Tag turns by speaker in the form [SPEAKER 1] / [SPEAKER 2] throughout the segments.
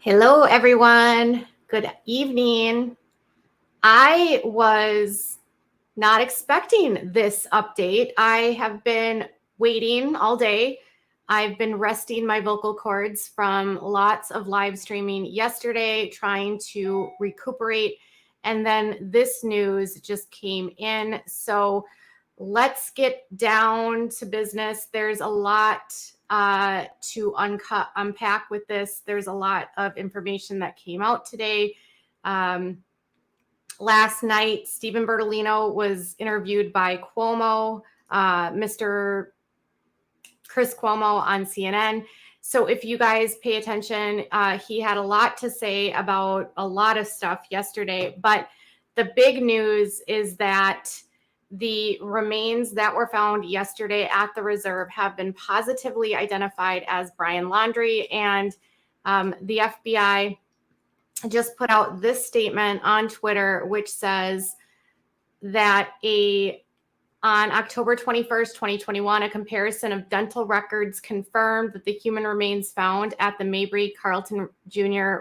[SPEAKER 1] Hello, everyone. Good evening. I was not expecting this update. I have been waiting all day. I've been resting my vocal cords from lots of live streaming yesterday, trying to recuperate. And then this news just came in. So let's get down to business. There's a lot to unpack with this. There's a lot of information that came out today. Last night, Stephen Bertolino was interviewed by Cuomo, Mr. Chris Cuomo on CNN. So if you guys pay attention, he had a lot to say about a lot of stuff yesterday. But the big news is that the remains that were found yesterday at the reserve have been positively identified as Brian Laundrie, and the FBI just put out this statement on Twitter, which says that on October 21st, 2021, a comparison of dental records confirmed that the human remains found at the Mabry Carlton Jr.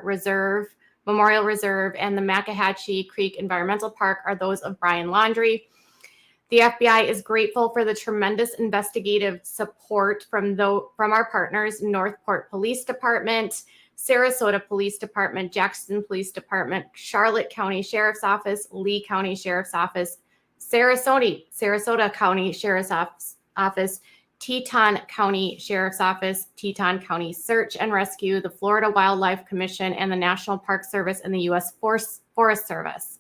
[SPEAKER 1] Memorial Reserve and the Macahachie Creek Environmental Park are those of Brian Laundrie. The FBI is grateful for the tremendous investigative support from our partners, Northport Police Department, Sarasota Police Department, Jackson Police Department, Charlotte County Sheriff's Office, Lee County Sheriff's Office, Sarasota County Sheriff's Office, Teton County Sheriff's Office, Teton County Search and Rescue, the Florida Wildlife Commission, and the National Park Service and the U.S. Forest Service.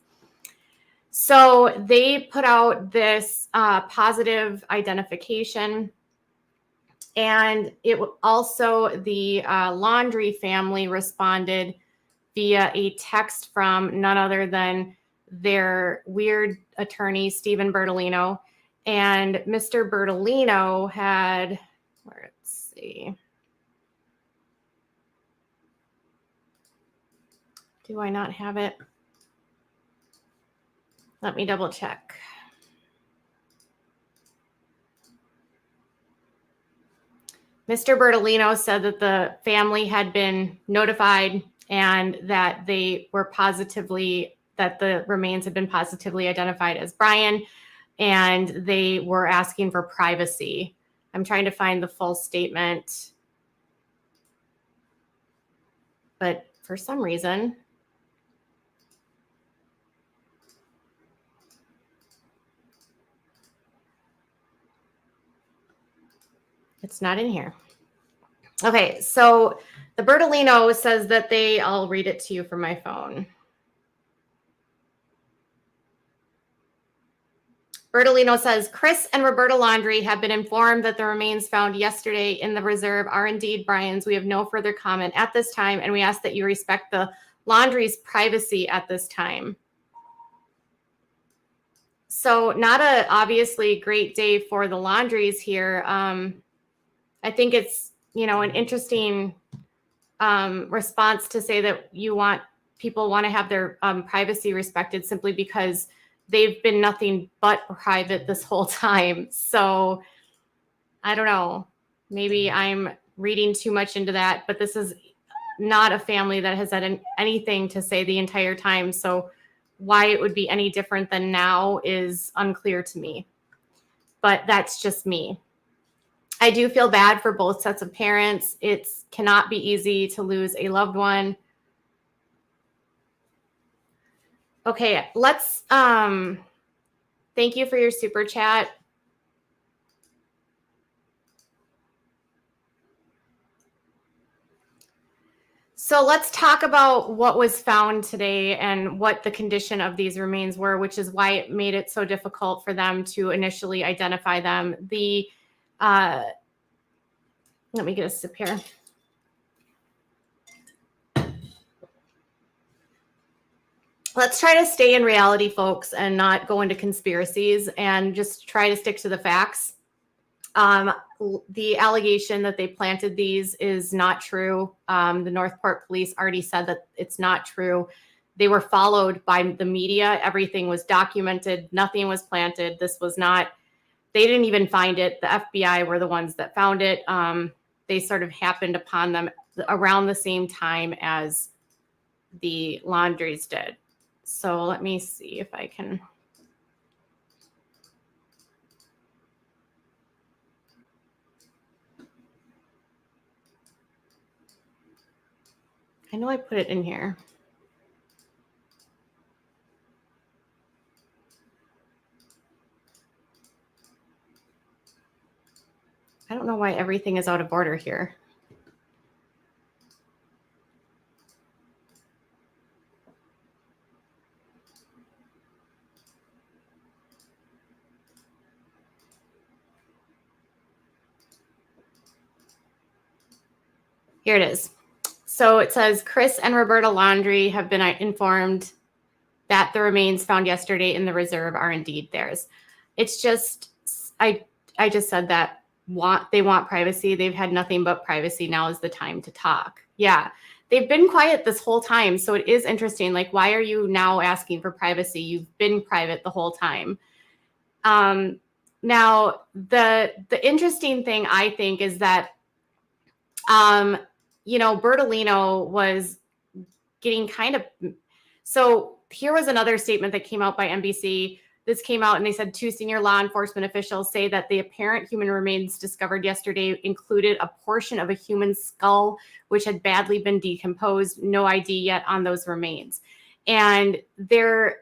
[SPEAKER 1] So they put out this positive identification, and it also the Laundrie family responded via a text from none other than their weird attorney, Stephen Bertolino. And Mr. Bertolino had, let's see. Do I not have it? Let me double check. Mr. Bertolino said that the family had been notified and that the remains had been positively identified as Brian, and they were asking for privacy. I'm trying to find the full statement, but for some reason, it's not in here. Okay, so the Bertolino says that I'll read it to you from my phone. Bertolino says, Chris and Roberta Laundrie have been informed that the remains found yesterday in the reserve are indeed Brian's. We have no further comment at this time, and we ask that you respect the Laundrie's privacy at this time. So not a obviously great day for the Laundries here. I think it's, an interesting response to say that people want to have their privacy respected simply because they've been nothing but private this whole time. So I don't know, maybe I'm reading too much into that, but this is not a family that has had anything to say the entire time. So why it would be any different than now is unclear to me, but that's just me. I do feel bad for both sets of parents. It cannot be easy to lose a loved one. Okay, let's, thank you for your super chat. So let's talk about what was found today and what the condition of these remains were, which is why it made it so difficult for them to initially identify them. Let me get a sip here. Let's try to stay in reality, folks, and not go into conspiracies and just try to stick to the facts. The allegation that they planted these is not true. The Northport police already said that it's not true. They were followed by the media. Everything was documented. Nothing was planted. This was not, they didn't even find it. The FBI were the ones that found it. They sort of happened upon them around the same time as the Laundries did. So let me see if I can. I know I put it in here. I don't know why everything is out of order here. Here it is. So it says Chris and Roberta Laundrie have been informed that the remains found yesterday in the reserve are indeed theirs. It's just, I just said that they want privacy. They've had nothing but privacy. Now is the time to talk. Yeah. They've been quiet this whole time. So it is interesting. Like, why are you now asking for privacy? You've been private the whole time. Now, the interesting thing, I think, is that, you know, Bertolino was getting kind of, so here was another statement that came out by NBC. This came out and they said 2 senior law enforcement officials say that the apparent human remains discovered yesterday included a portion of a human skull, which had badly been decomposed. No ID yet on those remains. And the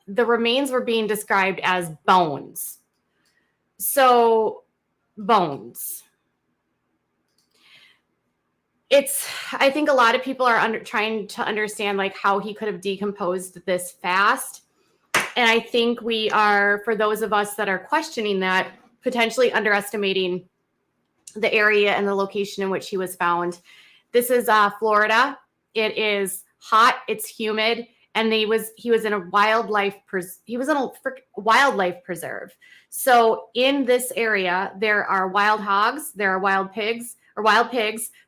[SPEAKER 1] remains were being described as bones. So bones. I think a lot of people are trying to understand like how he could have decomposed this fast. And I think we are, for those of us that are questioning that, potentially underestimating the area and the location in which he was found. This is Florida. It is hot. It's humid. And he was in a wildlife preserve. So in this area, there are wild hogs, there are wild pigs,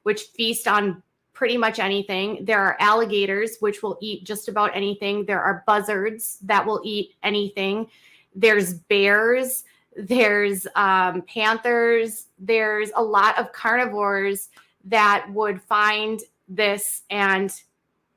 [SPEAKER 1] which feast on pretty much anything. There are alligators, which will eat just about anything. There are buzzards that will eat anything. There's bears. There's panthers. There's a lot of carnivores that would find this and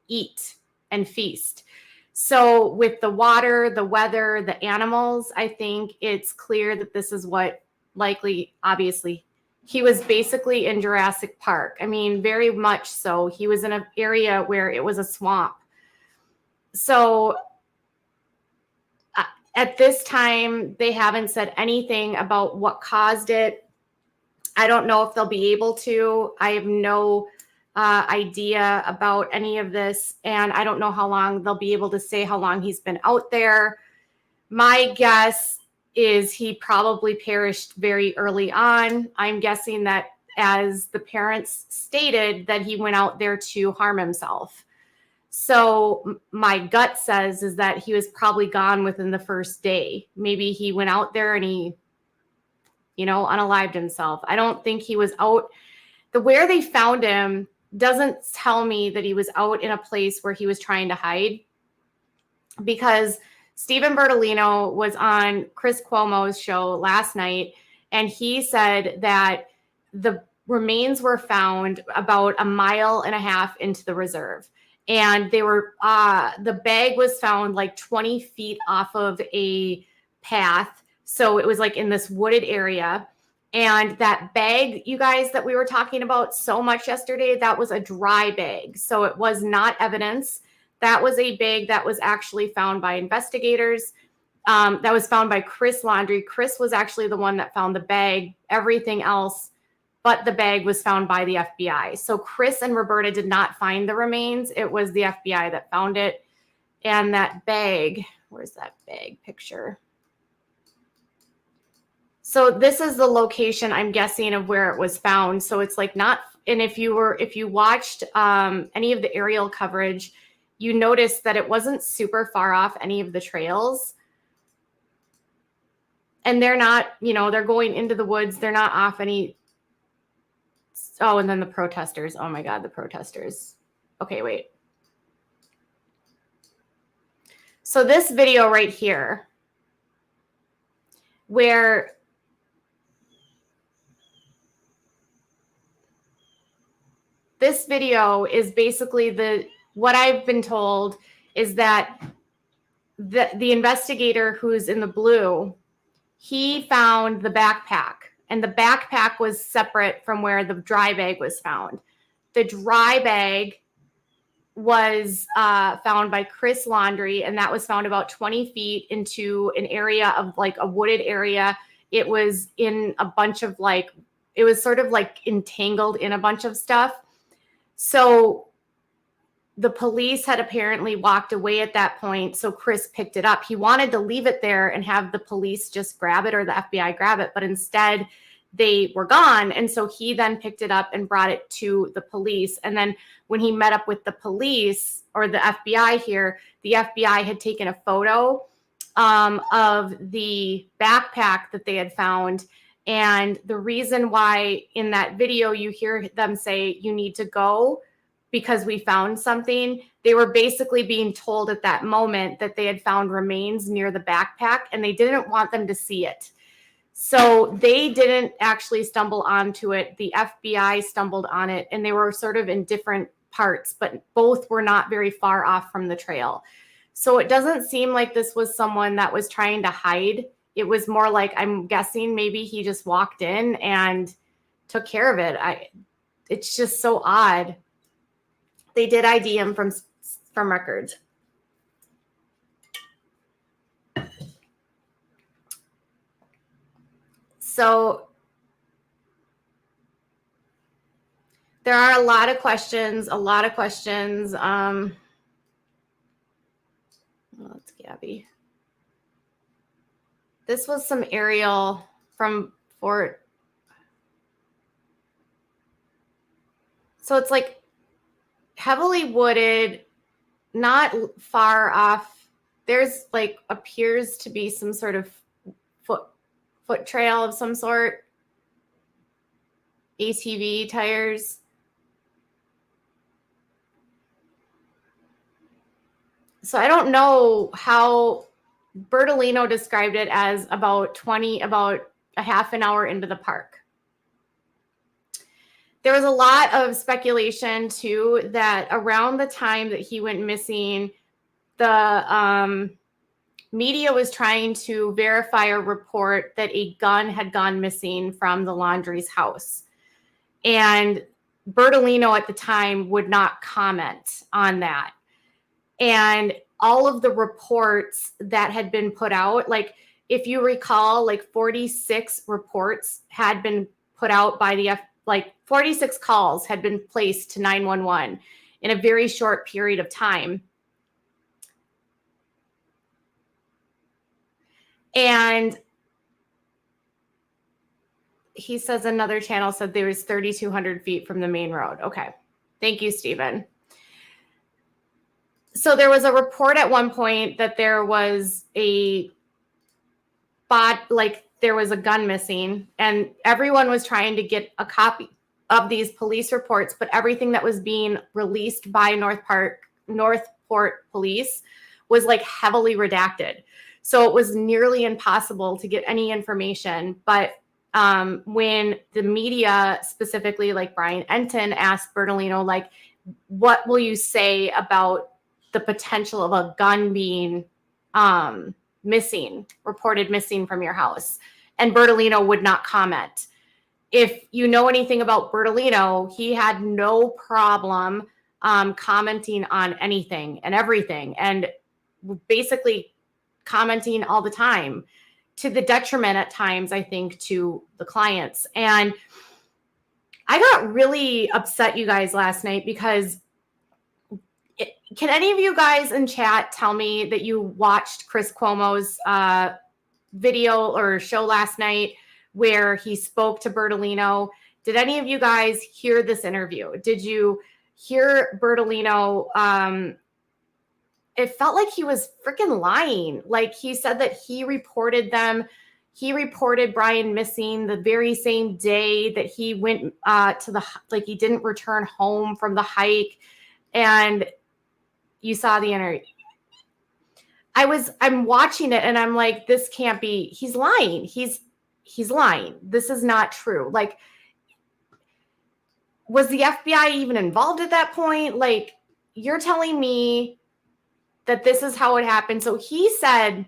[SPEAKER 1] eat and feast. So with the water, the weather, the animals, I think it's clear that this is what likely, obviously, he was basically in Jurassic Park. I mean, very much so. He was in an area where it was a swamp. So at this time, they haven't said anything about what caused it. I don't know if they'll be able to. I have no idea about any of this. And I don't know how long they'll be able to say how long he's been out there. My guess is he probably perished very early on. I'm guessing that, as the parents stated, that he went out there to harm himself. So my gut says is that he was probably gone within the first day. Maybe he went out there and he, unalived himself. I don't think he was out. Where they found him doesn't tell me that he was out in a place where he was trying to hide, because Stephen Bertolino was on Chris Cuomo's show last night, and he said that the remains were found about 1.5 miles into the reserve. And they were, the bag was found like 20 feet off of a path. So it was like in this wooded area. And that bag, you guys, that we were talking about so much yesterday, that was a dry bag. So it was not evidence. That was a bag that was actually found by investigators. That was found by Chris Laundrie. Chris was actually the one that found the bag. Everything else but the bag was found by the FBI. So Chris and Roberta did not find the remains. It was the FBI that found it. And that bag, where's that bag picture? So this is the location, I'm guessing, of where it was found. So it's like not, and if you watched any of the aerial coverage, you noticed that it wasn't super far off any of the trails. And they're not, they're going into the woods. They're not off any. Oh, and then the protesters. Oh my God, the protesters. Okay, wait. So this video right here, where this video is basically what I've been told is that the investigator who's in the blue, he found the backpack, and the backpack was separate from where the dry bag was found. The dry bag was found by Chris Laundrie, and that was found about 20 feet into an area of like a wooded area. It was in a bunch of like, it was sort of like entangled in a bunch of stuff. So the police had apparently walked away at that point. So Chris picked it up. He wanted to leave it there and have the police just grab it or the FBI grab it, but instead they were gone. And so he then picked it up and brought it to the police. And then when he met up with the police or the FBI here, the FBI had taken a photo of the backpack that they had found. And the reason why in that video you hear them say, you need to go because we found something, they were basically being told at that moment that they had found remains near the backpack and they didn't want them to see it. So they didn't actually stumble onto it. The FBI stumbled on it, and they were sort of in different parts, but both were not very far off from the trail. So it doesn't seem like this was someone that was trying to hide. It was more like, I'm guessing maybe he just walked in and took care of it. It's just so odd. They did ID him from records. So there are a lot of questions, That's Gabby. This was some aerial from Fort. So it's like heavily wooded, not far off. There's like appears to be some sort of foot trail of some sort. ATV tires. So I don't know how Bertolino described it as about a half an hour into the park. There was a lot of speculation too that around the time that he went missing, the media was trying to verify a report that a gun had gone missing from the Laundrie's house. And Bertolino at the time would not comment on that. And all of the reports that had been put out, like if you recall, like 46 reports had been put out by the 46 calls had been placed to 911 in a very short period of time. And he says another channel said there was 3,200 feet from the main road. Okay. Thank you, Stephen. So there was a report at one point that there was there was a gun missing, and everyone was trying to get a copy of these police reports, but everything that was being released by Northport police was like heavily redacted. So it was nearly impossible to get any information. But when the media, specifically like Brian Enton, asked Bertolino, like, what will you say about the potential of a gun being reported missing from your house? And Bertolino would not comment. If you know anything about Bertolino, he had no problem commenting on anything and everything, and basically commenting all the time, to the detriment at times, I think, to the clients. And I got really upset, you guys, last night because can any of you guys in chat tell me that you watched Chris Cuomo's video or show last night where he spoke to Bertolino? Did any of you guys hear this interview? Did you hear Bertolino? It felt like he was freaking lying. Like he said that he reported Brian missing the very same day that he went he didn't return home from the hike. And you saw the interview. I'm watching it and I'm like, this can't be, he's lying. He's lying. This is not true. Like, was the FBI even involved at that point? Like, you're telling me that this is how it happened. So he said,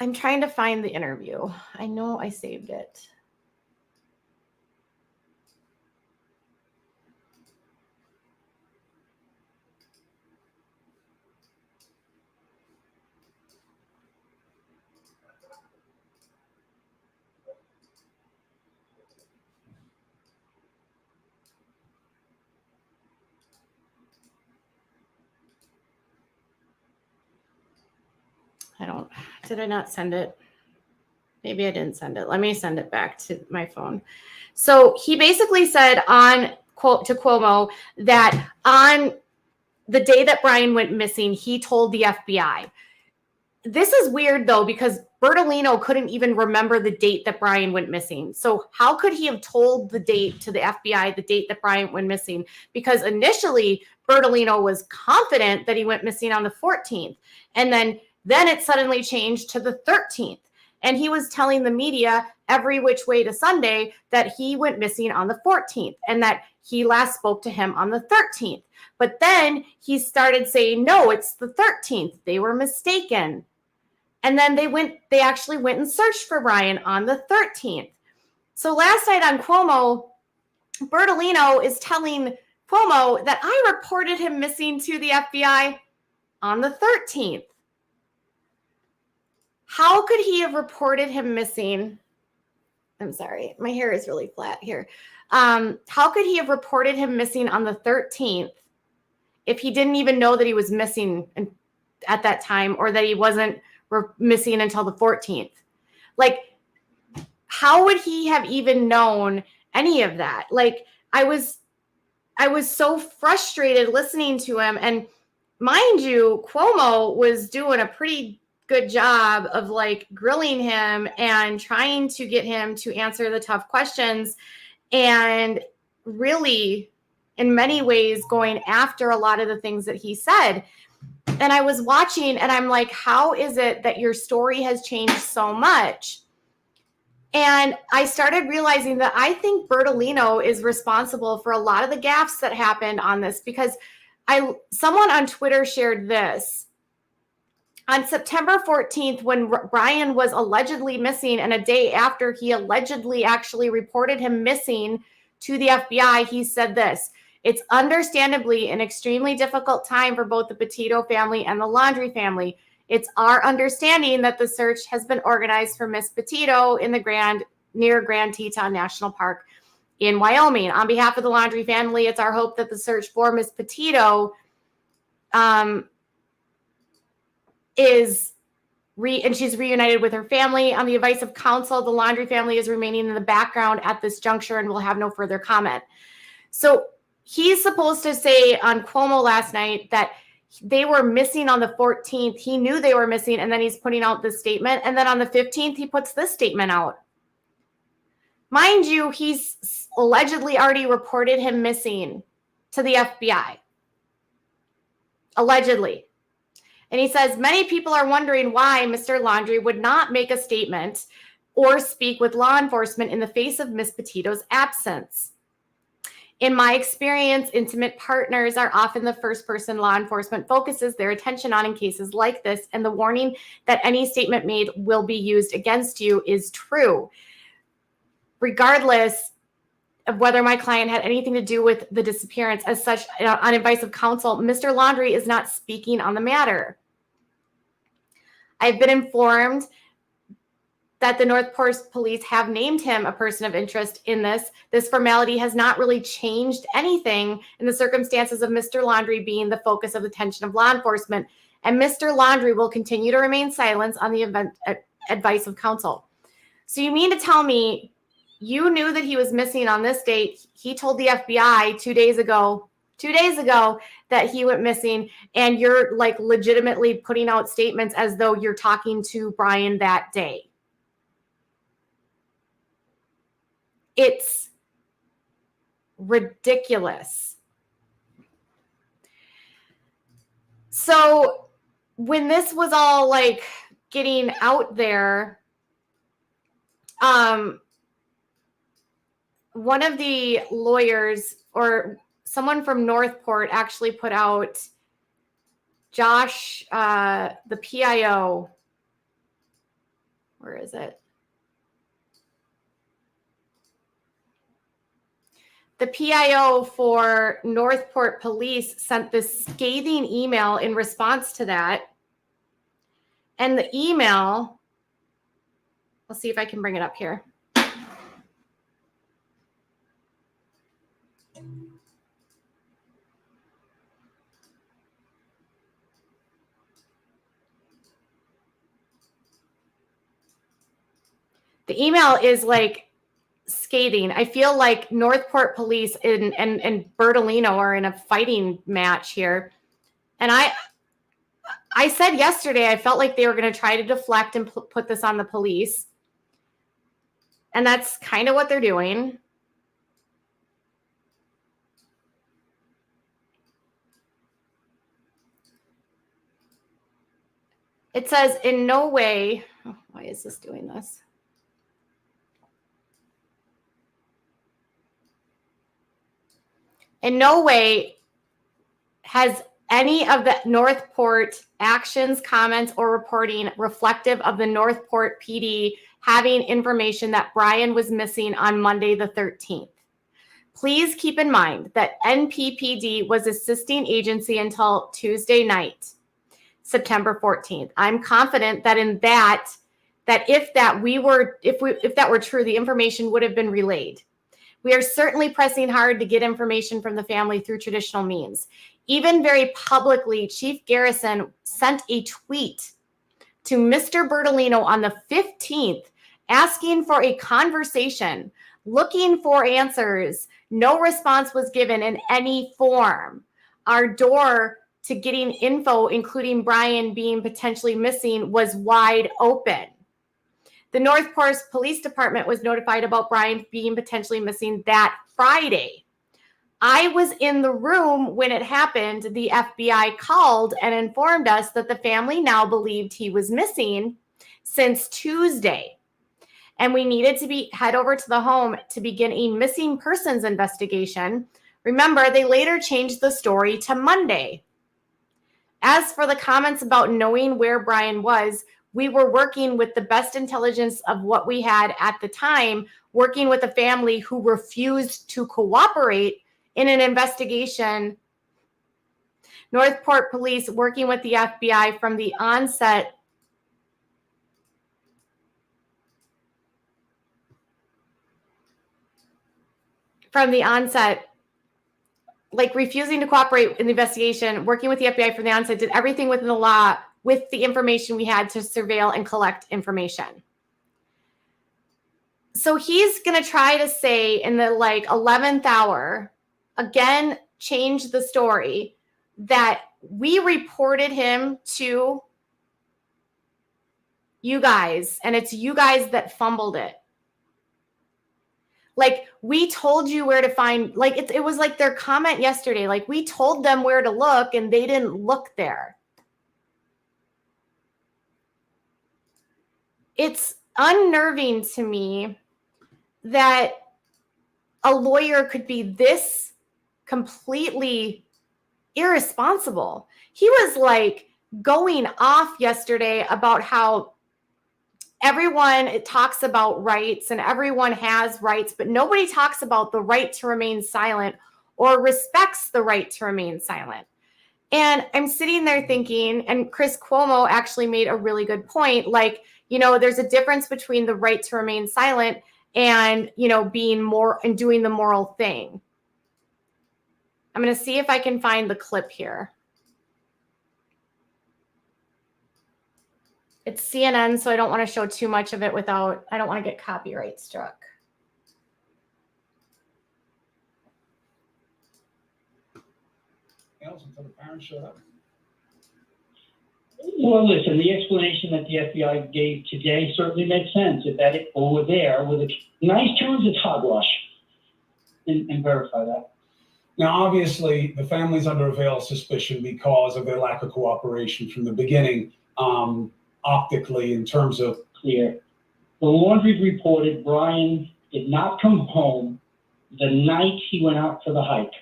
[SPEAKER 1] I'm trying to find the interview. I know I saved it. Did I not send it? Maybe I didn't send it. Let me send it back to my phone. So he basically said on quote to Cuomo that on the day that Brian went missing, he told the FBI. This is weird though, because Bertolino couldn't even remember the date that Brian went missing. So how could he have told the date to the FBI, the date that Brian went missing? Because initially Bertolino was confident that he went missing on the 14th. And then it suddenly changed to the 13th. And he was telling the media every which way to Sunday that he went missing on the 14th and that he last spoke to him on the 13th. But then he started saying, no, it's the 13th. They were mistaken. And then they actually went and searched for Brian on the 13th. So last night on Cuomo, Bertolino is telling Cuomo that I reported him missing to the FBI on the 13th. How could he have reported him missing? I'm sorry, my hair is really flat here. How could he have reported him missing on the 13th if he didn't even know that he was missing at that time, or that he wasn't missing until the 14th? Like, how would he have even known any of that? Like, I was so frustrated listening to him. And mind you, Cuomo was doing a pretty good job of like grilling him and trying to get him to answer the tough questions, and really in many ways going after a lot of the things that he said. And I was watching and I'm like, how is it that your story has changed so much? And I started realizing that I think Bertolino is responsible for a lot of the gaffes that happened on this, because someone on Twitter shared this. On September 14th, when Brian was allegedly missing, and a day after he allegedly actually reported him missing to the FBI, he said this: it's understandably an extremely difficult time for both the Petito family and the Laundrie family. It's our understanding that the search has been organized for Miss Petito in the near Grand Teton National Park in Wyoming. On behalf of the Laundrie family, it's our hope that the search for Miss Petito and she's reunited with her family. On the advice of counsel, the Laundrie family is remaining in the background at this juncture and will have no further comment. So he's supposed to say on Cuomo last night that they were missing on the 14th. He knew they were missing, and then he's putting out this statement. And then on the 15th, he puts this statement out. Mind you, he's allegedly already reported him missing to the FBI. Allegedly. And he says, many people are wondering why Mr. Laundrie would not make a statement or speak with law enforcement in the face of Miss Petito's absence. In my experience, intimate partners are often the first person law enforcement focuses their attention on in cases like this, and the warning that any statement made will be used against you is true. Regardless of whether my client had anything to do with the disappearance, as such, on advice of counsel, Mr. Laundrie is not speaking on the matter. I've been informed that the Northport police have named him a person of interest in this. This formality has not really changed anything in the circumstances of Mr. Laundrie being the focus of attention of law enforcement, and Mr. Laundrie will continue to remain silent on the advice of counsel. So you mean to tell me you knew that he was missing on this date? He told the FBI 2 days ago that he went missing, and you're like legitimately putting out statements as though you're talking to Brian that day. It's ridiculous. So when this was all like getting out there, one of the lawyers, or someone from Northport actually put out Josh, the PIO. Where is it? The PIO for Northport Police sent this scathing email in response to that. And the email, I'll see if I can bring it up here. The email is like scathing. I feel like Northport Police and Bertolino are in a fighting match here. And I said yesterday, I felt like they were going to try to deflect and put this on the police. And that's kind of what they're doing. It says, in no way, oh, why is this doing this? In no way has any of the Northport actions, comments, or reporting reflective of the Northport PD having information that Brian was missing on Monday the 13th. Please keep in mind that NPPD was assisting agency until Tuesday night, September 14th. I'm confident that in that if that were true, the information would have been relayed. We are certainly pressing hard to get information from the family through traditional means. Even very publicly, Chief Garrison sent a tweet to Mr. Bertolino on the 15th asking for a conversation, looking for answers. No response was given in any form. Our door to getting info, including Brian being potentially missing, was wide open. The Northport Police Department was notified about Brian being potentially missing that Friday. I was in the room when it happened. The FBI called and informed us that the family now believed he was missing since Tuesday. And we needed to head over to the home to begin a missing persons investigation. Remember, they later changed the story to Monday. As for the comments about knowing where Brian was, we were working with the best intelligence of what we had at the time, working with a family who refused to cooperate in an investigation. Northport Police working with the FBI from the onset. Like refusing to cooperate in the investigation, working with the FBI from the onset, did everything within the law with the information we had to surveil and collect information. So he's going to try to say in the 11th hour, again, change the story that we reported him to you guys, and it's you guys that fumbled it. Like, we told you where to find, it was like their comment yesterday, like we told them where to look and they didn't look there. It's unnerving to me that a lawyer could be this completely irresponsible. He was going off yesterday about how everyone talks about rights and everyone has rights, but nobody talks about the right to remain silent or respects the right to remain silent. And I'm sitting there thinking, and Chris Cuomo actually made a really good point, there's a difference between the right to remain silent and, being more and doing the moral thing. I'm going to see if I can find the clip here. It's CNN, so I don't want to show too much of it I don't want to get copyright struck.
[SPEAKER 2] Else until the parents showed up.
[SPEAKER 3] Well, listen, the explanation that the FBI gave today certainly makes sense. If that over there with a nice terms, it's hogwash. And verify that.
[SPEAKER 2] Now, obviously, the family's under a veil of suspicion because of their lack of cooperation from the beginning, optically, in terms of...
[SPEAKER 3] Clear. The Laundrie reported Brian did not come home the night he went out for the hike.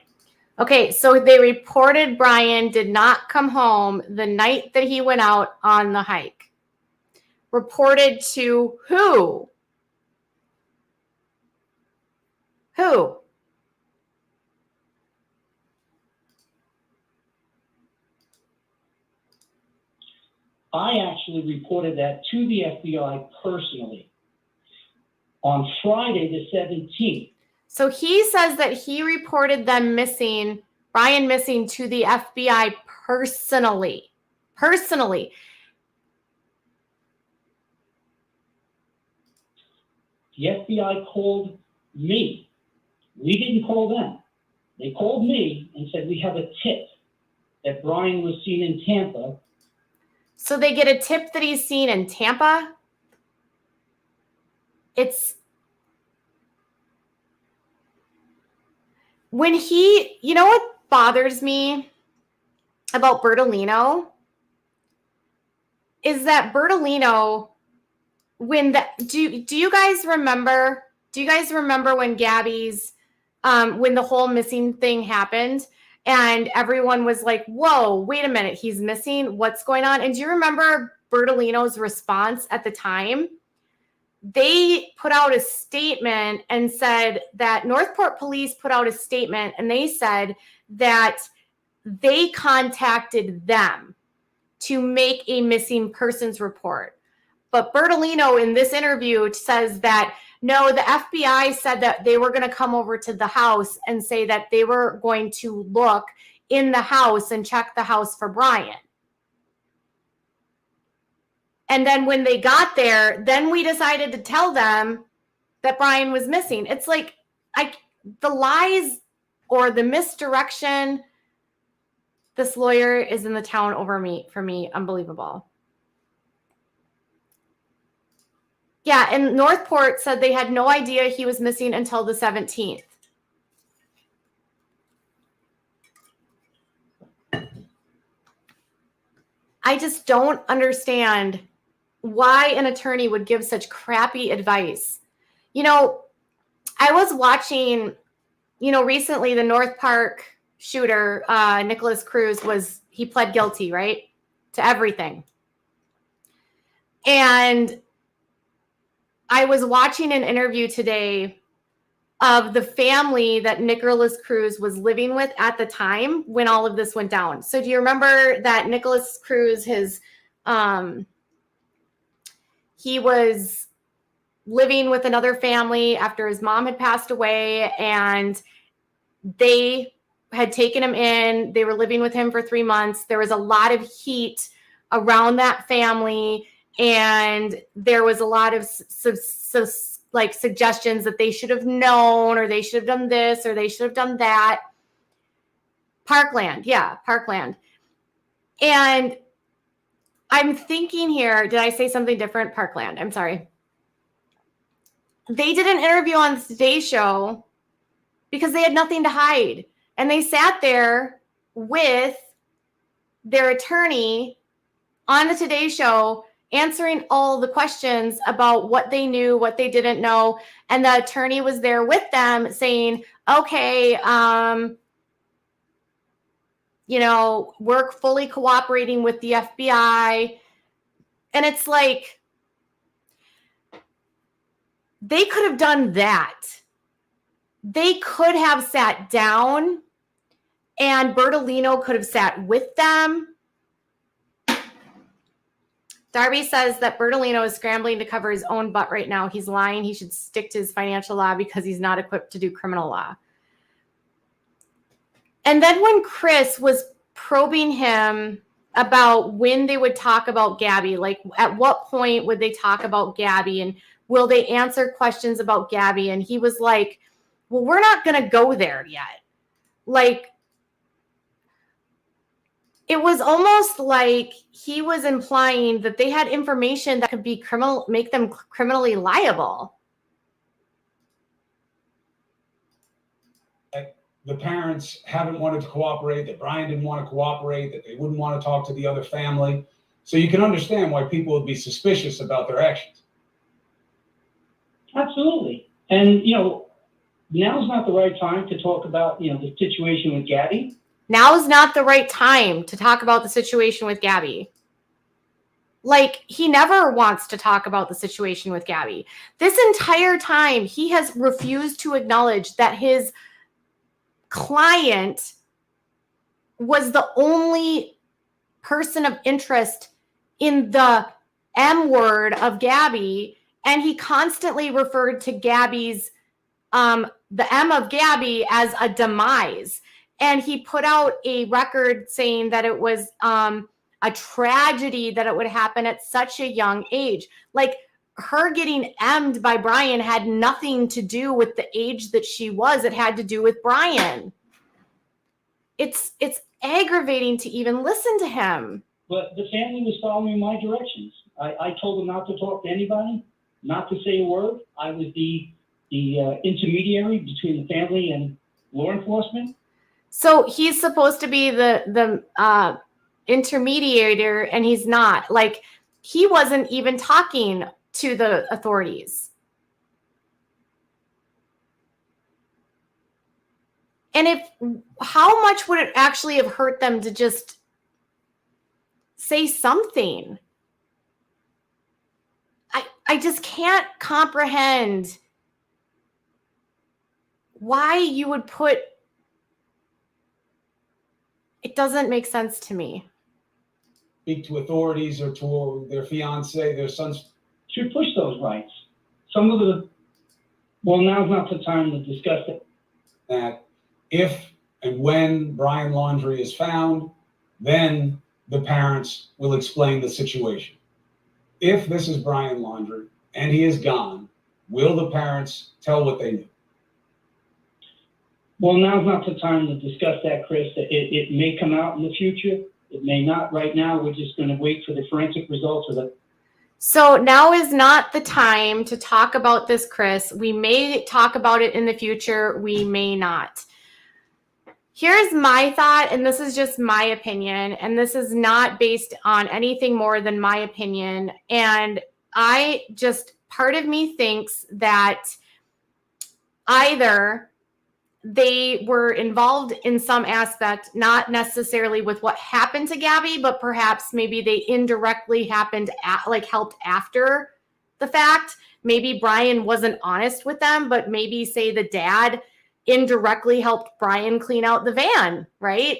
[SPEAKER 1] Okay, so they reported Brian did not come home the night that he went out on the hike. Reported to who? Who?
[SPEAKER 3] I actually reported that to the FBI personally on Friday the 17th.
[SPEAKER 1] So he says that he reported them missing, Brian missing, to the FBI personally. Personally.
[SPEAKER 3] The FBI called me. We didn't call them. They called me and said, we have a tip that Brian was seen in Tampa.
[SPEAKER 1] So they get a tip that he's seen in Tampa. It's when he, you know what bothers me about Bertolino is that Bertolino, when the, do you guys remember when Gabby's, when the whole missing thing happened and everyone was like, whoa, wait a minute, he's missing, what's going on? And do you remember Bertolino's response at the time? They put out a statement and said that Northport police put out a statement and they said that they contacted them to make a missing persons report. But Bertolino in this interview says that no, the FBI said that they were going to come over to the house and say that they were going to look in the house and check the house for Brian. And then when they got there, then we decided to tell them that Brian was missing. It's like the lies or the misdirection. This lawyer is in the town over me, for me, unbelievable. Yeah, and Northport said they had no idea he was missing until the 17th. I just don't understand why an attorney would give such crappy advice. You know, I was watching, you know, recently the North Park shooter, Nicholas Cruz, he pled guilty, right? To everything. And I was watching an interview today of the family that Nicholas Cruz was living with at the time when all of this went down. So do you remember that Nicholas Cruz, he was living with another family after his mom had passed away, and they had taken him in. They were living with him for 3 months. There was a lot of heat around that family, and there was a lot of like suggestions that they should have known, or they should have done this, or they should have done that. Parkland. Yeah, Parkland. And I'm thinking here, did I say something different? Parkland. I'm sorry. They did an interview on the Today Show because they had nothing to hide. And they sat there with their attorney on the Today Show answering all the questions about what they knew, what they didn't know. And the attorney was there with them saying, okay, you know, we're fully cooperating with the FBI. And it's like, they could have done that. They could have sat down and Bertolino could have sat with them. Darby says that Bertolino is scrambling to cover his own butt right now. He's lying. He should stick to his financial law because he's not equipped to do criminal law. And then when Chris was probing him about when they would talk about Gabby, like at what point would they talk about Gabby and will they answer questions about Gabby? And he was like, well, we're not going to go there yet. Like, it was almost like he was implying that they had information that could be criminal, make them criminally liable.
[SPEAKER 2] The parents haven't wanted to cooperate, that Brian didn't want to cooperate, that they wouldn't want to talk to the other family. So you can understand why people would be suspicious about their actions.
[SPEAKER 3] Absolutely. And, you know, Now's not the right time to talk about, the situation with Gabby.
[SPEAKER 1] Now is not the right time to talk about the situation with Gabby. Like, he never wants to talk about the situation with Gabby. This entire time, he has refused to acknowledge that his client was the only person of interest in the M word of Gabby. And he constantly referred to Gabby's, the M of Gabby as a demise. And he put out a record saying that it was a tragedy that it would happen at such a young age. Like, her getting M'd by Brian had nothing to do with the age that she was. It had to do with Brian. It's aggravating to even listen to him.
[SPEAKER 3] But the family was following my directions. I told them not to talk to anybody, not to say a word. I was the intermediary between the family and law enforcement.
[SPEAKER 1] So he's supposed to be the intermediator, and he's not. Like, he wasn't even talking to the authorities. And how much would it actually have hurt them to just say something? I just can't comprehend why you would put. It doesn't make sense to me.
[SPEAKER 2] Speak to authorities or to their fiance, their sons.
[SPEAKER 3] Should push those rights. Now's not the time to discuss it.
[SPEAKER 2] That if and when Brian Laundrie is found, then the parents will explain the situation. If this is Brian Laundrie and he is gone, will the parents tell what they knew?
[SPEAKER 3] Well, now's not the time to discuss that, Chris. It may come out in the future. It may not. Right now, we're just going to wait for the forensic results of it.
[SPEAKER 1] So now is not the time to talk about this, Chris. We may talk about it in the future. We may not. Here's my thought, and this is just my opinion, and this is not based on anything more than my opinion. And part of me thinks that either they were involved in some aspect, not necessarily with what happened to Gabby, but perhaps maybe they indirectly helped after the fact. Maybe Brian wasn't honest with them, but maybe, say, the dad indirectly helped Brian clean out the van, right?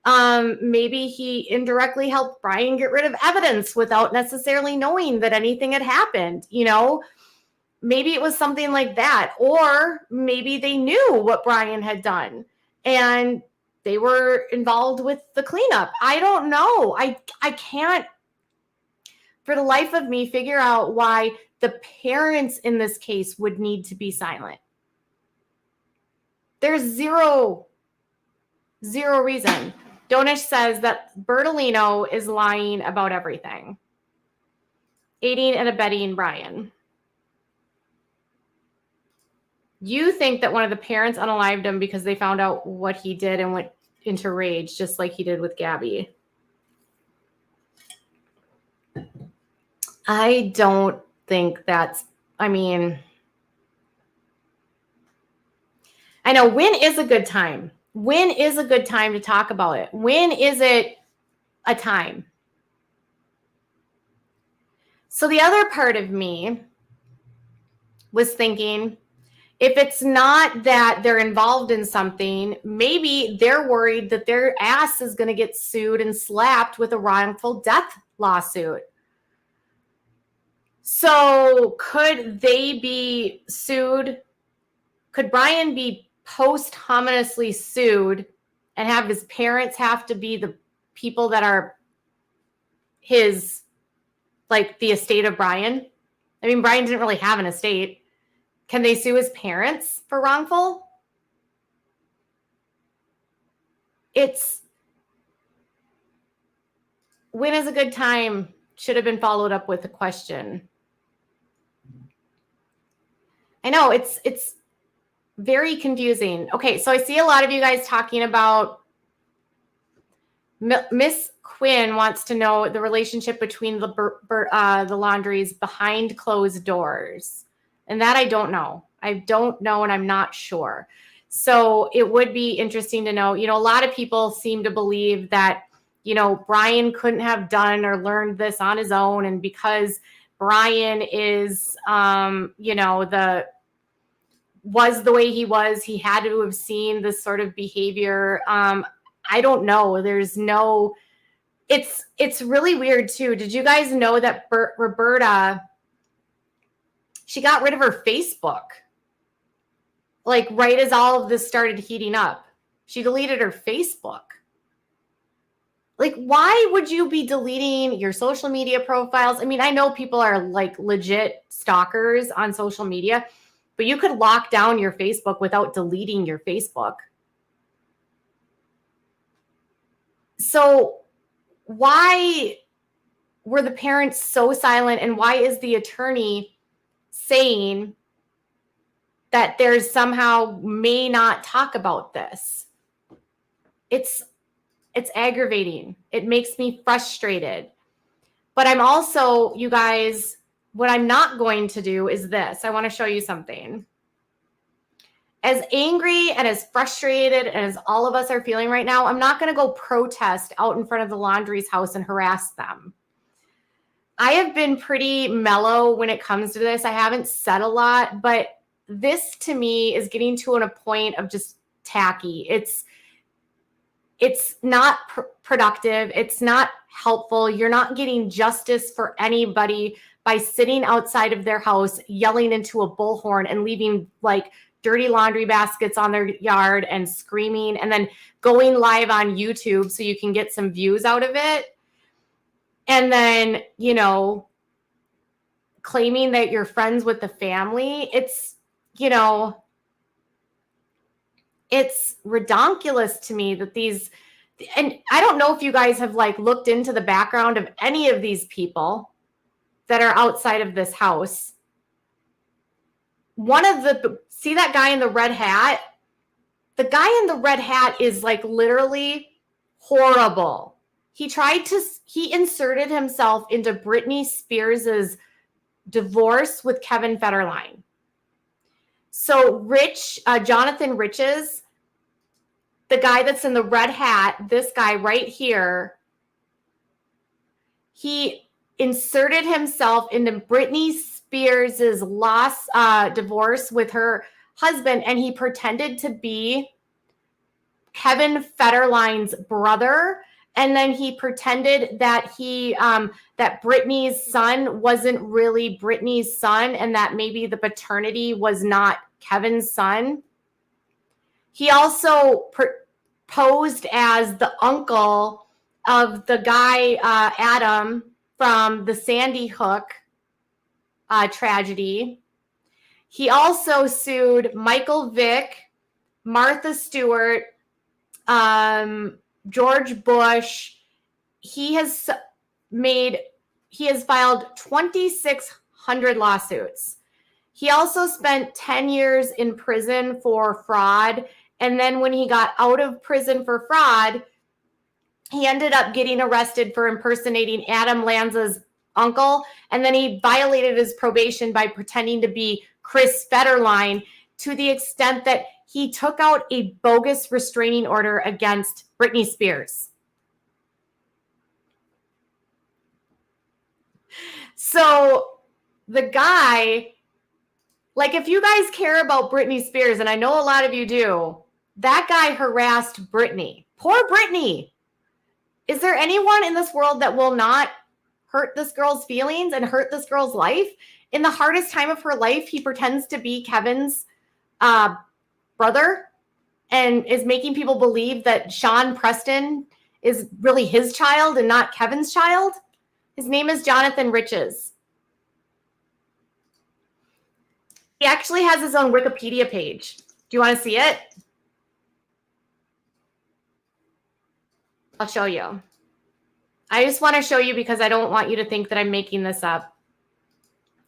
[SPEAKER 1] Maybe he indirectly helped Brian get rid of evidence without necessarily knowing that anything had happened, Maybe it was something like that. Or maybe they knew what Brian had done and they were involved with the cleanup. I don't know. I can't, for the life of me, figure out why the parents in this case would need to be silent. There's zero reason. Donish says that Bertolino is lying about everything, aiding and abetting Brian. You think that one of the parents unalived him because they found out what he did and went into rage, just like he did with Gabby. I don't think that's, I know, when is a good time? When is a good time to talk about it? When is it a time? So the other part of me was thinking, if it's not that they're involved in something, maybe they're worried that their ass is going to get sued and slapped with a wrongful death lawsuit. So could they be sued? Could Brian be posthumously sued and have his parents have to be the people that are his, like, the estate of Brian? Brian didn't really have an estate. Can they sue his parents for wrongful? When is a good time should have been followed up with a question. I know it's very confusing. Okay, so I see a lot of you guys talking about Miss Quinn wants to know the relationship between the Laundries behind closed doors. And that I don't know. I don't know, and I'm not sure. So it would be interesting to know, a lot of people seem to believe that, Brian couldn't have done or learned this on his own. And because Brian is, was the way he was, he had to have seen this sort of behavior. I don't know. It's really weird too. Did you guys know that Roberta, she got rid of her Facebook? Like right as all of this started heating up, she deleted her Facebook. Like, why would you be deleting your social media profiles? I mean, I know people are like legit stalkers on social media, but you could lock down your Facebook without deleting your Facebook. So why were the parents so silent, and why is the attorney saying that there's somehow may not talk about this? It's aggravating. It makes me frustrated. But I'm also, you guys, what I'm not going to do is this. I want to show you something. As angry and as frustrated as all of us are feeling right now, I'm not going to go protest out in front of the Laundrie's house and harass them. I have been pretty mellow when it comes to this. I haven't said a lot, but this to me is getting to a point of just tacky. It's not productive. It's not helpful. You're not getting justice for anybody by sitting outside of their house, yelling into a bullhorn and leaving like dirty laundry baskets on their yard and screaming, and then going live on YouTube so you can get some views out of it. And then, claiming that you're friends with the family. It's redonkulous to me that these, and I don't know if you guys have like looked into the background of any of these people that are outside of this house. See that guy in the red hat? The guy in the red hat is like literally horrible. He inserted himself into Britney Spears's divorce with Kevin Federline. So Jonathan Riches, the guy that's in the red hat, this guy right here, he inserted himself into Britney Spears's divorce with her husband, and he pretended to be Kevin Federline's brother. And then he pretended that that Britney's son wasn't really Britney's son, and that maybe the paternity was not Kevin's son. He also posed as the uncle of the guy, Adam, from the Sandy Hook tragedy. He also sued Michael Vick, Martha Stewart, George Bush. He has filed 2,600 lawsuits. He also spent 10 years in prison for fraud. And then when he got out of prison for fraud, he ended up getting arrested for impersonating Adam Lanza's uncle. And then he violated his probation by pretending to be Chris Federline, to the extent that he took out a bogus restraining order against Britney Spears. So the guy, like, if you guys care about Britney Spears, and I know a lot of you do, that guy harassed Britney. Poor Britney. Is there anyone in this world that will not hurt this girl's feelings and hurt this girl's life? In the hardest time of her life, he pretends to be Kevin's brother and is making people believe that Sean Preston is really his child and not Kevin's child. His name is Jonathan Riches. He actually has his own Wikipedia page. Do you want to see it? I'll show you. I just want to show you because I don't want you to think that I'm making this up.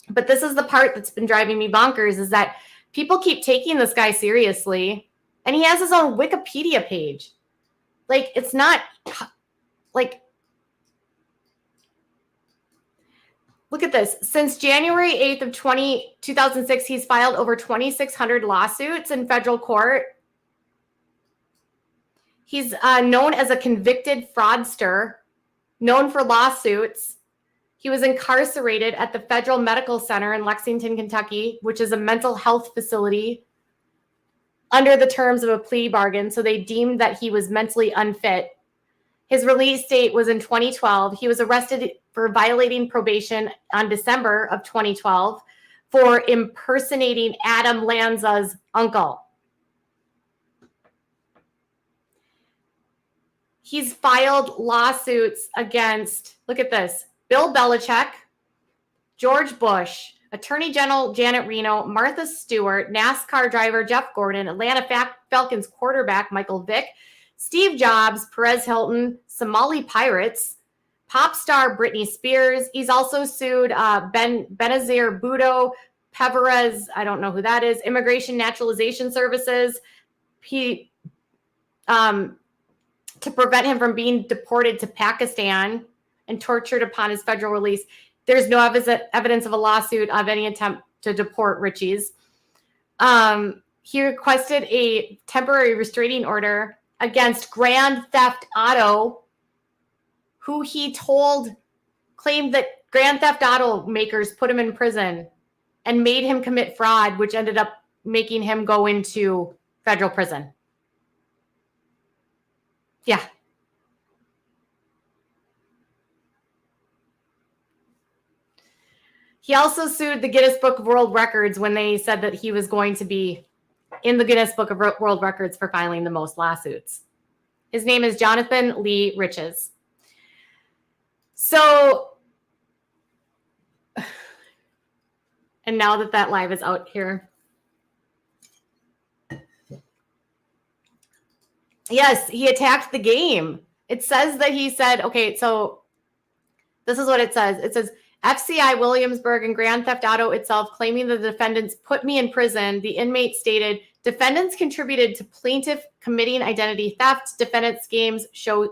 [SPEAKER 1] But this is the part that's been driving me bonkers, is that people keep taking this guy seriously, and he has his own Wikipedia page. Like, it's not like Look at this. Since January 8th of 2006, he's filed over 2,600 lawsuits in federal court. He's known as a convicted fraudster, known for lawsuits. He was incarcerated at the Federal Medical Center in Lexington, Kentucky, which is a mental health facility, under the terms of a plea bargain. So they deemed that he was mentally unfit. His release date was in 2012. He was arrested for violating probation on December of 2012 for impersonating Adam Lanza's uncle. He's filed lawsuits against, look at this, Bill Belichick, George Bush, Attorney General Janet Reno, Martha Stewart, NASCAR driver Jeff Gordon, Atlanta Falcons quarterback Michael Vick, Steve Jobs, Perez Hilton, Somali pirates, pop star Britney Spears. He's also sued Benazir Bhutto, Peverez, I don't know who that is, Immigration Naturalization Services, to prevent him from being deported to Pakistan and tortured upon his federal release. There's no evidence of a lawsuit of any attempt to deport Richie's. He requested a temporary restraining order against Grand Theft Auto, who he claimed that Grand Theft Auto makers put him in prison and made him commit fraud, which ended up making him go into federal prison. Yeah. He also sued the Guinness Book of World Records when they said that he was going to be in the Guinness Book of World Records for filing the most lawsuits. His name is Jonathan Lee Riches. So, and now that live is out here. Yes, he attacked the game. It says that he said, okay, so this is what it says. It says, FCI Williamsburg and Grand Theft Auto itself claiming the defendants put me in prison. The inmate stated, defendants contributed to plaintiff committing identity theft. Defendants' games show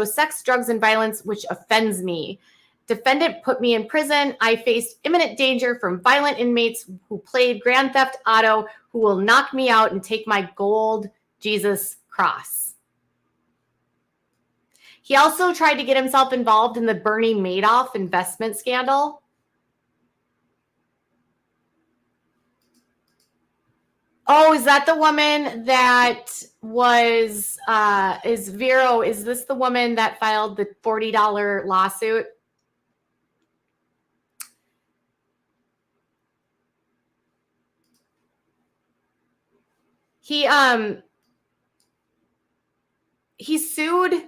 [SPEAKER 1] sex, drugs, and violence, which offends me. Defendant put me in prison. I faced imminent danger from violent inmates who played Grand Theft Auto, who will knock me out and take my gold Jesus cross. He also tried to get himself involved in the Bernie Madoff investment scandal. Oh, is that the woman that was, is Vero, is this the woman that filed the $40 lawsuit? He sued.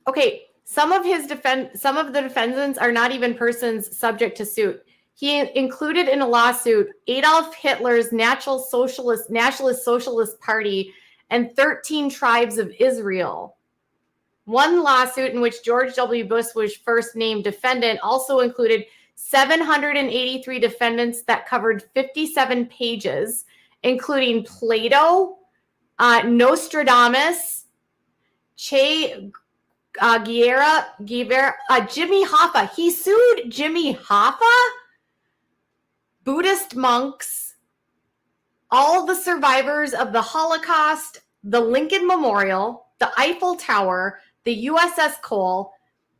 [SPEAKER 1] Okay, some of the defendants are not even persons subject to suit. He included in a lawsuit Adolf Hitler's Nationalist Socialist Party and 13 tribes of Israel. One lawsuit in which George W. Bush was first named defendant also included 783 defendants that covered 57 pages, including Plato, Nostradamus, Che Guevara, Jimmy Hoffa. He sued Jimmy Hoffa, Buddhist monks, all the survivors of the Holocaust, the Lincoln Memorial, the Eiffel Tower, the USS Cole.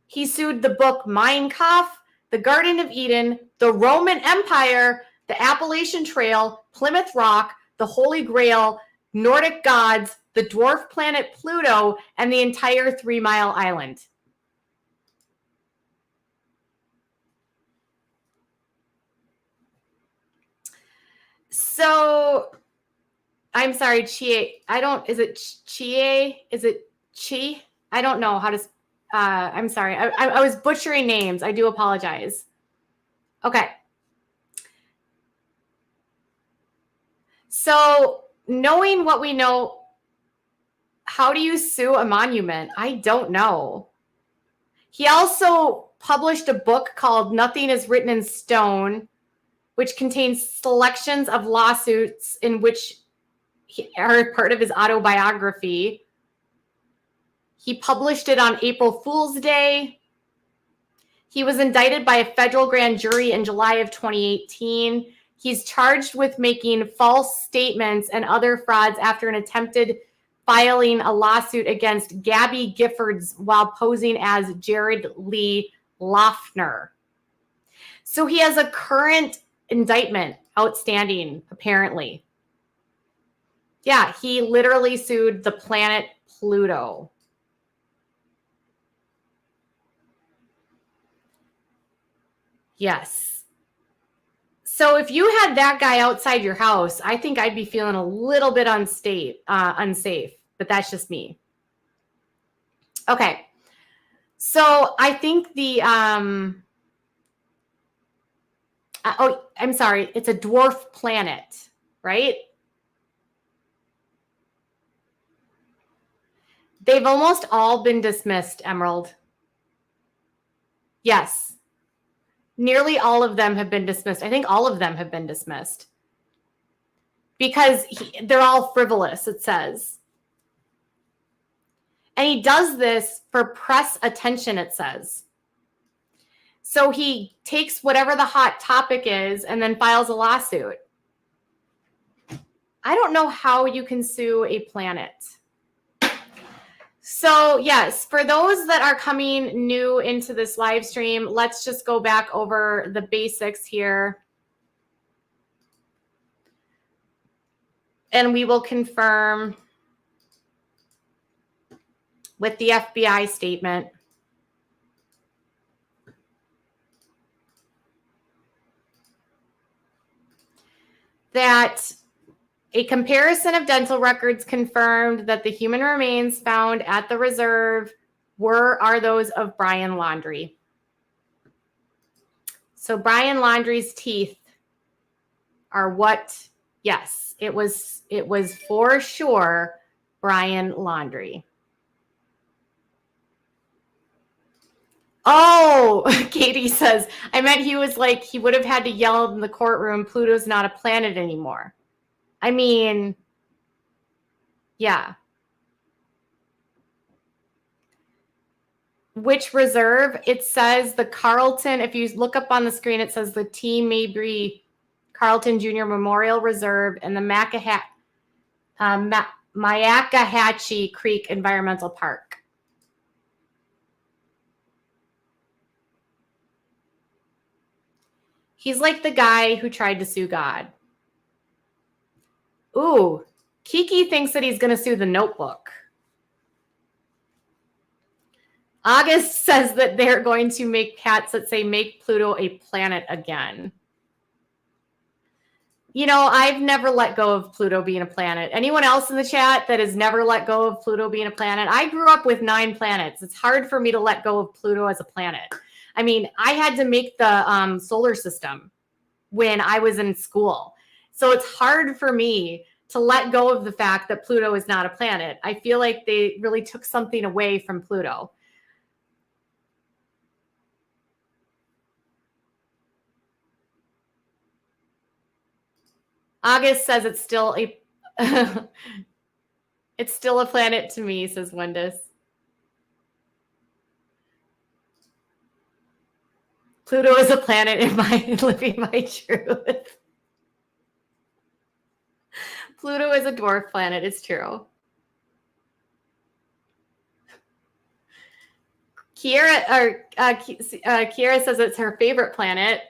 [SPEAKER 1] He sued the book Mein Kampf, the Garden of Eden, the Roman Empire, the Appalachian Trail, Plymouth Rock, the Holy Grail, Nordic gods, the dwarf planet Pluto, and the entire 3 Mile Island. So, I'm sorry, Chie. Is it Chie? Is it Chi? I don't know how to, I'm sorry. I was butchering names. I do apologize. Okay. So, knowing what we know, how do you sue a monument? I don't know. He also published a book called Nothing is Written in Stone, which contains selections of lawsuits in which are part of his autobiography. He published it on April Fool's Day. He was indicted by a federal grand jury in July of 2018. He's charged with making false statements and other frauds after an attempted filing a lawsuit against Gabby Giffords while posing as Jared Lee Loeffner. So he has a current indictment outstanding, apparently. Yeah, he literally sued the planet Pluto. Yes. So if you had that guy outside your house, I think I'd be feeling a little bit unsafe, but that's just me. Okay. So I think the, oh, I'm sorry. It's a dwarf planet, right? They've almost all been dismissed, Emerald. Yes. Nearly all of them have been dismissed. I think all of them have been dismissed. Because they're all frivolous, it says. And he does this for press attention, it says. So he takes whatever the hot topic is and then files a lawsuit. I don't know how you can sue a planet. So yes, for those that are coming new into this live stream, let's just go back over the basics here. And we will confirm with the FBI statement. That a comparison of dental records confirmed that the human remains found at the reserve are those of Brian Laundrie. So Brian Laundrie's teeth are what? Yes, it was for sure Brian Laundrie. Oh, Katie says, I meant he was like, he would have had to yell in the courtroom, Pluto's not a planet anymore. I mean, yeah. Which reserve? It says the Carlton, if you look up on the screen, it says the T. Mabry Carlton Jr. Memorial Reserve and the Myakkahatchee Creek Environmental Park. He's like the guy who tried to sue God. Ooh, Kiki thinks that he's going to sue the Notebook. August says that they're going to make hats that say, make Pluto a planet again. You know, I've never let go of Pluto being a planet. Anyone else in the chat that has never let go of Pluto being a planet? I grew up with 9 planets. It's hard for me to let go of Pluto as a planet. I mean, I had to make the solar system when I was in school. So it's hard for me to let go of the fact that Pluto is not a planet. I feel like they really took something away from Pluto. August says it's still a it's still a planet to me, says Wenda's. Pluto is a planet in my living my truth. Pluto is a dwarf planet. It's true. Kiera says it's her favorite planet.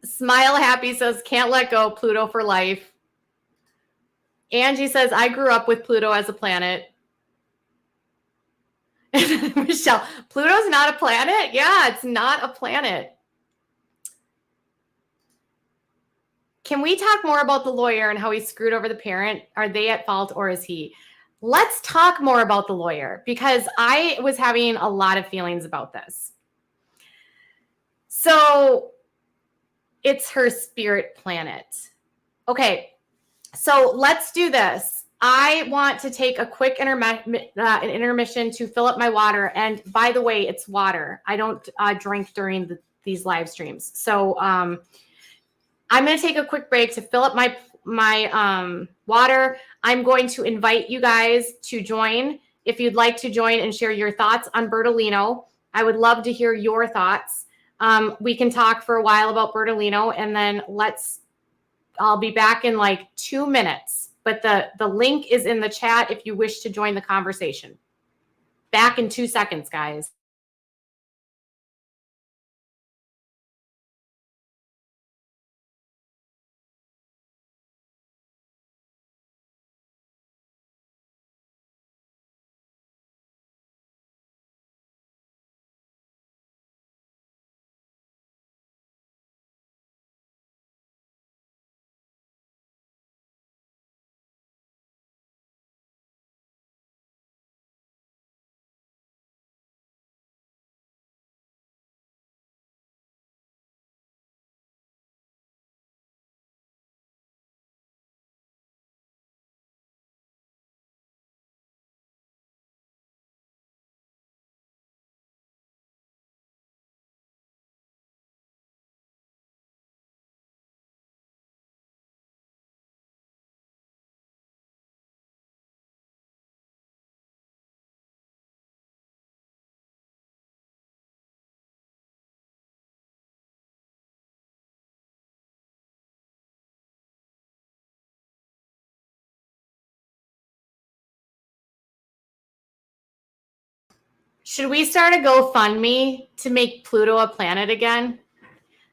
[SPEAKER 1] Smile Happy says can't let go. Pluto for life. Angie says I grew up with Pluto as a planet. Michelle, Pluto's not a planet? Yeah, it's not a planet. Can we talk more about the lawyer and how he screwed over the parent? Are they at fault or is he? Let's talk more about the lawyer because I was having a lot of feelings about this. So it's her spirit planet. Okay, so let's do this. I want to take a quick intermission to fill up my water. And by the way, it's water. I don't drink during these live streams. So I'm going to take a quick break to fill up my my water. I'm going to invite you guys to join. If you'd like to join and share your thoughts on Bertolino, I would love to hear your thoughts. We can talk for a while about Bertolino, and then I'll be back in like 2 minutes. But the link is in the chat if you wish to join the conversation. Back in 2 seconds, guys. Should we start a GoFundMe to make Pluto a planet again?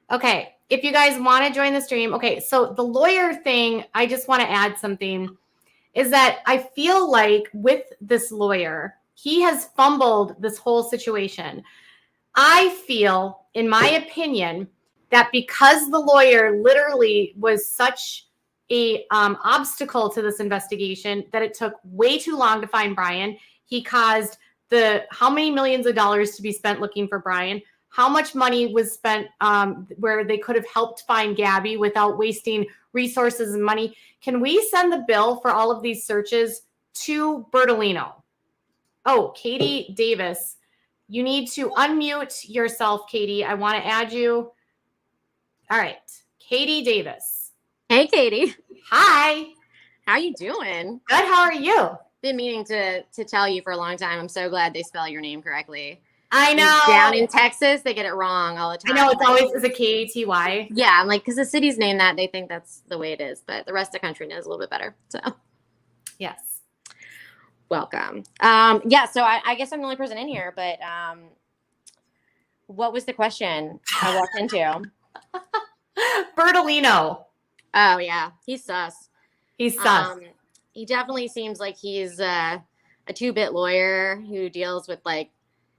[SPEAKER 1] Okay, if you guys want to join the stream. Okay, so the lawyer thing, I just want to add something, is that I feel like with this lawyer, he has fumbled this whole situation. I feel, in my opinion, that because the lawyer literally was such a obstacle to this investigation, that it took way too long to find Brian. He caused how many millions of dollars to be spent looking for Brian, how much money was spent where they could have helped find Gabby without wasting resources and money. Can we send the bill for all of these searches to Bertolino? Oh, Katie Davis, you need to unmute yourself, Katie. I want to add you. All right, Katie Davis.
[SPEAKER 4] Hey, Katie.
[SPEAKER 1] Hi.
[SPEAKER 4] How you doing?
[SPEAKER 1] Good. How are you?
[SPEAKER 4] Been meaning to tell you for a long time. I'm so glad they spell your name correctly.
[SPEAKER 1] I know.
[SPEAKER 4] Down in Texas, they get it wrong all the time.
[SPEAKER 1] I know, it's always is a K-A-T-Y.
[SPEAKER 4] Yeah, I'm like, because the city's named that, they think that's the way it is. But the rest of the country knows a little bit better. So,
[SPEAKER 1] yes.
[SPEAKER 4] Welcome. Yeah, so I guess I'm the only person in here, but what was the question I walked into?
[SPEAKER 1] Bertolino.
[SPEAKER 4] Oh, yeah, he's sus.
[SPEAKER 1] He's sus.
[SPEAKER 4] He definitely seems like he's a two-bit lawyer who deals with like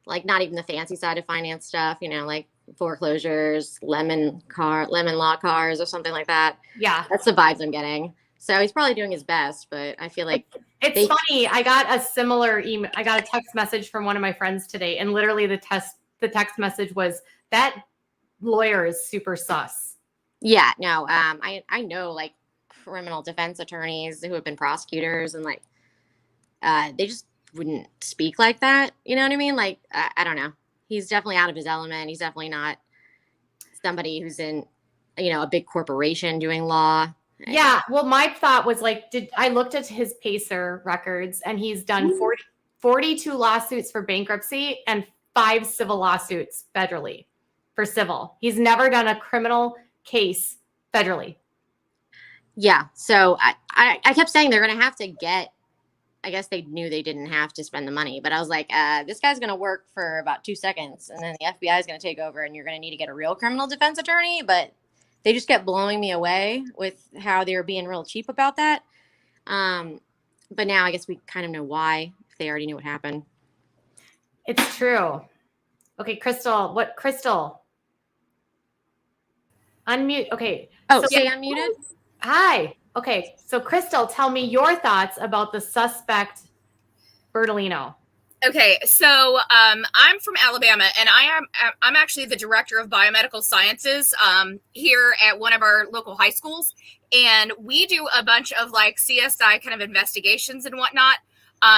[SPEAKER 4] not even the fancy side of finance stuff, you know, like foreclosures, lemon law cars or something like that.
[SPEAKER 1] Yeah.
[SPEAKER 4] That's the vibes I'm getting. So he's probably doing his best, but I feel like
[SPEAKER 1] it's funny. I got a similar email. I got a text message from one of my friends today, and literally the text message was, that lawyer is super sus.
[SPEAKER 4] Yeah, no, I know like criminal defense attorneys who have been prosecutors, and like they just wouldn't speak like that. You know what I mean? Like, I don't know. He's definitely out of his element. He's definitely not somebody who's in, a big corporation doing law.
[SPEAKER 1] Yeah. Well, my thought was like, I looked at his Pacer records, and he's done 42 lawsuits for bankruptcy and 5 civil lawsuits federally for civil. He's never done a criminal case federally.
[SPEAKER 4] Yeah. So I kept saying they're going to have to get, I guess they knew they didn't have to spend the money, but I was like, this guy's going to work for about 2 seconds, and then the FBI is going to take over, and you're going to need to get a real criminal defense attorney. But they just kept blowing me away with how they were being real cheap about that. But now I guess we kind of know why, if they already knew what happened.
[SPEAKER 1] It's true. Okay, Crystal. Crystal? Unmute. Okay.
[SPEAKER 4] Oh, stay unmuted?
[SPEAKER 1] Hi. Okay, so Crystal, tell me your thoughts about the suspect Bertolino.
[SPEAKER 5] Okay, so I'm from Alabama, and I'm actually the director of biomedical sciences here at one of our local high schools, and we do a bunch of like CSI kind of investigations and whatnot.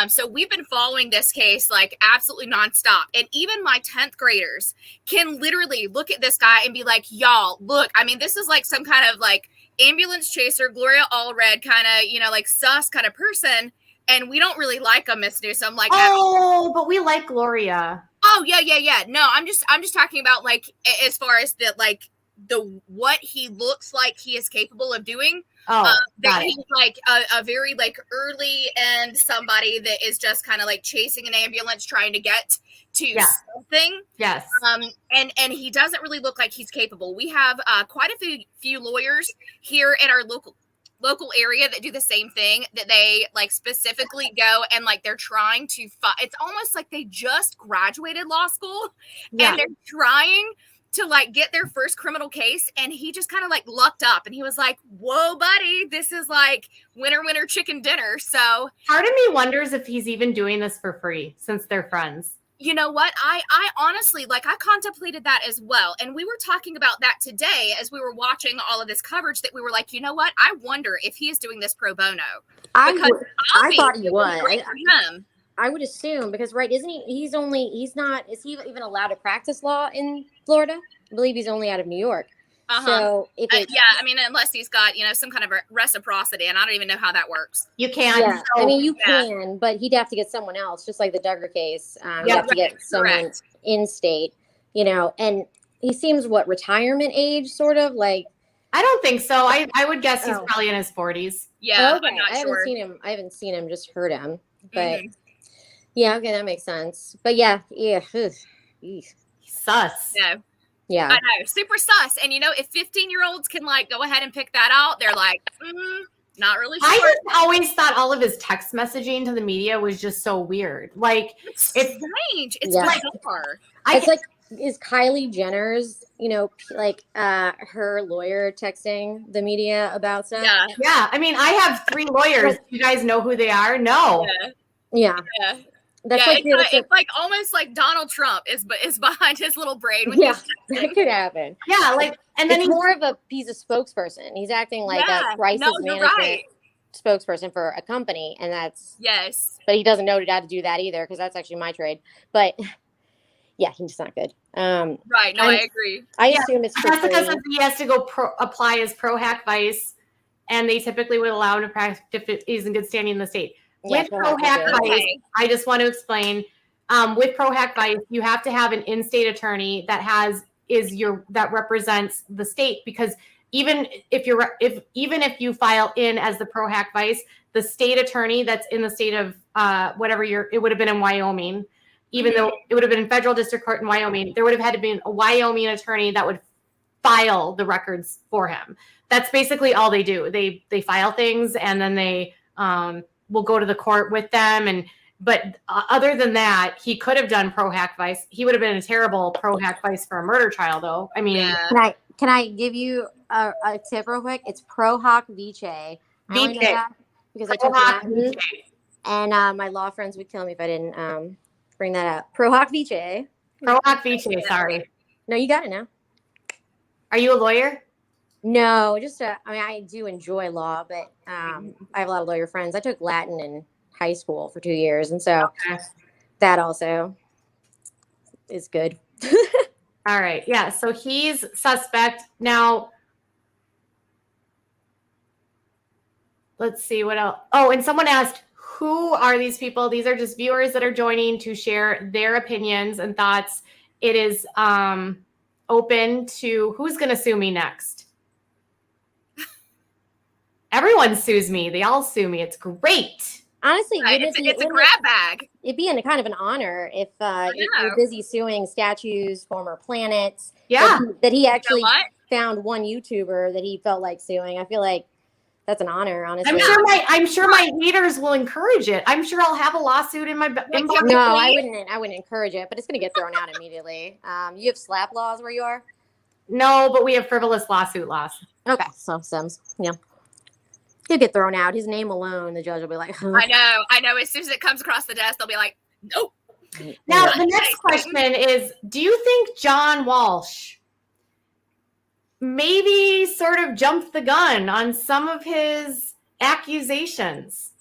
[SPEAKER 5] So we've been following this case like absolutely nonstop. And even my 10th graders can literally look at this guy and be like, y'all, look, I mean, this is like some kind of like ambulance chaser, Gloria Allred kind of, you know, like sus kind of person. And we don't really like him, Miss Newsom. Like,
[SPEAKER 1] oh, but we like Gloria.
[SPEAKER 5] oh yeah. No, I'm just talking about like as far as the like the what he looks like he is capable of doing.
[SPEAKER 1] Oh,
[SPEAKER 5] that he's like a very like early end somebody that is just kind of like chasing an ambulance trying to get to something.
[SPEAKER 1] Yes.
[SPEAKER 5] And he doesn't really look like he's capable. We have quite a few lawyers here in our local area that do the same thing, that they like specifically go and like they're trying to it's almost like they just graduated law school and they're trying to like get their first criminal case, and he just kind of like lucked up and he was like, whoa buddy, this is like winner chicken dinner. So
[SPEAKER 1] part of me wonders if he's even doing this for free since they're friends.
[SPEAKER 5] You know what? I honestly, like, I contemplated that as well. And we were talking about that today as we were watching all of this coverage, that we were like, you know what? I wonder if he is doing this pro bono.
[SPEAKER 4] I thought he was.
[SPEAKER 5] Him.
[SPEAKER 4] I would assume, because, right, isn't he? Is he even allowed to practice law in Florida? I believe he's only out of New York. So if
[SPEAKER 5] I mean, unless he's got, you know, some kind of reciprocity, and I don't even know how that works.
[SPEAKER 1] You can.
[SPEAKER 4] Yeah. So, I mean, you can, but he'd have to get someone else, just like the Duggar case. He'd have to get someone in state, you know, and he seems retirement age, sort of like.
[SPEAKER 1] I don't think so. I would guess he's probably in his 40s.
[SPEAKER 5] Yeah,
[SPEAKER 4] okay.
[SPEAKER 5] I'm not sure.
[SPEAKER 4] I haven't seen him, just heard him. But yeah, okay, that makes sense. But yeah.
[SPEAKER 1] Sus.
[SPEAKER 5] Yeah.
[SPEAKER 4] Yeah.
[SPEAKER 5] I know. Super sus. And you know, if 15-year-olds can like go ahead and pick that out, they're like, not really sure.
[SPEAKER 1] I just always thought all of his text messaging to the media was just so weird. Like
[SPEAKER 5] it's strange. It's bizarre.
[SPEAKER 4] It's like, is Kylie Jenner's, you know, like her lawyer texting the media about stuff?
[SPEAKER 1] Yeah. I mean, I have 3 lawyers. You guys know who they are? No.
[SPEAKER 4] Yeah. That's like
[SPEAKER 5] it's like almost like Donald Trump is behind his little brain.
[SPEAKER 4] That could happen.
[SPEAKER 1] Yeah, like, and then
[SPEAKER 4] he's more of he's a spokesperson. He's acting like a crisis management spokesperson for a company, and that's But he doesn't know how to do that either, because that's actually my trade. But yeah, he's not good.
[SPEAKER 5] Right? No, I agree.
[SPEAKER 4] I assume it's
[SPEAKER 1] because he has to go apply his pro hack vice, and they typically would allow him to practice if he's in good standing in the state. With Pro Hack Vice, I just want to explain. With Pro Hack Vice, you have to have an in-state attorney that represents the state, because even if you file in as the Pro Hack Vice, the state attorney that's in the state of it would have been in Wyoming, even though it would have been in federal district court in Wyoming, there would have had to be a Wyoming attorney that would file the records for him. That's basically all they do. They file things, and then they will go to the court with them. But other than that, he could have done Pro Hack Vice. He would have been a terrible Pro Hack Vice for a murder trial, though. I mean,
[SPEAKER 4] can I give you a tip real quick? It's Pro Hack Vice. Because I took Latin, and my law friends would kill me if I didn't bring that up. Pro Hack Vice.
[SPEAKER 1] Pro Hack Vice. Sorry.
[SPEAKER 4] No, you got it now.
[SPEAKER 1] Are you a lawyer?
[SPEAKER 4] No, just I do enjoy law, but I have a lot of lawyer friends. I took Latin in high school for 2 years, and so that also is good.
[SPEAKER 1] All right, yeah. So he's suspect now. Let's see what else. Oh, and someone asked, who are these people? These are just viewers that are joining to share their opinions and thoughts. It is open to who's going to sue me next. Everyone sues me. They all sue me. It's great.
[SPEAKER 4] Honestly,
[SPEAKER 5] it's a grab bag.
[SPEAKER 4] It'd be kind of an honor if you're busy suing statues, former planets.
[SPEAKER 1] Yeah.
[SPEAKER 4] That he actually found one YouTuber that he felt like suing. I feel like that's an honor, honestly.
[SPEAKER 1] I'm sure my readers will encourage it. I'm sure I'll have a lawsuit in my inbox.
[SPEAKER 4] No, I wouldn't encourage it, but it's going to get thrown out immediately. You have slap laws where you are?
[SPEAKER 1] No, but we have frivolous lawsuit laws.
[SPEAKER 4] Okay, so Sims, yeah. He'll get thrown out. His name alone, the judge will be like,
[SPEAKER 5] I know. As soon as it comes across the desk, they'll be like, nope.
[SPEAKER 1] Now, the next question is, do you think John Walsh maybe sort of jumped the gun on some of his accusations?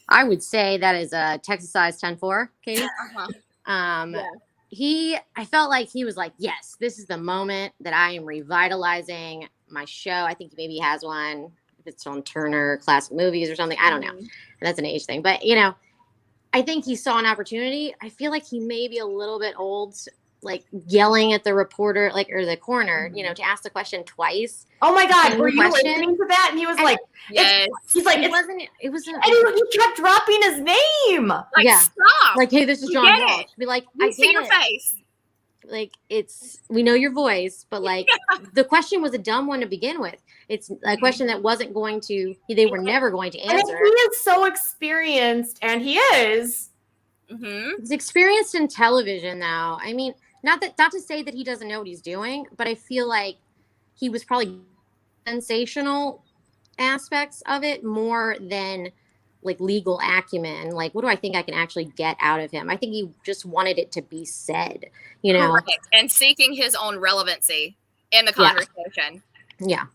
[SPEAKER 4] I would say that is a Texas size 10-4, Katie.
[SPEAKER 5] Yeah.
[SPEAKER 4] I felt like he was like, yes, this is the moment that I am revitalizing my show. I think maybe he has one, if it's on Turner Classic Movies or something. I don't know. That's an age thing. But, I think he saw an opportunity. I feel like he may be a little bit old, like yelling at the reporter, or the coroner, to ask the question twice.
[SPEAKER 1] Oh my God, were you
[SPEAKER 4] question.
[SPEAKER 1] listening to that? And he was like,
[SPEAKER 5] Yes.
[SPEAKER 1] he's like,
[SPEAKER 4] It wasn't.
[SPEAKER 1] and he kept dropping his name.
[SPEAKER 5] Like,
[SPEAKER 4] Yeah.
[SPEAKER 5] stop.
[SPEAKER 4] Like, hey, this is
[SPEAKER 5] We
[SPEAKER 4] John
[SPEAKER 5] get
[SPEAKER 4] Walsh.
[SPEAKER 5] it.
[SPEAKER 4] Be like,
[SPEAKER 5] We
[SPEAKER 4] I
[SPEAKER 5] see
[SPEAKER 4] get
[SPEAKER 5] your
[SPEAKER 4] it.
[SPEAKER 5] face.
[SPEAKER 4] Like, we know your voice, but like the question was a dumb one to begin with. It's a question that they were never going to
[SPEAKER 1] And
[SPEAKER 4] answer.
[SPEAKER 1] he is so experienced, and he is.
[SPEAKER 4] He's experienced in television now. I mean, not to say that he doesn't know what he's doing, but I feel like he was probably sensational aspects of it more than like legal acumen. Like, what do I think I can actually get out of him? I think he just wanted it to be said,
[SPEAKER 5] Correct. And seeking his own relevancy in the conversation.
[SPEAKER 4] Yeah.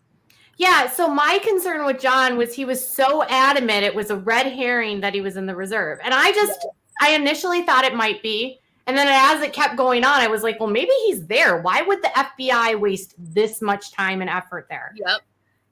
[SPEAKER 1] Yeah, so my concern with John was he was so adamant it was a red herring that he was in the reserve. And I initially thought it might be. And then as it kept going on, I was like, well, maybe he's there. Why would the FBI waste this much time and effort there?
[SPEAKER 5] Yep.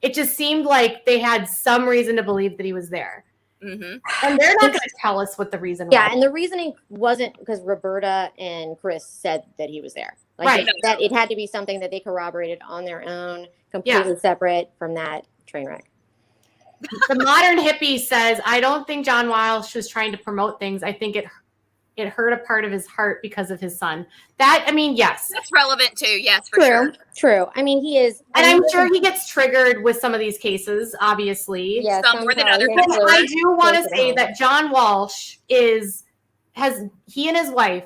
[SPEAKER 1] It just seemed like they had some reason to believe that he was there.
[SPEAKER 5] Mm-hmm.
[SPEAKER 1] And they're not going to tell us what the reason was.
[SPEAKER 4] Yeah, and the reasoning wasn't because Roberta and Chris said that he was there. Like,
[SPEAKER 1] right.
[SPEAKER 4] That it had to be something that they corroborated on their own, completely separate from that train wreck.
[SPEAKER 1] The modern hippie says, I don't think John Walsh was trying to promote things. I think it hurt a part of his heart because of his son. Yes.
[SPEAKER 5] That's relevant too. Yes, for sure.
[SPEAKER 4] True. I mean, he is.
[SPEAKER 1] And I'm sure he gets triggered with some of these cases, obviously.
[SPEAKER 4] Yeah,
[SPEAKER 5] some more than others.
[SPEAKER 1] And I do want to say that John Walsh he and his wife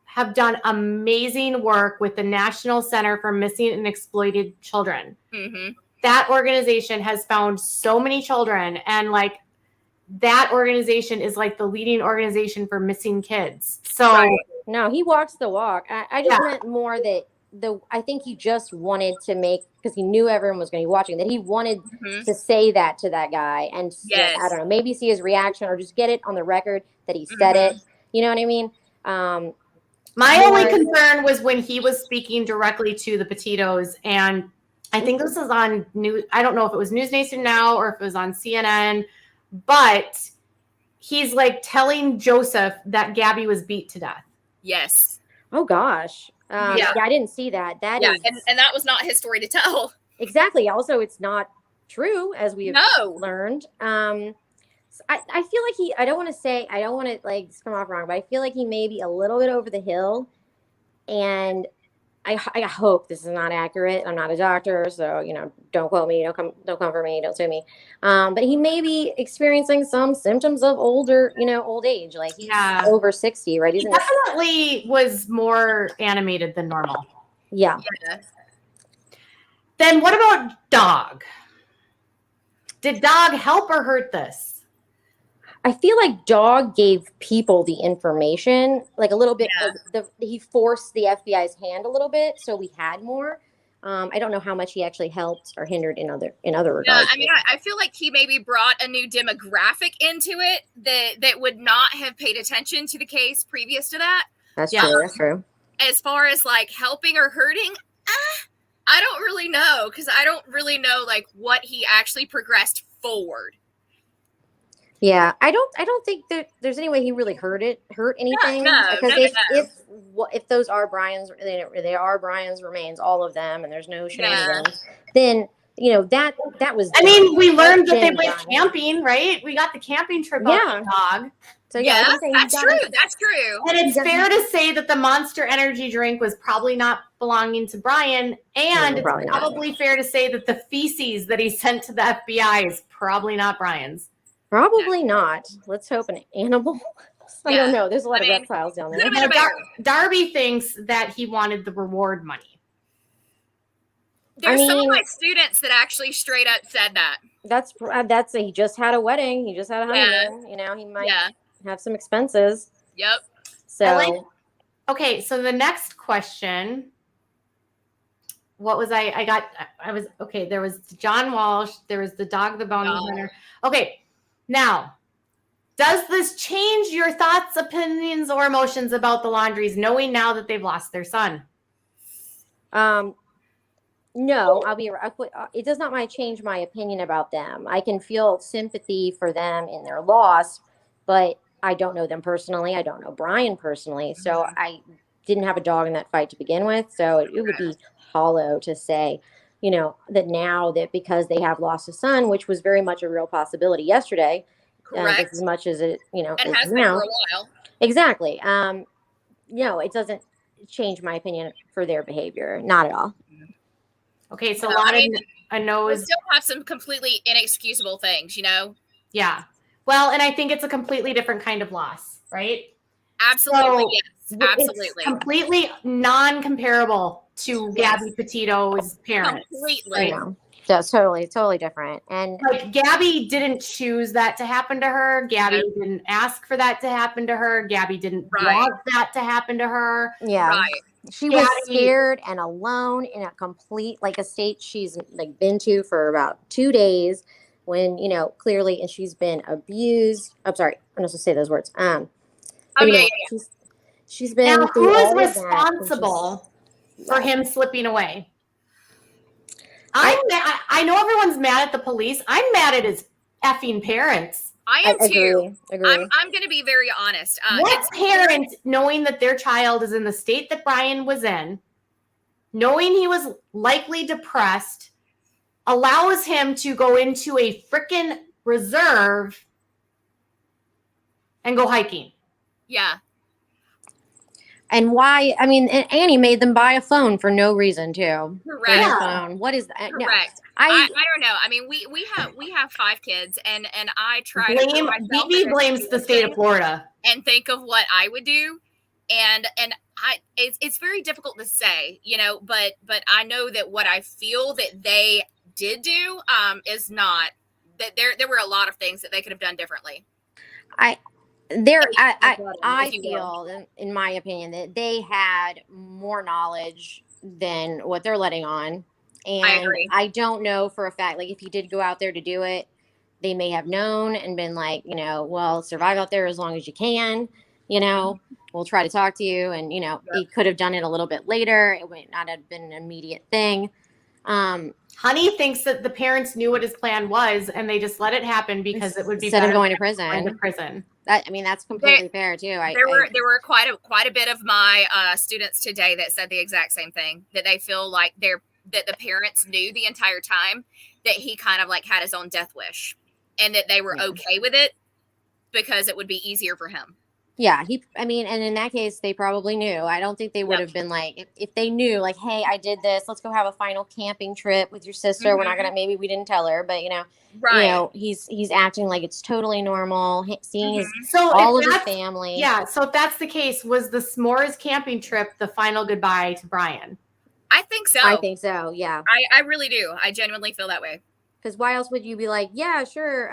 [SPEAKER 1] have done amazing work with the National Center for Missing and Exploited Children.
[SPEAKER 5] Mm-hmm.
[SPEAKER 1] That organization has found so many children, and like that organization is like the leading organization for missing kids. So
[SPEAKER 4] no, he walks the walk. I just meant more that I think he just wanted to make, because he knew everyone was going to be watching, that he wanted to say that to that guy and I don't know, maybe see his reaction or just get it on the record that he said it. You know what I mean?
[SPEAKER 1] My only concern was when he was speaking directly to the Petitos, and I think this was on I don't know if it was News Nation Now or if it was on CNN, but he's like telling Joseph that Gabby was beat to death.
[SPEAKER 5] Yes.
[SPEAKER 4] Oh gosh. Yeah, I didn't see that. That is,
[SPEAKER 5] and that was not his story to tell.
[SPEAKER 4] Exactly. Also, it's not true, as we have learned. I feel like I don't want to like come off wrong, but I feel like he may be a little bit over the hill, and I hope this is not accurate. I'm not a doctor, so don't quote me, don't come for me, don't sue me. But he may be experiencing some symptoms of old age, like he's over 60, right?
[SPEAKER 1] He definitely was more animated than normal.
[SPEAKER 4] Yeah.
[SPEAKER 1] Then what about Dog? Did Dog help or hurt this?
[SPEAKER 4] I feel like Dog gave people the information, like a little bit. He forced the FBI's hand a little bit, so we had more. I don't know how much he actually helped or hindered in other regards.
[SPEAKER 5] I mean, I feel like he maybe brought a new demographic into it that would not have paid attention to the case previous to that.
[SPEAKER 4] That's true. That's true.
[SPEAKER 5] As far as like helping or hurting, I don't really know, because I don't really know like what he actually progressed forward.
[SPEAKER 4] Yeah, I don't think that there's any way he really hurt anything. Because if those are Brian's, they are Brian's remains, all of them, and there's no shenanigans, then that was.
[SPEAKER 1] I mean, we learned that they went camping, right? We got the camping trip on Dog.
[SPEAKER 4] So
[SPEAKER 5] that's true. That's true.
[SPEAKER 1] And it's fair to say that the Monster Energy drink was probably not belonging to Brian, and it's probably fair to say that the feces that he sent to the FBI is probably not Brian's.
[SPEAKER 4] Probably not. Let's hope an animal. I don't know. There's a lot of reptiles down there.
[SPEAKER 1] Darby thinks that he wanted the reward money.
[SPEAKER 5] There's some of my students that actually straight up said that.
[SPEAKER 4] That's he just had a wedding. He just had a honeymoon. He might have some expenses.
[SPEAKER 5] Yep.
[SPEAKER 4] So
[SPEAKER 1] okay. So the next question. What was okay. There was John Walsh. There was the Dog, the bounty hunter. Okay. Now, Does this change your thoughts, opinions, or emotions about the Laundries, knowing now that they've lost their son?
[SPEAKER 4] No, it does not change my opinion about them. I can feel sympathy for them in their loss, but I don't know them personally. I don't know Brian personally. So I didn't have a dog in that fight to begin with. So it would be hollow to say, that now that because they have lost a son, which was very much a real possibility yesterday,
[SPEAKER 5] Correct.
[SPEAKER 4] just as much as it,
[SPEAKER 5] and
[SPEAKER 4] is
[SPEAKER 5] has been
[SPEAKER 4] now.
[SPEAKER 5] for a while.
[SPEAKER 4] Exactly. No, it doesn't change my opinion for their behavior. Not at all.
[SPEAKER 1] Okay, so
[SPEAKER 5] No,
[SPEAKER 1] a lot
[SPEAKER 5] I mean,
[SPEAKER 1] of
[SPEAKER 5] We
[SPEAKER 1] knows.
[SPEAKER 5] still have some completely inexcusable things,
[SPEAKER 1] Yeah. Well, and I think it's a completely different kind of loss, right?
[SPEAKER 5] Absolutely,
[SPEAKER 1] So,
[SPEAKER 5] yes.
[SPEAKER 1] It's
[SPEAKER 5] Absolutely.
[SPEAKER 1] completely non-comparable to
[SPEAKER 5] Yes.
[SPEAKER 1] Gabby Petito's parents.
[SPEAKER 5] Completely.
[SPEAKER 4] I know. That's totally different. And
[SPEAKER 1] Like, Gabby didn't choose that to happen to her. Gabby
[SPEAKER 5] Nope.
[SPEAKER 1] didn't ask for that to happen to her. Gabby didn't
[SPEAKER 5] Right.
[SPEAKER 1] want that to happen to her.
[SPEAKER 4] yeah,
[SPEAKER 5] Right.
[SPEAKER 4] she was
[SPEAKER 1] Gabby-
[SPEAKER 4] scared and alone in a complete, like, a state she's like been to for about 2 days when, clearly, and she's been abused. I'm sorry, I'm not supposed to say those words.
[SPEAKER 5] Oh,
[SPEAKER 4] But,
[SPEAKER 5] yeah.
[SPEAKER 4] she's been
[SPEAKER 1] Now,
[SPEAKER 4] through
[SPEAKER 1] who is
[SPEAKER 4] all of that, and
[SPEAKER 1] responsible
[SPEAKER 4] she's-
[SPEAKER 1] for him slipping away? I know everyone's mad at the police. I'm mad at his effing parents.
[SPEAKER 5] I am too.
[SPEAKER 4] Agree.
[SPEAKER 5] I'm going to be very honest.
[SPEAKER 1] What parent, knowing that their child is in the state that Brian was in, knowing he was likely depressed, allows him to go into a freaking reserve and go hiking?
[SPEAKER 5] Yeah.
[SPEAKER 4] And why? I mean, and Annie made them buy a phone for no reason too.
[SPEAKER 5] Correct.
[SPEAKER 4] For their
[SPEAKER 1] Yeah.
[SPEAKER 4] phone. What is that? No,
[SPEAKER 5] Correct. I don't know. I mean, we have 5 kids, and I try to put myself
[SPEAKER 1] BB
[SPEAKER 5] in a
[SPEAKER 1] blames the state of
[SPEAKER 5] situation
[SPEAKER 1] Florida.
[SPEAKER 5] and think of what I would do, and it's very difficult to say, but I know that what I feel that they did do is not that there were a lot of things that they could have done differently.
[SPEAKER 4] I
[SPEAKER 5] if you
[SPEAKER 4] feel, in my opinion, that they had more knowledge than what they're letting on. And
[SPEAKER 5] I agree.
[SPEAKER 4] I don't know for a fact, like, if he did go out there to do it, they may have known and been like, well, survive out there as long as you can, we'll try to talk to you. And, he could have done it a little bit later. It might not have been an immediate thing.
[SPEAKER 1] Honey thinks that the parents knew what his plan was, and they just let it happen because it would be
[SPEAKER 4] Instead of
[SPEAKER 1] better
[SPEAKER 4] going to
[SPEAKER 1] going to
[SPEAKER 4] prison.
[SPEAKER 1] prison.
[SPEAKER 4] That's completely fair too.
[SPEAKER 5] There were quite a bit of my students today that said the exact same thing, that they feel like that the parents knew the entire time that he kind of like had his own death wish, and that they were okay with it because it would be easier for him.
[SPEAKER 4] Yeah, and in that case, they probably knew. I don't think they would have been like, if they knew, like, hey, I did this, let's go have a final camping trip with your sister. We're not gonna, maybe we didn't tell her, but
[SPEAKER 5] Right.
[SPEAKER 4] He's acting like it's totally normal, seeing his
[SPEAKER 1] So
[SPEAKER 4] all
[SPEAKER 1] if
[SPEAKER 4] of his
[SPEAKER 1] that's-
[SPEAKER 4] family.
[SPEAKER 1] Yeah, so if that's the case, was the s'mores camping trip the final goodbye to Brian?
[SPEAKER 5] I think so.
[SPEAKER 4] I think so. Yeah,
[SPEAKER 5] I really do. I genuinely feel that way.
[SPEAKER 4] because why else would you be like, yeah, sure,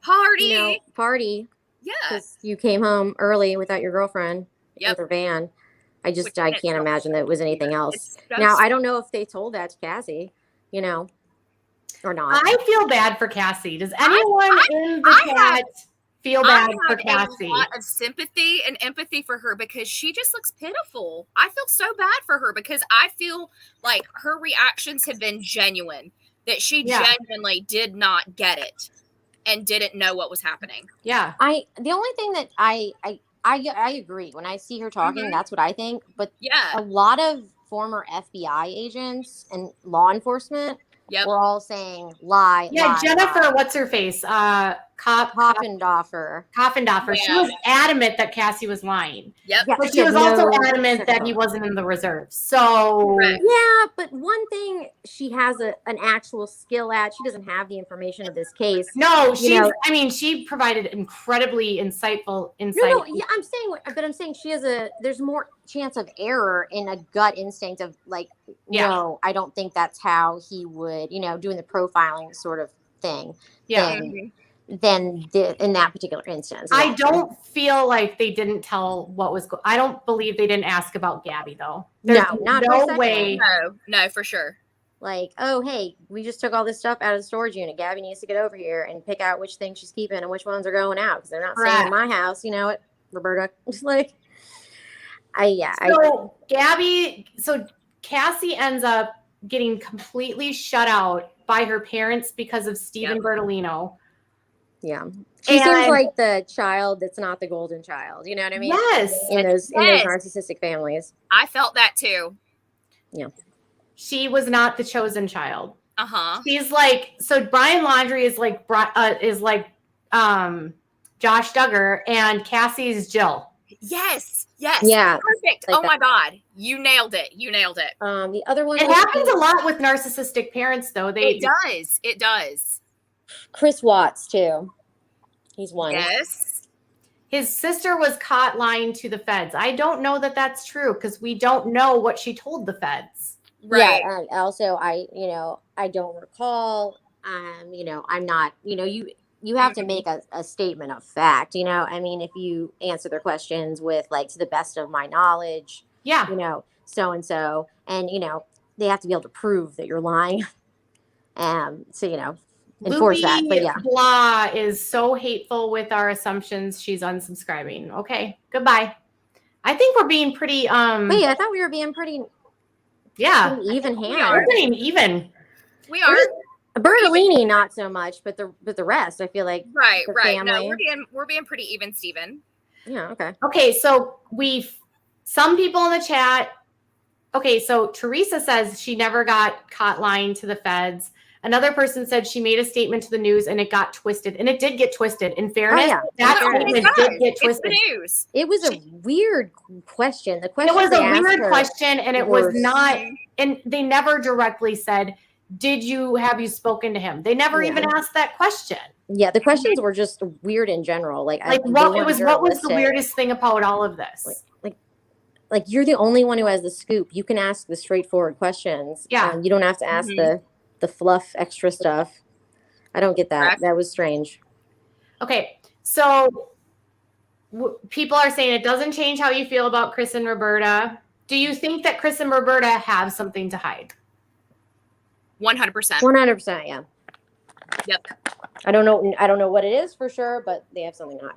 [SPEAKER 5] Party.
[SPEAKER 4] party?
[SPEAKER 5] Yeah.
[SPEAKER 4] Because you came home early without your girlfriend
[SPEAKER 5] Yep.
[SPEAKER 4] with her van. I
[SPEAKER 5] Which
[SPEAKER 4] can't
[SPEAKER 5] is
[SPEAKER 4] imagine that it was anything else.
[SPEAKER 5] It's
[SPEAKER 4] Now,
[SPEAKER 5] just-
[SPEAKER 4] I don't know if they told that to Cassie, or not.
[SPEAKER 1] I feel bad for Cassie. Does anyone in the chat feel
[SPEAKER 5] I
[SPEAKER 1] bad for
[SPEAKER 5] have
[SPEAKER 1] Cassie?
[SPEAKER 5] a lot of sympathy and empathy for her because she just looks pitiful. I feel so bad for her because I feel like her reactions have been genuine, that she genuinely did not get it and didn't know what was happening.
[SPEAKER 1] Yeah.
[SPEAKER 4] The only thing that I agree, when I see her talking, that's what I think. But
[SPEAKER 5] Yeah.
[SPEAKER 4] a lot of former FBI agents and law enforcement
[SPEAKER 5] Yep.
[SPEAKER 4] were all saying lie.
[SPEAKER 1] Yeah,
[SPEAKER 4] lie,
[SPEAKER 1] Jennifer,
[SPEAKER 4] lie.
[SPEAKER 1] what's her face?
[SPEAKER 4] Coffindoffer.
[SPEAKER 1] Coffindoffer. She
[SPEAKER 5] Yeah.
[SPEAKER 1] was adamant that Cassie was lying.
[SPEAKER 5] Yep.
[SPEAKER 4] Yeah,
[SPEAKER 1] But she was
[SPEAKER 4] had
[SPEAKER 1] also
[SPEAKER 4] no
[SPEAKER 1] adamant that he
[SPEAKER 4] sugarcoat.
[SPEAKER 1] wasn't in the reserve. So
[SPEAKER 5] Correct.
[SPEAKER 4] Yeah, but one thing she has an actual skill at. She doesn't have the information of this case.
[SPEAKER 1] no,
[SPEAKER 4] know-
[SPEAKER 1] she provided incredibly insightful insight.
[SPEAKER 4] No, yeah, I'm saying she has there's more chance of error in a gut instinct of like,
[SPEAKER 1] Yeah.
[SPEAKER 4] no, I don't think that's how he would, doing the profiling sort of thing.
[SPEAKER 1] Yeah.
[SPEAKER 4] Than in that particular instance.
[SPEAKER 1] I don't feel like they didn't tell what was I don't believe they didn't ask about Gabby though. There's
[SPEAKER 4] No, not for a
[SPEAKER 1] no
[SPEAKER 4] second.
[SPEAKER 1] way.
[SPEAKER 5] No, for sure.
[SPEAKER 4] like, oh, hey, we just took all this stuff out of the storage unit. Gabby needs to get over here and pick out which things she's keeping and which ones are going out because they're not staying in my house. You know what, Roberta? Like,
[SPEAKER 1] So Cassie ends up getting completely shut out by her parents because of Stephen Bertolino.
[SPEAKER 4] Yeah. She seems like the child that's not the golden child. You know what I mean?
[SPEAKER 1] Yes.
[SPEAKER 4] In those narcissistic families.
[SPEAKER 5] I felt that too.
[SPEAKER 4] Yeah.
[SPEAKER 1] She was not the chosen child.
[SPEAKER 5] Uh-huh.
[SPEAKER 1] She's like, so Brian Laundrie is like Josh Duggar, and Cassie's Jill.
[SPEAKER 5] Yes. Yes.
[SPEAKER 4] Yeah.
[SPEAKER 5] Perfect.
[SPEAKER 4] Like
[SPEAKER 5] oh my God. You nailed it. You nailed it.
[SPEAKER 4] The other one.
[SPEAKER 1] It happens a lot with narcissistic parents, though.
[SPEAKER 5] It does. It does.
[SPEAKER 4] Chris Watts too. He's one.
[SPEAKER 5] Yes.
[SPEAKER 1] His sister was caught lying to the feds. I don't know that that's true because we don't know what she told the feds.
[SPEAKER 5] Right.
[SPEAKER 4] Yeah. Also, I don't recall. I'm not. You have to make a statement of fact. I mean, if you answer their questions with like, to the best of my knowledge.
[SPEAKER 1] Yeah.
[SPEAKER 4] So and so, and they have to be able to prove that you're lying. Enforce that. But yeah.
[SPEAKER 1] Blah is so hateful with our assumptions. She's unsubscribing. Okay, goodbye. I think we're being pretty.
[SPEAKER 4] Wait, I thought we were being pretty.
[SPEAKER 1] Yeah.
[SPEAKER 4] Pretty even hand.
[SPEAKER 1] We're being even.
[SPEAKER 5] We are.
[SPEAKER 4] Bertolini, not so much, but the rest, I feel like.
[SPEAKER 5] Right.
[SPEAKER 4] Family.
[SPEAKER 5] No, we're being pretty even, Stephen.
[SPEAKER 4] Yeah. Okay.
[SPEAKER 1] Okay, so some people in the chat. Okay, so Teresa says she never got caught lying to the feds. Another person said she made a statement to the news and it got twisted. And it did get twisted. In fairness, that statement did get twisted.
[SPEAKER 5] It's the news.
[SPEAKER 4] It was a weird question. The question
[SPEAKER 1] it was a weird question, and it was not, and they never directly said, have you spoken to him? They never even asked that question.
[SPEAKER 4] Yeah, the questions were just weird in general. What was
[SPEAKER 1] the weirdest thing about all of this?
[SPEAKER 4] Like you're the only one who has the scoop. You can ask the straightforward questions.
[SPEAKER 1] Yeah.
[SPEAKER 4] You don't have to ask the fluff extra stuff. I don't get that.
[SPEAKER 5] Correct.
[SPEAKER 4] That was strange.
[SPEAKER 1] Okay, so people are saying it doesn't change how you feel about Chris and Roberta. Do you think that Chris and Roberta have something to hide?
[SPEAKER 5] 100%.
[SPEAKER 4] 100%, yeah.
[SPEAKER 5] Yep.
[SPEAKER 4] I don't know what it is for sure, but they have something to hide.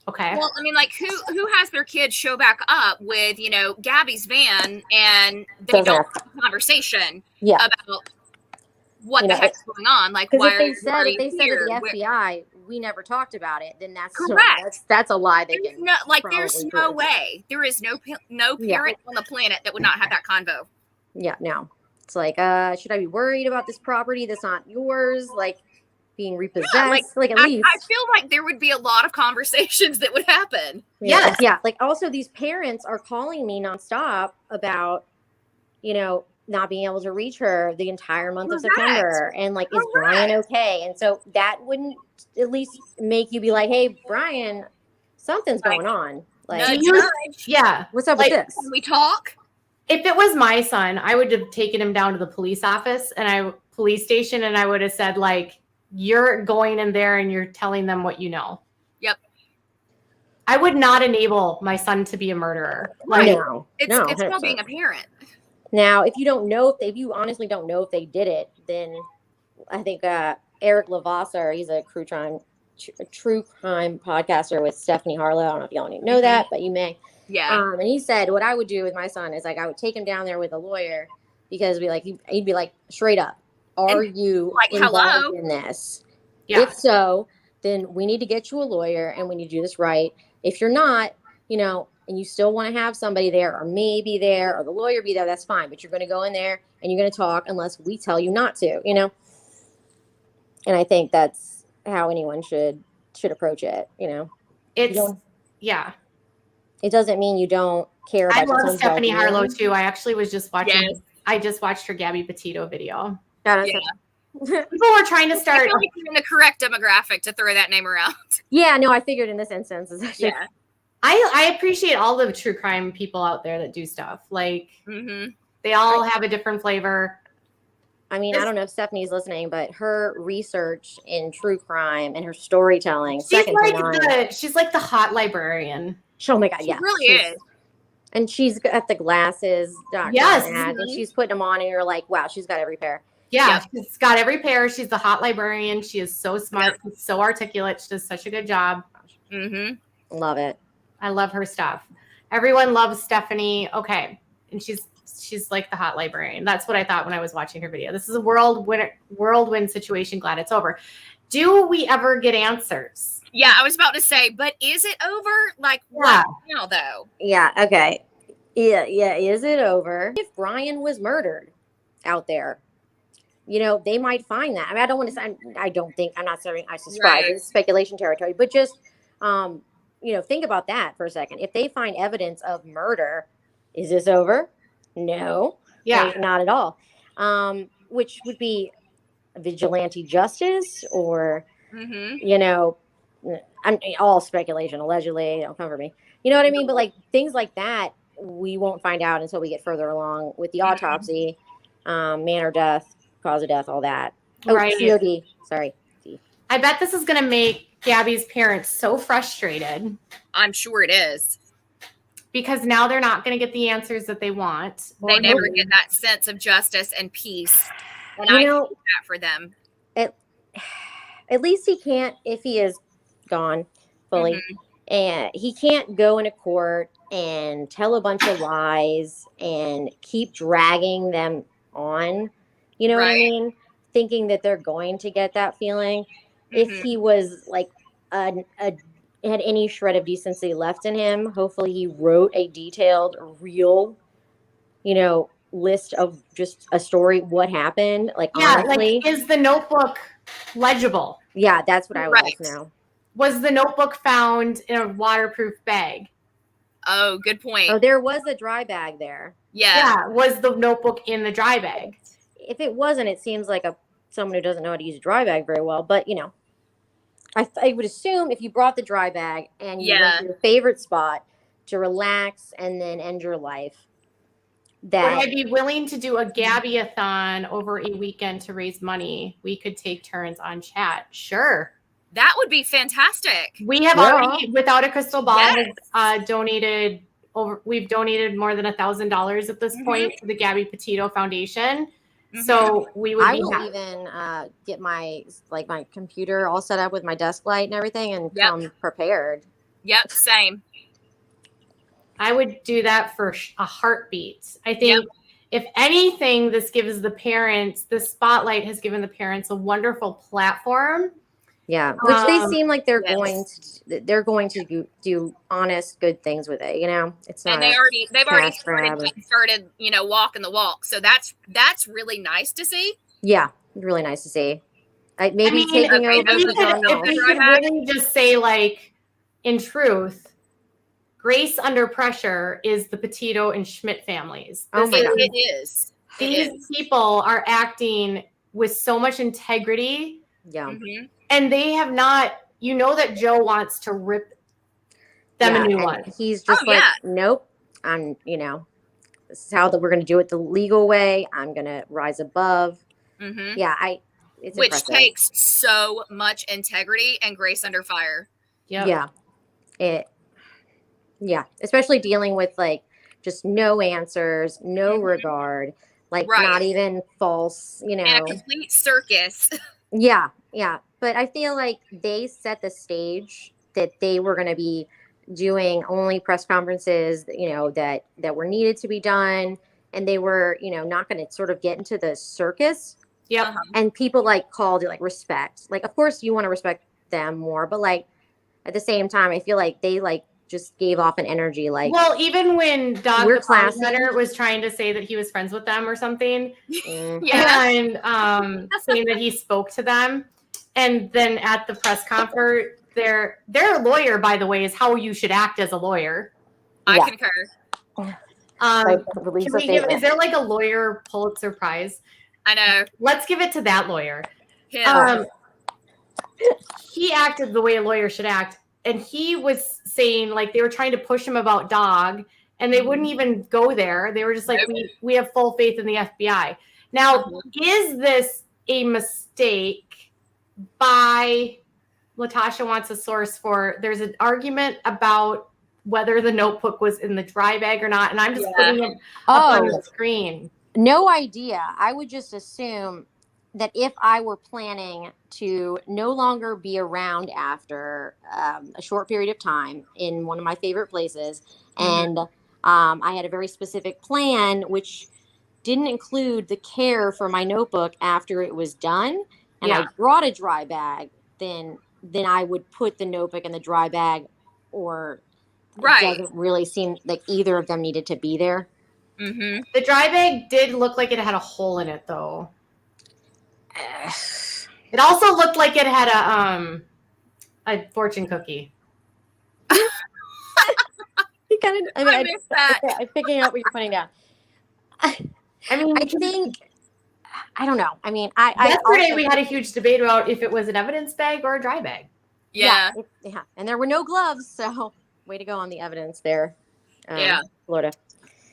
[SPEAKER 1] Okay.
[SPEAKER 5] Well, I mean, like, who has their kids show back up with, Gabby's van, and they don't have a conversation about what the heck's going on? Like, why
[SPEAKER 4] if they said to the FBI, we never talked about it, then that's correct. That's a lie.
[SPEAKER 5] There's no way. There is no parent on the planet that would not have that convo.
[SPEAKER 4] Yeah, no. It's like, should I be worried about this property that's not yours? Like, being repossessed?
[SPEAKER 5] Yeah,
[SPEAKER 4] at least.
[SPEAKER 5] I feel like there would be a lot of conversations that would happen.
[SPEAKER 1] Yes.
[SPEAKER 4] Yeah. Like, also, these parents are calling me nonstop about, not being able to reach her the entire month of September. And like, is Brian okay? And so that wouldn't at least make you be like, hey, Brian, something's going on. Like, what's up with this?
[SPEAKER 5] Can we talk?
[SPEAKER 1] If it was my son, I would have taken him down to the police office police station, and I would have said, like, you're going in there and you're telling them what you know.
[SPEAKER 5] Yep.
[SPEAKER 1] I would not enable my son to be a murderer.
[SPEAKER 5] It's called being a parent.
[SPEAKER 4] Now, if you honestly don't know if they did it, then I think Eric Lavasser, he's a true crime podcaster with Stephanie Harlow. I don't know if y'all know that, but you may.
[SPEAKER 5] Yeah.
[SPEAKER 4] And he said what I would do with my son is like I would take him down there with a lawyer because he'd be like, straight up, are you involved in this? Yeah. If so, then we need to get you a lawyer and we need to do this right. If you're not, and you still want to have somebody there or me be there or the lawyer be there, that's fine. But you're going to go in there and you're going to talk unless we tell you not to, And I think that's how anyone should approach it,
[SPEAKER 1] Yeah.
[SPEAKER 4] It doesn't mean you don't care about
[SPEAKER 1] I love Stephanie Harlow too. I actually was just watching I just watched her Gabby Petito video. People were trying to start.
[SPEAKER 5] I feel like you're in the correct demographic to throw that name around.
[SPEAKER 4] Yeah, no, I figured in this instance.
[SPEAKER 1] I appreciate all the true crime people out there that do stuff. Like, they all have a different flavor.
[SPEAKER 4] I mean, I don't know if Stephanie's listening, but her research in true crime and her storytelling,
[SPEAKER 1] she's like the hot librarian.
[SPEAKER 4] Oh my God, yeah.
[SPEAKER 5] She really is.
[SPEAKER 4] And she's got the glasses, Dr.
[SPEAKER 1] Yes.
[SPEAKER 4] Mad, and she's putting them on, and you're like, wow, she's got every pair.
[SPEAKER 1] Yeah,
[SPEAKER 5] Yep.
[SPEAKER 1] she's got every pair. She's the hot librarian. She is so smart, she's so articulate. She does such a good job.
[SPEAKER 5] Mm-hmm.
[SPEAKER 4] Love it.
[SPEAKER 1] I love her stuff. Everyone loves Stephanie. Okay. And she's like the hot librarian. That's what I thought when I was watching her video. This is a whirlwind situation. Glad it's over. Do we ever get answers?
[SPEAKER 5] Yeah, I was about to say, but is it over? Like,
[SPEAKER 1] Yeah.
[SPEAKER 5] what now, though?
[SPEAKER 4] Yeah, okay. Yeah, is it over? If Brian was murdered out there, you know, they might find that. I mean, I don't want to say, I don't think, I'm not saying I subscribe.
[SPEAKER 5] Right.
[SPEAKER 4] It's speculation territory, but just, you know, think about that for a second. If they find evidence of murder, is this over? No.
[SPEAKER 1] Yeah.
[SPEAKER 4] Like, not at all. Which would be vigilante justice or,
[SPEAKER 5] Mm-hmm.
[SPEAKER 4] you know, I'm all speculation, allegedly, don't come for me. You know what I mean? But like things like that, we won't find out until we get further along with the autopsy, manner of death, cause of death, all that. Oh,
[SPEAKER 1] Right.
[SPEAKER 4] COD. Sorry.
[SPEAKER 1] I bet this is going to make Gabby's parents so frustrated
[SPEAKER 5] I'm sure it is.
[SPEAKER 1] because now they're not going to get the answers that they want.
[SPEAKER 5] They
[SPEAKER 1] or
[SPEAKER 5] never
[SPEAKER 1] need.
[SPEAKER 5] get that sense of justice and peace. And
[SPEAKER 4] You
[SPEAKER 5] I
[SPEAKER 4] know,
[SPEAKER 5] feel that for them.
[SPEAKER 4] at least he can't, if he is gone fully, and he can't go into court and tell a bunch of lies and keep dragging them on. You know what I
[SPEAKER 5] Right.
[SPEAKER 4] mean? Thinking that they're going to get that feeling. If he was like had any shred of decency left in him, hopefully he wrote a detailed, real, you know, list of just a story, what happened. Like,
[SPEAKER 1] Yeah,
[SPEAKER 4] honestly,
[SPEAKER 1] like, is the notebook legible?
[SPEAKER 4] yeah, that's what I would like to
[SPEAKER 5] Right.
[SPEAKER 4] know.
[SPEAKER 1] Was the notebook found in a waterproof bag?
[SPEAKER 5] Oh, good point.
[SPEAKER 4] Oh, there was a dry bag there.
[SPEAKER 5] Yeah.
[SPEAKER 1] Was the notebook in the dry bag?
[SPEAKER 4] If it wasn't, it seems like someone who doesn't know how to use a dry bag very well. But, you know, I would assume if you brought the dry bag and you went to your favorite spot to relax and then end your life, that
[SPEAKER 1] Would I be willing to do a Gabby-a-thon over a weekend to raise money? We could take turns on chat. Sure.
[SPEAKER 5] That would be fantastic.
[SPEAKER 1] We have
[SPEAKER 4] Yeah.
[SPEAKER 1] already, without a crystal ball,
[SPEAKER 5] Yes.
[SPEAKER 1] donated we've donated more than $1,000 at this point to the Gabby Petito Foundation. So we would
[SPEAKER 4] I
[SPEAKER 1] be
[SPEAKER 4] will even get my computer all set up with my desk light and everything and come prepared.
[SPEAKER 5] Yep, same.
[SPEAKER 1] I would do that for a heartbeat. I think if anything, this spotlight has given the parents a wonderful platform.
[SPEAKER 4] Yeah, which they seem like they're
[SPEAKER 5] yes.
[SPEAKER 4] going to do honest, good things with it. You know, it's not.
[SPEAKER 5] And they've already
[SPEAKER 4] grab.
[SPEAKER 5] started, you know, walking the walk. So that's really nice to see.
[SPEAKER 4] Yeah, really nice to see. Maybe
[SPEAKER 1] I mean,
[SPEAKER 4] taking
[SPEAKER 5] okay,
[SPEAKER 4] over
[SPEAKER 5] those
[SPEAKER 4] for
[SPEAKER 5] are
[SPEAKER 4] John
[SPEAKER 5] the-
[SPEAKER 1] If
[SPEAKER 4] Mills.
[SPEAKER 1] we could really just say, like, in truth, Grace Under Pressure is the Petito and Schmidt families.
[SPEAKER 4] Oh my God.
[SPEAKER 5] It is.
[SPEAKER 1] These people are acting with so much integrity.
[SPEAKER 4] Yeah.
[SPEAKER 5] Mm-hmm.
[SPEAKER 1] And they have not, you know, that Joe wants to rip them a new
[SPEAKER 4] and
[SPEAKER 1] one.
[SPEAKER 4] He's just nope. You know, this is how we're going to do it the legal way. I'm going to rise above.
[SPEAKER 5] Mm-hmm.
[SPEAKER 4] Yeah, it's
[SPEAKER 5] Which
[SPEAKER 4] impressive.
[SPEAKER 5] takes so much integrity and grace under fire.
[SPEAKER 1] Yep.
[SPEAKER 4] Yeah, especially dealing with like just no answers, no regard, like not even false, you know.
[SPEAKER 5] And a complete circus.
[SPEAKER 4] Yeah. But I feel like they set the stage that they were going to be doing only press conferences, you know, that were needed to be done. And they were, you know, not going to sort of get into the circus.
[SPEAKER 1] Yep.
[SPEAKER 4] And people like called it like respect. Like, of course you want to respect them more, but like at the same time, I feel like they like just gave off an energy like,
[SPEAKER 1] well, even when Doug
[SPEAKER 4] we're
[SPEAKER 1] the Power
[SPEAKER 4] classy.
[SPEAKER 1] Center was trying to say that he was friends with them or something,
[SPEAKER 5] Yeah.
[SPEAKER 1] and saying that he spoke to them, and then at the press conference, their lawyer, by the way, is how you should act as a lawyer.
[SPEAKER 5] I
[SPEAKER 4] Yeah.
[SPEAKER 5] concur.
[SPEAKER 1] Is there like a lawyer Pulitzer Prize?
[SPEAKER 5] I know.
[SPEAKER 1] Let's give it to that lawyer.
[SPEAKER 5] Him.
[SPEAKER 1] He acted the way a lawyer should act. And he was saying, like, they were trying to push him about dog, and they wouldn't even go there. They were just like, we have full faith in the FBI. Now, is this a mistake by, Latasha wants a source for, there's an argument about whether the notebook was in the dry bag or not. And I'm just
[SPEAKER 5] Yeah.
[SPEAKER 1] putting it up on
[SPEAKER 4] Oh,
[SPEAKER 1] the screen.
[SPEAKER 4] no idea. I would just assume that if I were planning to no longer be around after a short period of time in one of my favorite places, and I had a very specific plan, which didn't include the care for my notebook after it was done, and I brought a dry bag, then I would put the notebook in the dry bag, or
[SPEAKER 5] Right.
[SPEAKER 4] it doesn't really seem like either of them needed to be there.
[SPEAKER 5] Mm-hmm.
[SPEAKER 1] The dry bag did look like it had a hole in it, though. It also looked like it had a fortune cookie.
[SPEAKER 4] You kind of,
[SPEAKER 5] I missed that.
[SPEAKER 4] I'm picking up what you're putting down.
[SPEAKER 1] I mean,
[SPEAKER 4] I think, I don't know. I mean,
[SPEAKER 1] yesterday we had a huge debate about if it was an evidence bag or a dry bag.
[SPEAKER 5] Yeah.
[SPEAKER 4] Yeah. And there were no gloves, so way to go on the evidence there. Florida.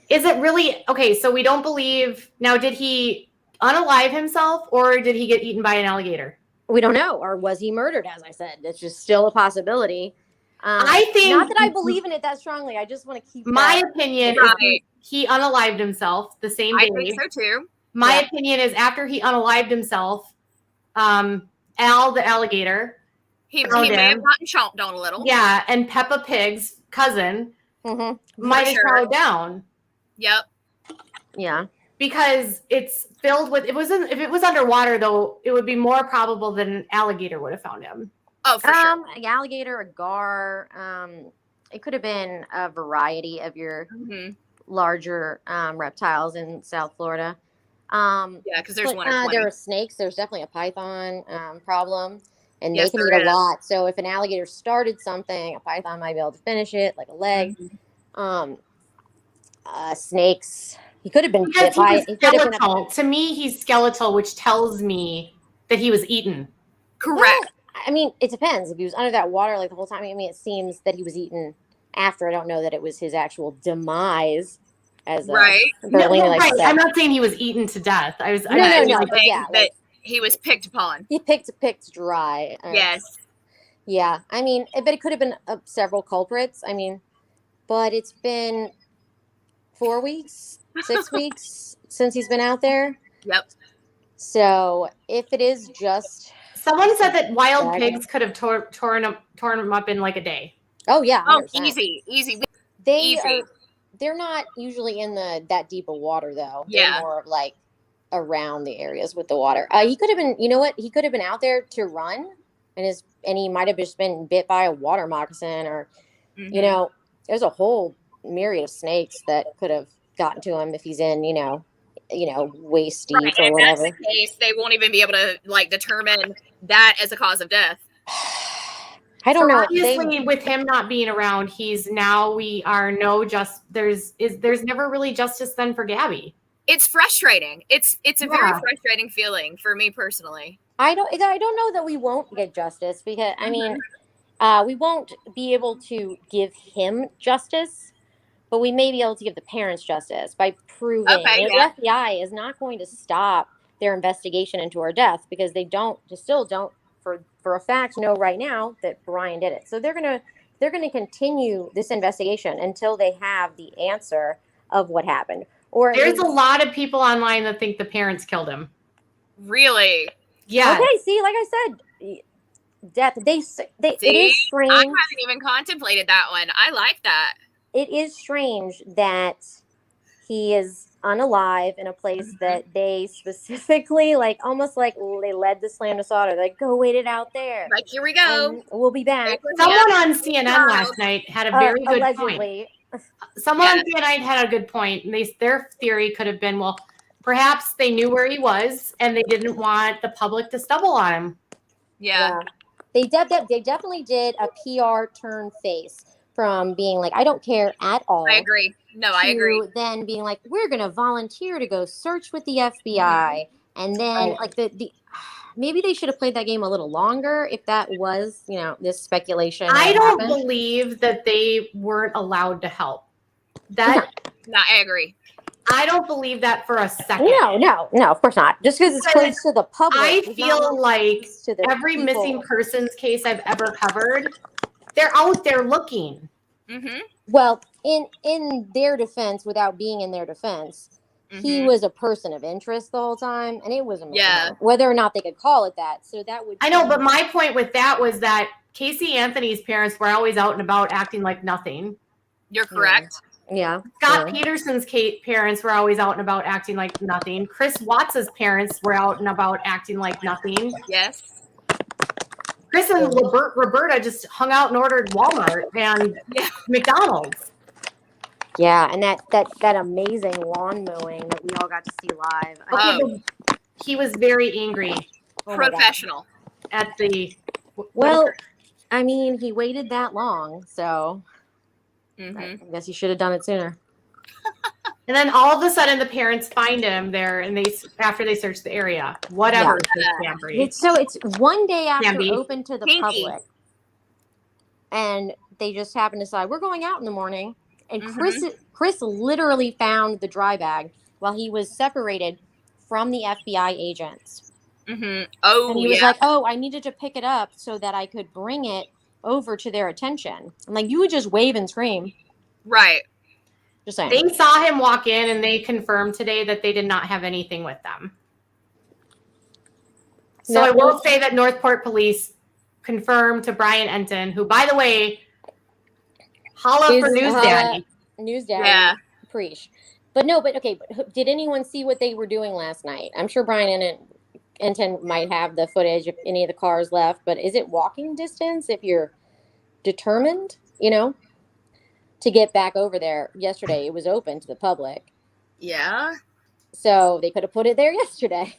[SPEAKER 1] Is it really okay? So we don't believe now. Did he unalive himself, or did he get eaten by an alligator?
[SPEAKER 4] We don't know, or was he murdered? As I said, it's just still a possibility.
[SPEAKER 1] I think
[SPEAKER 4] not that I believe in it that strongly. I just want to keep
[SPEAKER 1] my opinion.
[SPEAKER 5] Right.
[SPEAKER 1] Is he unalived himself the same day.
[SPEAKER 5] I think so too.
[SPEAKER 1] My opinion is after he unalived himself, Al the alligator,
[SPEAKER 5] he may have gotten chomped on a little.
[SPEAKER 1] Yeah, and Peppa Pig's cousin might have thrown down.
[SPEAKER 5] Yep.
[SPEAKER 4] Yeah.
[SPEAKER 1] Because it's filled with if it was underwater though, it would be more probable that an alligator would have found him.
[SPEAKER 5] Oh, for sure.
[SPEAKER 4] An alligator, a gar. It could have been a variety of your larger reptiles in South Florida.
[SPEAKER 5] Yeah, because there's one.
[SPEAKER 4] There are snakes. There's definitely a python problem, and they can eat a lot. So if an alligator started something, a python might be able to finish it, like a leg. Snakes. He could have been bit by.
[SPEAKER 1] Skeletal. To me, he's skeletal, which tells me that he was eaten.
[SPEAKER 5] Correct.
[SPEAKER 4] Well, I mean, it depends. If he was under that water like the whole time, I mean, it seems that he was eaten after. I don't know that it was his actual demise. As
[SPEAKER 5] right.
[SPEAKER 1] Right. I'm not saying he was eaten to death. I was.
[SPEAKER 4] No. But yeah,
[SPEAKER 5] that he was picked upon.
[SPEAKER 4] He picked dry.
[SPEAKER 5] Yes.
[SPEAKER 4] Yeah. I mean, but it could have been several culprits. I mean, but it's been 4 weeks, 6 weeks since he's been out there.
[SPEAKER 5] Yep.
[SPEAKER 4] So if it is just,
[SPEAKER 1] someone said that wild pigs could have torn him up in like a day.
[SPEAKER 4] Oh yeah. 100%.
[SPEAKER 5] Oh, easy.
[SPEAKER 4] They're not usually in that deep of water though.
[SPEAKER 5] Yeah.
[SPEAKER 4] They're more of like around the areas with the water. He could have been, you know what? He could have been out there to run, and he might have just been bit by a water moccasin, or you know, there's a whole myriad of snakes that could have gotten to him if he's in, waist deep or whatever.
[SPEAKER 5] In that case, they won't even be able to like determine that as a cause of death.
[SPEAKER 4] I don't know.
[SPEAKER 1] Obviously, with him not being around, there's never really justice then for Gabby.
[SPEAKER 5] It's frustrating. It's a very frustrating feeling for me personally.
[SPEAKER 4] I don't know that we won't get justice, because I mean, we won't be able to give him justice, but we may be able to give the parents justice by proving the FBI is not going to stop their investigation into her death, because they still don't for a fact know right now that Brian did it. So they're gonna continue this investigation until they have the answer of what happened. Or
[SPEAKER 1] there's a lot of people online that think the parents killed him.
[SPEAKER 5] Really?
[SPEAKER 1] Yeah.
[SPEAKER 4] Okay. See, like I said, death. It is strange.
[SPEAKER 5] I haven't even contemplated that one. I like that.
[SPEAKER 4] It is strange that he is unalive in a place that they specifically, like, almost like they led the slam to slaughter. Like, go wait it out there.
[SPEAKER 5] Like, here we go.
[SPEAKER 4] We'll be back.
[SPEAKER 1] Someone on CNN last night had a very good
[SPEAKER 4] allegedly.
[SPEAKER 1] Point. Someone on CNN had a good point. And their theory could have been, well, perhaps they knew where he was and they didn't want the public to stumble on him.
[SPEAKER 5] Yeah.
[SPEAKER 4] They definitely did a PR turn face from being like, I don't care at all.
[SPEAKER 5] I agree. No, I agree.
[SPEAKER 4] Then being like, we're going to volunteer to go search with the FBI. And then like the maybe they should have played that game a little longer if that was, this speculation.
[SPEAKER 1] I don't believe that they weren't allowed to help.
[SPEAKER 5] No, I agree.
[SPEAKER 1] I don't believe that for a second.
[SPEAKER 4] No, of course not. Just because it's close to the public.
[SPEAKER 1] I feel like every missing persons case I've ever covered, they're out there looking.
[SPEAKER 5] Mm-hmm.
[SPEAKER 4] Well, in their defense, without being in their defense, he
[SPEAKER 5] Mhm.
[SPEAKER 4] was a person of interest the whole time, and it was a
[SPEAKER 5] Yeah.
[SPEAKER 4] minor, whether or not they could call it that. So that would.
[SPEAKER 1] I know, but my point with that was that Casey Anthony's parents were always out and about acting like nothing.
[SPEAKER 5] You're correct.
[SPEAKER 4] Yeah.
[SPEAKER 1] Scott
[SPEAKER 4] sure.
[SPEAKER 1] Peterson's parents were always out and about acting like nothing. Chris Watts's parents were out and about acting like nothing.
[SPEAKER 5] Yes.
[SPEAKER 1] Chris and Roberta just hung out and ordered Walmart and
[SPEAKER 5] Yeah.
[SPEAKER 1] McDonald's.
[SPEAKER 4] Yeah, and that amazing lawn mowing that we all got to see live.
[SPEAKER 1] Okay, but he was very angry
[SPEAKER 4] Oh my God.
[SPEAKER 5] Professional.
[SPEAKER 1] at the.
[SPEAKER 4] Well, I mean, he waited that long, so
[SPEAKER 5] Mhm.
[SPEAKER 4] I guess he should have done it sooner.
[SPEAKER 1] And then all of a sudden, the parents find him there, and after they search the area, whatever.
[SPEAKER 4] It's one day after
[SPEAKER 1] Candy.
[SPEAKER 4] open to the
[SPEAKER 5] Pinky.
[SPEAKER 4] public, and they just happen to decide we're going out in the morning. And Chris literally found the dry bag while he was separated from the FBI agents.
[SPEAKER 5] Oh,
[SPEAKER 4] and he was like, "Oh, I needed to pick it up so that I could bring it over to their attention." I'm like, you would just wave and scream.
[SPEAKER 5] Right.
[SPEAKER 4] Just saying.
[SPEAKER 1] They saw him walk in, and they confirmed today that they did not have anything with them. So I will say that Northport Police confirmed to Brian Enton, who, by the way, holla for News Daddy.
[SPEAKER 4] News Daddy.
[SPEAKER 5] Yeah.
[SPEAKER 4] Preach. But okay, did anyone see what they were doing last night? I'm sure Brian Enton might have the footage of any of the cars left, but is it walking distance if you're determined, to get back over there? Yesterday it was open to the public.
[SPEAKER 5] Yeah.
[SPEAKER 4] So they could have put it there yesterday.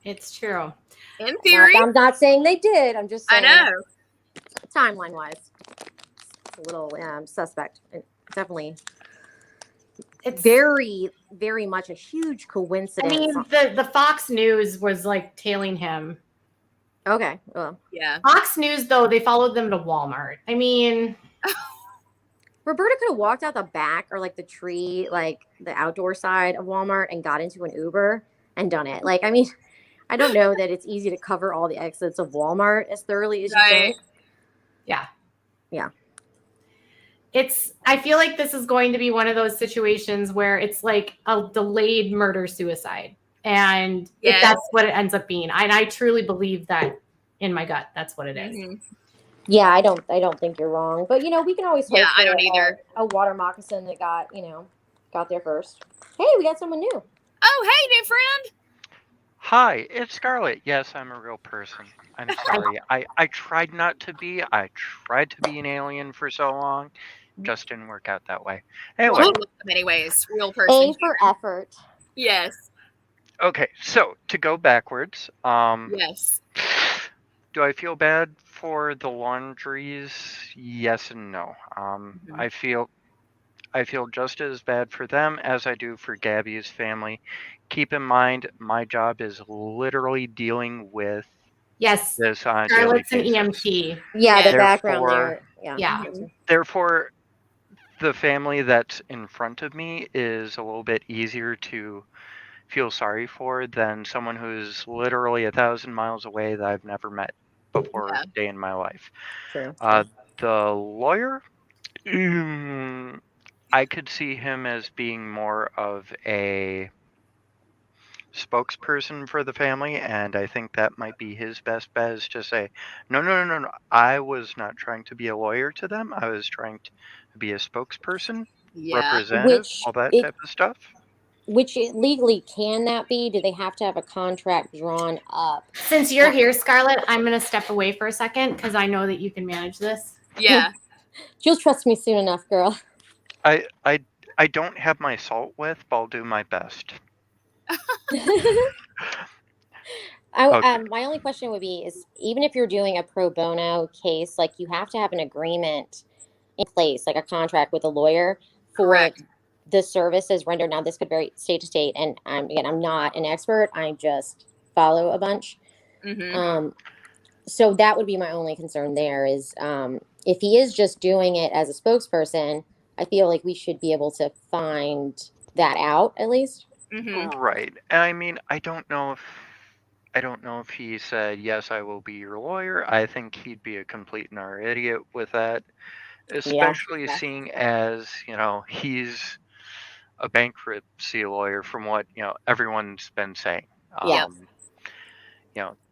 [SPEAKER 1] It's true.
[SPEAKER 5] In theory.
[SPEAKER 4] I'm not saying they did. I'm just saying.
[SPEAKER 5] I know.
[SPEAKER 4] Timeline wise, it's a little suspect. Definitely. It's very, very much a huge coincidence.
[SPEAKER 1] I mean, the Fox News was like tailing him.
[SPEAKER 4] Okay. Well.
[SPEAKER 5] Yeah.
[SPEAKER 1] Fox News, though, they followed them to Walmart. I mean,
[SPEAKER 4] Roberta could have walked out the back or like the tree, like the outdoor side of Walmart, and got into an Uber and done it. Like, I mean, I don't know that it's easy to cover all the exits of Walmart as thoroughly as you think.
[SPEAKER 1] Yeah.
[SPEAKER 4] Yeah.
[SPEAKER 1] I feel like this is going to be one of those situations where it's like a delayed murder suicide. And if that's what it ends up being, and I truly believe that in my gut, that's what it is.
[SPEAKER 4] Yeah, I don't think you're wrong, but we can always hope for
[SPEAKER 5] I don't either.
[SPEAKER 4] A water moccasin that got there first. Hey, we got someone new.
[SPEAKER 5] Oh, hey, new friend.
[SPEAKER 6] Hi, it's Scarlett. Yes, I'm a real person. I'm sorry. I tried not to be. I tried to be an alien for so long. Just didn't work out that way. Anyway.
[SPEAKER 5] Well, in many ways, real person.
[SPEAKER 4] A for effort.
[SPEAKER 5] Yes.
[SPEAKER 6] Okay, so to go backwards.
[SPEAKER 5] Yes.
[SPEAKER 6] Do I feel bad for the Laundries? Yes and no. I feel just as bad for them as I do for Gabby's family. Keep in mind, my job is literally dealing with
[SPEAKER 1] this on a daily basis. An EMT.
[SPEAKER 4] Yeah, the background there.
[SPEAKER 1] Yeah.
[SPEAKER 6] Therefore, the family that's in front of me is a little bit easier to feel sorry for than someone who's literally 1,000 miles away that I've never met before a day in my life.
[SPEAKER 4] True.
[SPEAKER 6] The lawyer, I could see him as being more of a spokesperson for the family, and I think that might be his best bet, is to say, no. I was not trying to be a lawyer to them. I was trying to be a spokesperson, representative, all that type of stuff.
[SPEAKER 4] Which legally can that be? Do they have to have a contract drawn up?
[SPEAKER 1] Since you're here, Scarlett, I'm going to step away for a second because I know that you can manage this.
[SPEAKER 5] Yeah.
[SPEAKER 4] You'll trust me soon enough, girl.
[SPEAKER 6] I don't have my salt with, but I'll do my best.
[SPEAKER 4] My only question would be is, even if you're doing a pro bono case, like, you have to have an agreement in place, like a contract with a lawyer for the services rendered. Now, this could vary state to state, and I'm not an expert. I just follow a bunch. So that would be my only concern there is, if he is just doing it as a spokesperson, I feel like we should be able to find that out at least.
[SPEAKER 6] Right. I mean, I don't know if he said, yes, I will be your lawyer. I think he'd be a complete and utter idiot with that. especially seeing as, he's a bankruptcy lawyer from what, everyone's been saying.
[SPEAKER 4] Yeah.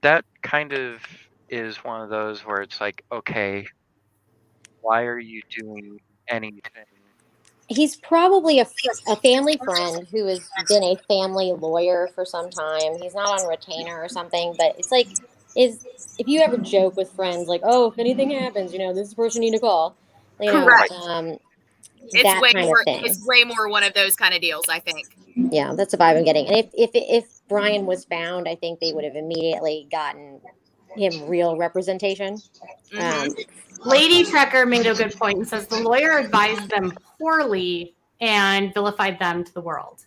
[SPEAKER 6] That kind of is one of those where it's like, okay, why are you doing anything?
[SPEAKER 4] He's probably a family friend who has been a family lawyer for some time. He's not on retainer or something, but it's like, if you ever joke with friends like, oh, if anything happens, this is the person you need to call,
[SPEAKER 5] Correct.
[SPEAKER 4] that kind of thing.
[SPEAKER 5] It's way more one of those kind of deals, I think.
[SPEAKER 4] Yeah, that's the vibe I'm getting. And if Brian was found, I think they would have immediately gotten him real representation.
[SPEAKER 1] Lady Trekker made a good point and says the lawyer advised them poorly and vilified them to the world.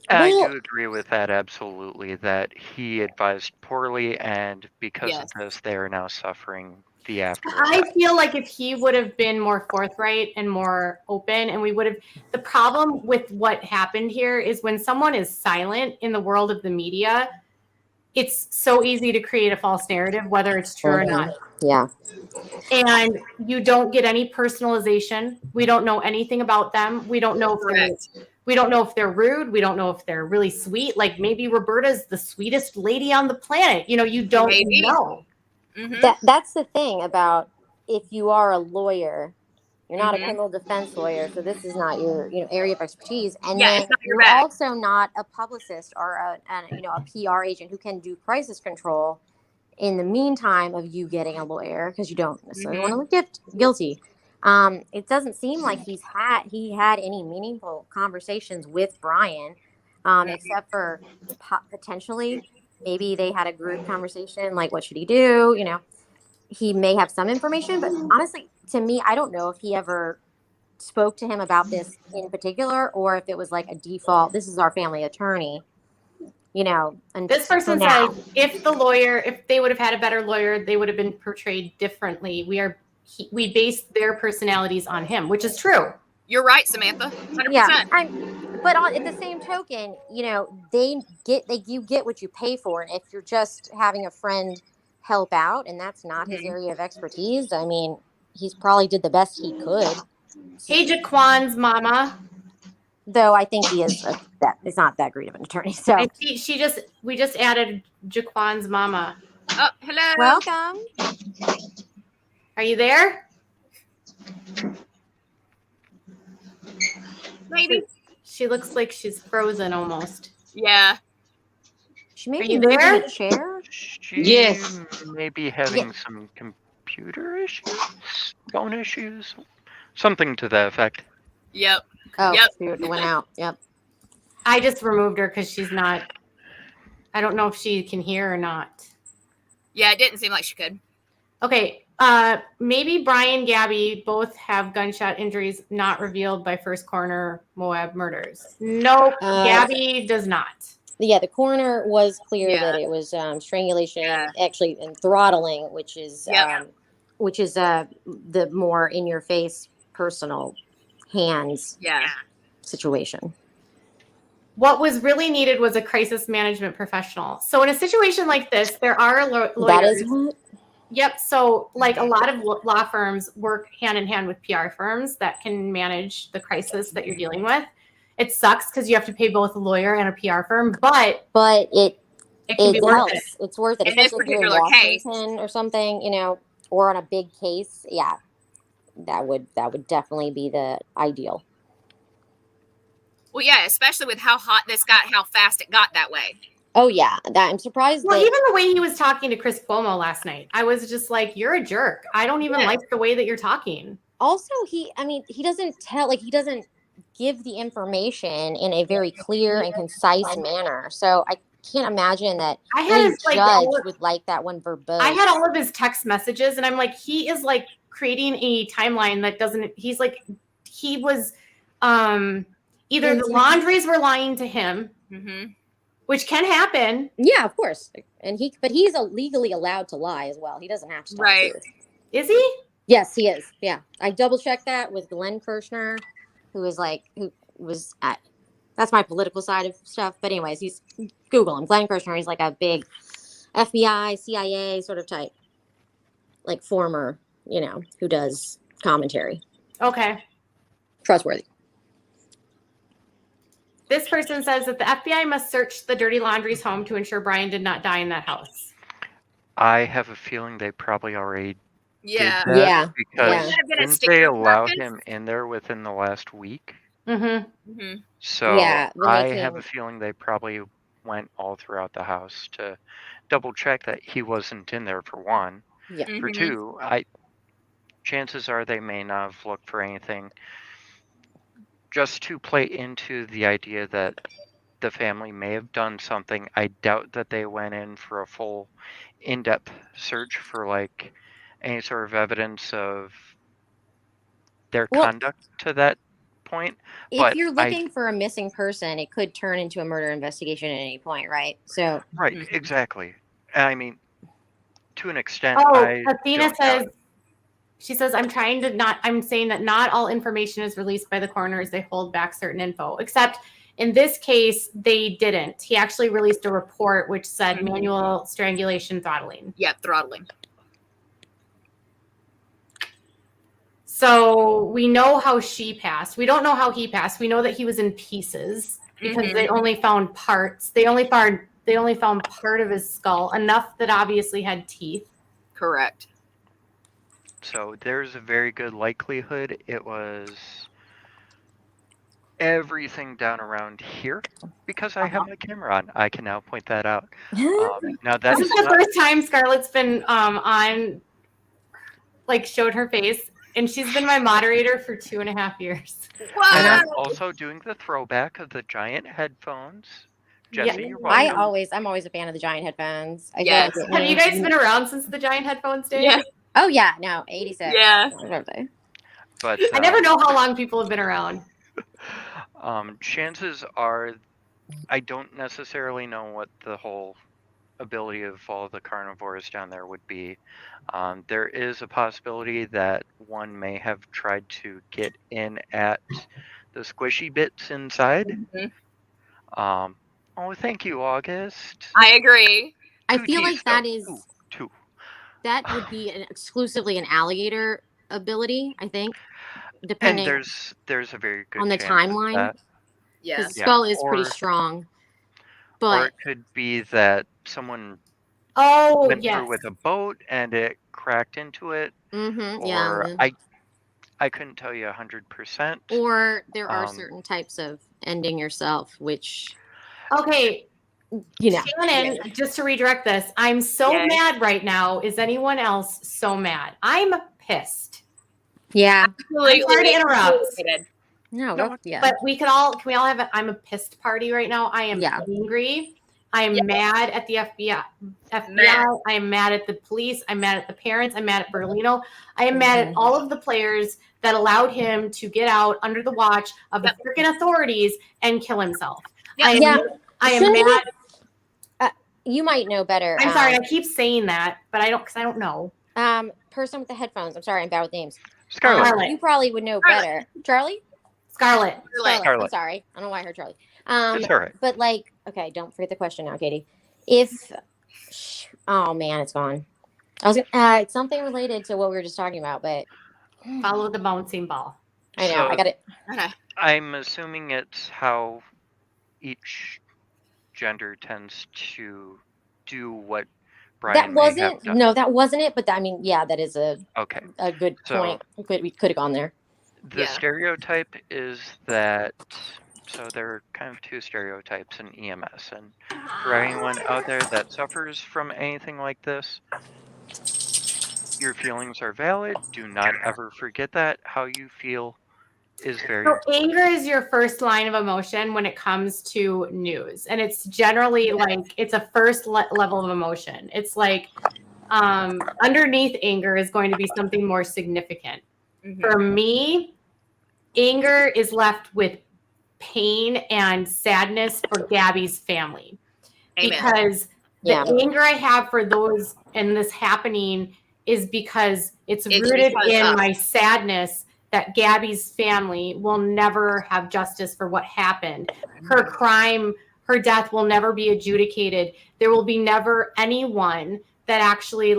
[SPEAKER 6] I do agree with that, absolutely, that he advised poorly, and because of this, they are now suffering the aftermath.
[SPEAKER 1] I feel like if he would have been more forthright and more open, and we would have, the problem with what happened here is when someone is silent in the world of the media, it's so easy to create a false narrative, whether it's true or not.
[SPEAKER 4] Yeah.
[SPEAKER 1] And you don't get any personalization. We don't know anything about them. We don't know if they're rude. We don't know if they're really sweet. Like maybe Roberta's the sweetest lady on the planet. You don't know.
[SPEAKER 4] That's the thing about if you are a lawyer, you're not a criminal defense lawyer, so this is not your area of expertise, and then you're also not a publicist or a PR agent who can do crisis control in the meantime of you getting a lawyer, because you don't necessarily want to look guilty. It doesn't seem like he had any meaningful conversations with Brian, except for potentially maybe they had a group conversation, like what should he do? He may have some information, but honestly, to me, I don't know if he ever spoke to him about this in particular, or if it was like a default, this is our family attorney, and
[SPEAKER 1] this person says if they would have had a better lawyer, they would have been portrayed differently. We base their personalities on him, which is true.
[SPEAKER 5] You're right, Samantha. 100%.
[SPEAKER 4] Yeah, but at the same token, you get what you pay for. And if you're just having a friend help out, and that's not his area of expertise, I mean, he's probably did the best he could.
[SPEAKER 1] Hey, Jaquan's mama.
[SPEAKER 4] Though I think he is it's not that great of an attorney. So
[SPEAKER 1] and we just added Jaquan's mama.
[SPEAKER 5] Oh, hello.
[SPEAKER 4] Welcome.
[SPEAKER 1] Are you there?
[SPEAKER 5] Maybe.
[SPEAKER 1] She looks like she's frozen almost.
[SPEAKER 5] Yeah.
[SPEAKER 4] She may be moving a chair.
[SPEAKER 6] She may be having some computer issues, phone issues, something to that effect.
[SPEAKER 5] Yep.
[SPEAKER 4] Oh, she went out. Yep.
[SPEAKER 1] I just removed her because she's not. I don't know if she can hear or not.
[SPEAKER 5] Yeah, it didn't seem like she could.
[SPEAKER 1] Okay. Maybe Brian, Gabby both have gunshot injuries not revealed by first coroner Moab murders. Nope. Gabby does not.
[SPEAKER 4] Yeah, the coroner was clear that it was strangulation, actually, and throttling, which is the more in your face personal hands situation.
[SPEAKER 1] What was really needed was a crisis management professional. So in a situation like this, there are lawyers.
[SPEAKER 4] That is what?
[SPEAKER 1] Yep. So like a lot of law firms work hand in hand with PR firms that can manage the crisis that you're dealing with. It sucks because you have to pay both a lawyer and a PR firm, but
[SPEAKER 4] it
[SPEAKER 1] can be worth it.
[SPEAKER 4] It's worth it,
[SPEAKER 5] in this
[SPEAKER 4] especially if you're in
[SPEAKER 5] particular case
[SPEAKER 4] Washington or something, or on a big case. Yeah, that would definitely be the ideal.
[SPEAKER 5] Well, yeah, especially with how hot this got, how fast it got that way.
[SPEAKER 4] Oh yeah, I'm surprised.
[SPEAKER 1] Well, even the way he was talking to Chris Cuomo last night, I was just like, "You're a jerk. I don't even like the way that you're talking."
[SPEAKER 4] Also, he doesn't give the information in a very clear and concise manner. So I can't imagine that any judge would like that one verbose.
[SPEAKER 1] I had all of his text messages, and I'm like, he is like creating a timeline that doesn't. He was either the Laundries were lying to him. Which can happen.
[SPEAKER 4] Yeah, of course. But he's legally allowed to lie as well. He doesn't have to.
[SPEAKER 5] Right.
[SPEAKER 1] Is he?
[SPEAKER 4] Yes, he is. Yeah. I double checked that with Glenn Kirshner, who was at, that's my political side of stuff. But anyways, he's Google him. Glenn Kirshner, he's like a big FBI, CIA sort of type, like former, who does commentary.
[SPEAKER 1] Okay.
[SPEAKER 4] Trustworthy.
[SPEAKER 1] This person says that the FBI must search the Dirty Laundrie's home to ensure Brian did not die in that house.
[SPEAKER 6] I have a feeling they probably already
[SPEAKER 5] Yeah.
[SPEAKER 6] did that
[SPEAKER 4] Yeah.
[SPEAKER 6] because
[SPEAKER 5] Should have been a
[SPEAKER 6] didn't
[SPEAKER 5] sticker
[SPEAKER 6] they allow
[SPEAKER 5] practice.
[SPEAKER 6] him in there within the last week?
[SPEAKER 1] Mm-hmm.
[SPEAKER 5] Mm-hmm.
[SPEAKER 6] So
[SPEAKER 4] Yeah, when they
[SPEAKER 6] I have
[SPEAKER 4] came-
[SPEAKER 6] a feeling they probably went all throughout the house to double check that he wasn't in there, for one.
[SPEAKER 4] Yeah.
[SPEAKER 6] For
[SPEAKER 5] Mhm.
[SPEAKER 6] two, chances are they may not have looked for anything, just to play into the idea that the family may have done something. I doubt that they went in for a full in-depth search for like any sort of evidence of their
[SPEAKER 4] Well-
[SPEAKER 6] conduct to that point.
[SPEAKER 4] If
[SPEAKER 6] But
[SPEAKER 4] you're looking for a missing person, it could turn into a murder investigation at any point, right? So
[SPEAKER 6] Right,
[SPEAKER 5] Mhm.
[SPEAKER 6] exactly. I mean, to an extent,
[SPEAKER 1] Oh,
[SPEAKER 6] I
[SPEAKER 1] Athena
[SPEAKER 6] don't doubt
[SPEAKER 1] says, she says, I'm saying that not all information is released by the coroners. They hold back certain info, except in this case, they didn't. He actually released a report which said
[SPEAKER 5] Mhm.
[SPEAKER 1] manual strangulation, throttling.
[SPEAKER 5] Yeah, throttling.
[SPEAKER 1] So we know how she passed. We don't know how he passed. We know that he was in pieces because
[SPEAKER 5] Mhm.
[SPEAKER 1] they only found parts. They only found part of his skull, enough that obviously had teeth.
[SPEAKER 5] Correct.
[SPEAKER 6] So there's a very good likelihood it was everything down around here, because I have my camera on. I can now point that out. Now
[SPEAKER 1] This
[SPEAKER 6] that's
[SPEAKER 1] is the
[SPEAKER 6] not,
[SPEAKER 1] first time Scarlett's been on, like, showed her face, and she's been my moderator for 2.5 years.
[SPEAKER 6] and
[SPEAKER 5] Wow.
[SPEAKER 6] I'm also doing the throwback of the giant headphones.
[SPEAKER 1] Yeah.
[SPEAKER 6] Jesse, you're welcome.
[SPEAKER 4] I'm always a fan of the giant headphones. I
[SPEAKER 5] Yes.
[SPEAKER 4] feel like
[SPEAKER 1] Have you guys been around since the giant headphones days?
[SPEAKER 5] Yeah.
[SPEAKER 4] Oh yeah, no, 86.
[SPEAKER 5] Yeah.
[SPEAKER 4] Birthday.
[SPEAKER 6] But
[SPEAKER 1] I never know how long people have been around.
[SPEAKER 6] chances are, I don't necessarily know what the whole ability of all the carnivores down there would be. There is a possibility that one may have tried to get in at the squishy bits inside.
[SPEAKER 5] Mhm.
[SPEAKER 6] Oh, thank you, August.
[SPEAKER 5] I agree.
[SPEAKER 4] I
[SPEAKER 6] Two
[SPEAKER 4] feel
[SPEAKER 6] Ts,
[SPEAKER 4] like that
[SPEAKER 6] though.
[SPEAKER 4] is
[SPEAKER 6] Two.
[SPEAKER 4] that would be exclusively an alligator ability. I think,
[SPEAKER 6] And
[SPEAKER 4] depending
[SPEAKER 6] there's a very good
[SPEAKER 4] on the
[SPEAKER 6] chance of
[SPEAKER 4] timeline,
[SPEAKER 6] that.
[SPEAKER 5] Yeah.
[SPEAKER 4] because the
[SPEAKER 6] Yeah,
[SPEAKER 4] skull is pretty
[SPEAKER 6] or-
[SPEAKER 4] strong.
[SPEAKER 6] Or
[SPEAKER 4] But
[SPEAKER 6] it could be that someone
[SPEAKER 1] Oh,
[SPEAKER 6] went
[SPEAKER 1] yes.
[SPEAKER 6] through with a boat and it cracked into it.
[SPEAKER 4] yeah,
[SPEAKER 6] Or
[SPEAKER 4] the-
[SPEAKER 6] I couldn't tell you 100%.
[SPEAKER 4] or there are
[SPEAKER 6] Um,
[SPEAKER 4] certain types of ending yourself, which
[SPEAKER 1] Okay,
[SPEAKER 4] you know.
[SPEAKER 1] Shannon, just to redirect this, I'm so
[SPEAKER 5] Yay.
[SPEAKER 1] mad right now. Is anyone else so mad? I'm pissed.
[SPEAKER 4] Yeah,
[SPEAKER 5] Absolutely.
[SPEAKER 1] sorry to interrupt.
[SPEAKER 4] no,
[SPEAKER 6] No,
[SPEAKER 4] yeah,
[SPEAKER 1] But can we all have I'm a pissed party right now. I am
[SPEAKER 4] Yeah.
[SPEAKER 1] angry. I am mad at the FBI.
[SPEAKER 5] Mad.
[SPEAKER 1] I am mad at the police. I'm mad at the parents. I'm mad at Bertolino. I am mad at all of the players that allowed him to get out under the watch of the freaking authorities and kill himself.
[SPEAKER 5] Yep.
[SPEAKER 1] I am,
[SPEAKER 4] Yeah.
[SPEAKER 1] I am
[SPEAKER 4] Shouldn't
[SPEAKER 1] mad.
[SPEAKER 4] you might know better.
[SPEAKER 1] I'm sorry. I keep saying that, but because I don't know.
[SPEAKER 4] Person with the headphones. I'm sorry, I'm bad with names.
[SPEAKER 6] Scarlet.
[SPEAKER 1] Scarlet.
[SPEAKER 4] You probably would know
[SPEAKER 5] Scarlet.
[SPEAKER 4] better. Charlie?
[SPEAKER 1] Scarlet.
[SPEAKER 4] Scarlet. I'm
[SPEAKER 6] Scarlet.
[SPEAKER 4] sorry. I don't know why I heard Charlie.
[SPEAKER 6] It's all right.
[SPEAKER 4] But like, okay, don't forget the question now, Katie. If, oh man, it's gone. I was gonna, it's something related to what we were just talking about, but
[SPEAKER 1] Follow the bouncing ball.
[SPEAKER 4] I know,
[SPEAKER 6] So-
[SPEAKER 4] I got it.
[SPEAKER 5] Okay.
[SPEAKER 6] I'm assuming it's how each gender tends to do what Brian
[SPEAKER 4] That
[SPEAKER 6] may have
[SPEAKER 4] wasn't,
[SPEAKER 6] done.
[SPEAKER 4] no, that wasn't it. But I mean, yeah, that is a
[SPEAKER 6] Okay.
[SPEAKER 4] good
[SPEAKER 6] So-
[SPEAKER 4] point. We could have gone there.
[SPEAKER 6] The
[SPEAKER 5] Yeah.
[SPEAKER 6] stereotype is that, so there are kind of two stereotypes in EMS. And for anyone out there that suffers from anything like this, your feelings are valid. Do not ever forget that. How you feel is very
[SPEAKER 1] So
[SPEAKER 6] important.
[SPEAKER 1] anger is your first line of emotion when it comes to news, and it's generally like it's a first level of emotion. It's like underneath anger is going to be something more significant.
[SPEAKER 5] Mhm.
[SPEAKER 1] For me, anger is left with pain and sadness for Gabby's family.
[SPEAKER 5] Amen.
[SPEAKER 1] Because the
[SPEAKER 4] Yeah.
[SPEAKER 1] anger I have for those and this happening is because it's rooted
[SPEAKER 5] because
[SPEAKER 1] in
[SPEAKER 5] of-
[SPEAKER 1] my sadness that Gabby's family will never have justice for what happened. Her crime, her death will never be adjudicated. There will be never anyone that actually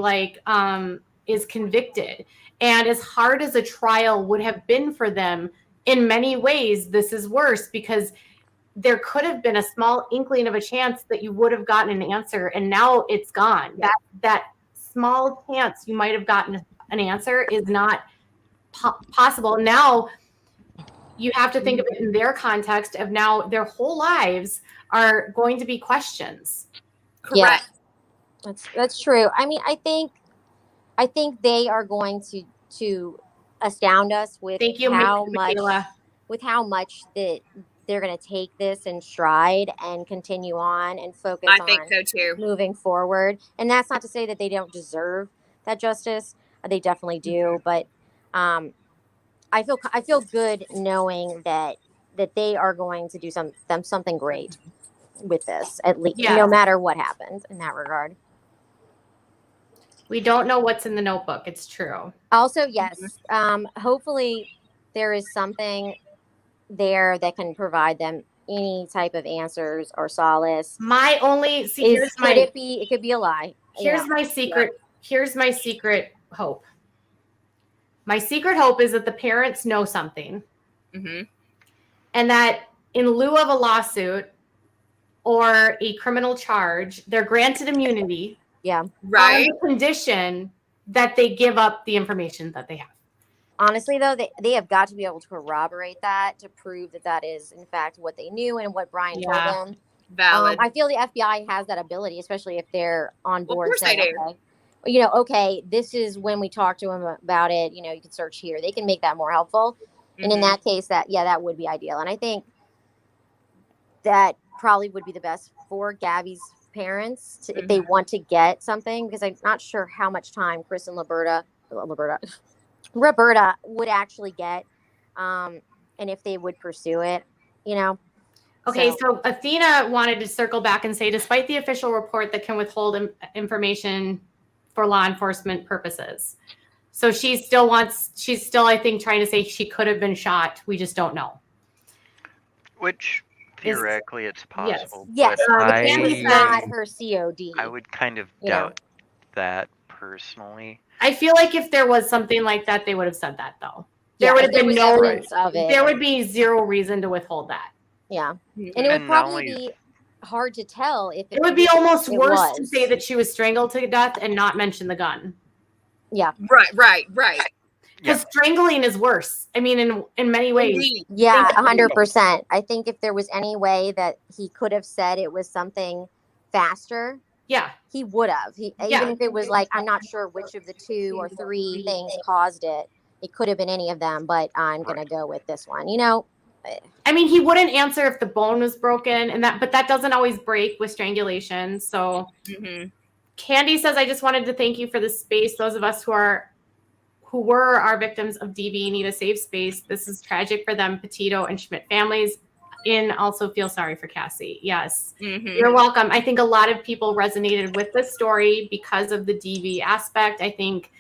[SPEAKER 1] is convicted. And as hard as a trial would have been for them, in many ways, this is worse because there could have been a small inkling of a chance that you would have gotten an answer, and now it's gone. That small chance you might have gotten an answer is not possible. Now you have to think of it in their context of now their whole lives are going to be questions.
[SPEAKER 5] Correct.
[SPEAKER 4] Yeah, that's true. I mean, I think they are going to astound us with
[SPEAKER 1] Thank you,
[SPEAKER 4] how
[SPEAKER 1] Michaela.
[SPEAKER 4] much that they're going to take this in stride and continue on and focus
[SPEAKER 5] I
[SPEAKER 4] on
[SPEAKER 5] think so too.
[SPEAKER 4] moving forward. And that's not to say that they don't deserve that justice. They definitely do. But I feel good knowing that they are going to do something great with this, at least, no matter what happens in that regard.
[SPEAKER 1] We don't know what's in the notebook. It's true.
[SPEAKER 4] Also, yes, hopefully there is something there that can provide them any type of answers or solace.
[SPEAKER 1] My only
[SPEAKER 4] it could be a lie.
[SPEAKER 1] Here's my secret. Here's my secret hope. My secret hope is that the parents know something, and that in lieu of a lawsuit or a criminal charge, they're granted immunity.
[SPEAKER 4] Yeah.
[SPEAKER 5] Right.
[SPEAKER 1] On the condition that they give up the information that they have.
[SPEAKER 4] Honestly, though, they have got to be able to corroborate that to prove that is, in fact, what they knew and what Brian told them.
[SPEAKER 5] Valid.
[SPEAKER 4] I feel the FBI has that ability, especially if they're on board.
[SPEAKER 5] Of course
[SPEAKER 4] saying,
[SPEAKER 5] they do.
[SPEAKER 4] Okay, okay, this is when we talk to them about it. You can search here. They can make that more helpful. And in that case, that would be ideal. And I think that probably would be the best for Gabby's parents if they want to get something, because I'm not sure how much time Chris and Roberta would actually get, and if they would pursue it,
[SPEAKER 1] Okay, so Athena wanted to circle back and say, despite the official report that can withhold information for law enforcement purposes. So she's still, I think, trying to say she could have been shot. We just don't know.
[SPEAKER 6] Which theoretically it's possible.
[SPEAKER 4] Yes,
[SPEAKER 6] but
[SPEAKER 4] it's not her COD.
[SPEAKER 6] I would kind of doubt that personally.
[SPEAKER 1] I feel like if there was something like that, they would have said that, though. There would have been no
[SPEAKER 4] evidence of it.
[SPEAKER 1] There would be zero reason to withhold that.
[SPEAKER 4] Yeah, and it would probably be hard to tell if
[SPEAKER 1] it would be almost worse to say that she was strangled to death and not mention the gun.
[SPEAKER 4] Yeah.
[SPEAKER 5] Right.
[SPEAKER 1] Because strangling is worse. I mean, in many ways.
[SPEAKER 5] Indeed.
[SPEAKER 4] Yeah, 100%. I think if there was any way that he could have said it was something faster, he would have. Even if it was like, I'm not sure which of the 2 or 3 things caused it. It could have been any of them, but I'm gonna go with this one.
[SPEAKER 1] I mean, he wouldn't answer if the bone was broken, but that doesn't always break with strangulation. So, Candy says, "I just wanted to thank you for the space. Those of us who were our victims of DV need a safe space. This is tragic for them, Petito and Schmidt families. And also feel sorry for Cassie." Yes, you're welcome. I think a lot of people resonated with this story because of the DV aspect. I think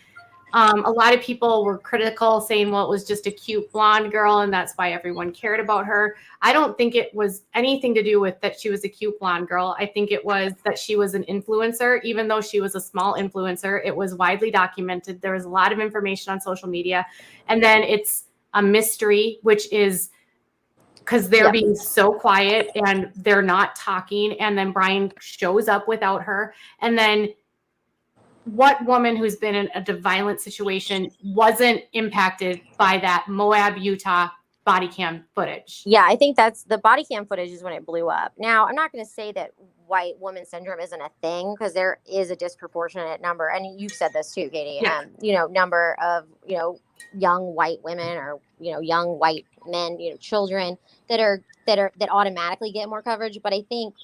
[SPEAKER 1] a lot of people were critical, saying, well, it was just a cute blonde girl, and that's why everyone cared about her. I don't think it was anything to do with that she was a cute blonde girl. I think it was that she was an influencer. Even though she was a small influencer, it was widely documented. There was a lot of information on social media. And then it's a mystery, which is because they're being so quiet and they're not talking. And then Brian shows up without her. And then what woman who's been in a violent situation wasn't impacted by that Moab, Utah body cam footage?
[SPEAKER 4] Yeah, I think that's the body cam footage is when it blew up. Now, I'm not going to say that white woman syndrome isn't a thing, because there is a disproportionate number, and you've said this too, Katie. Number of young white women or young white men, children that automatically get more coverage. But I think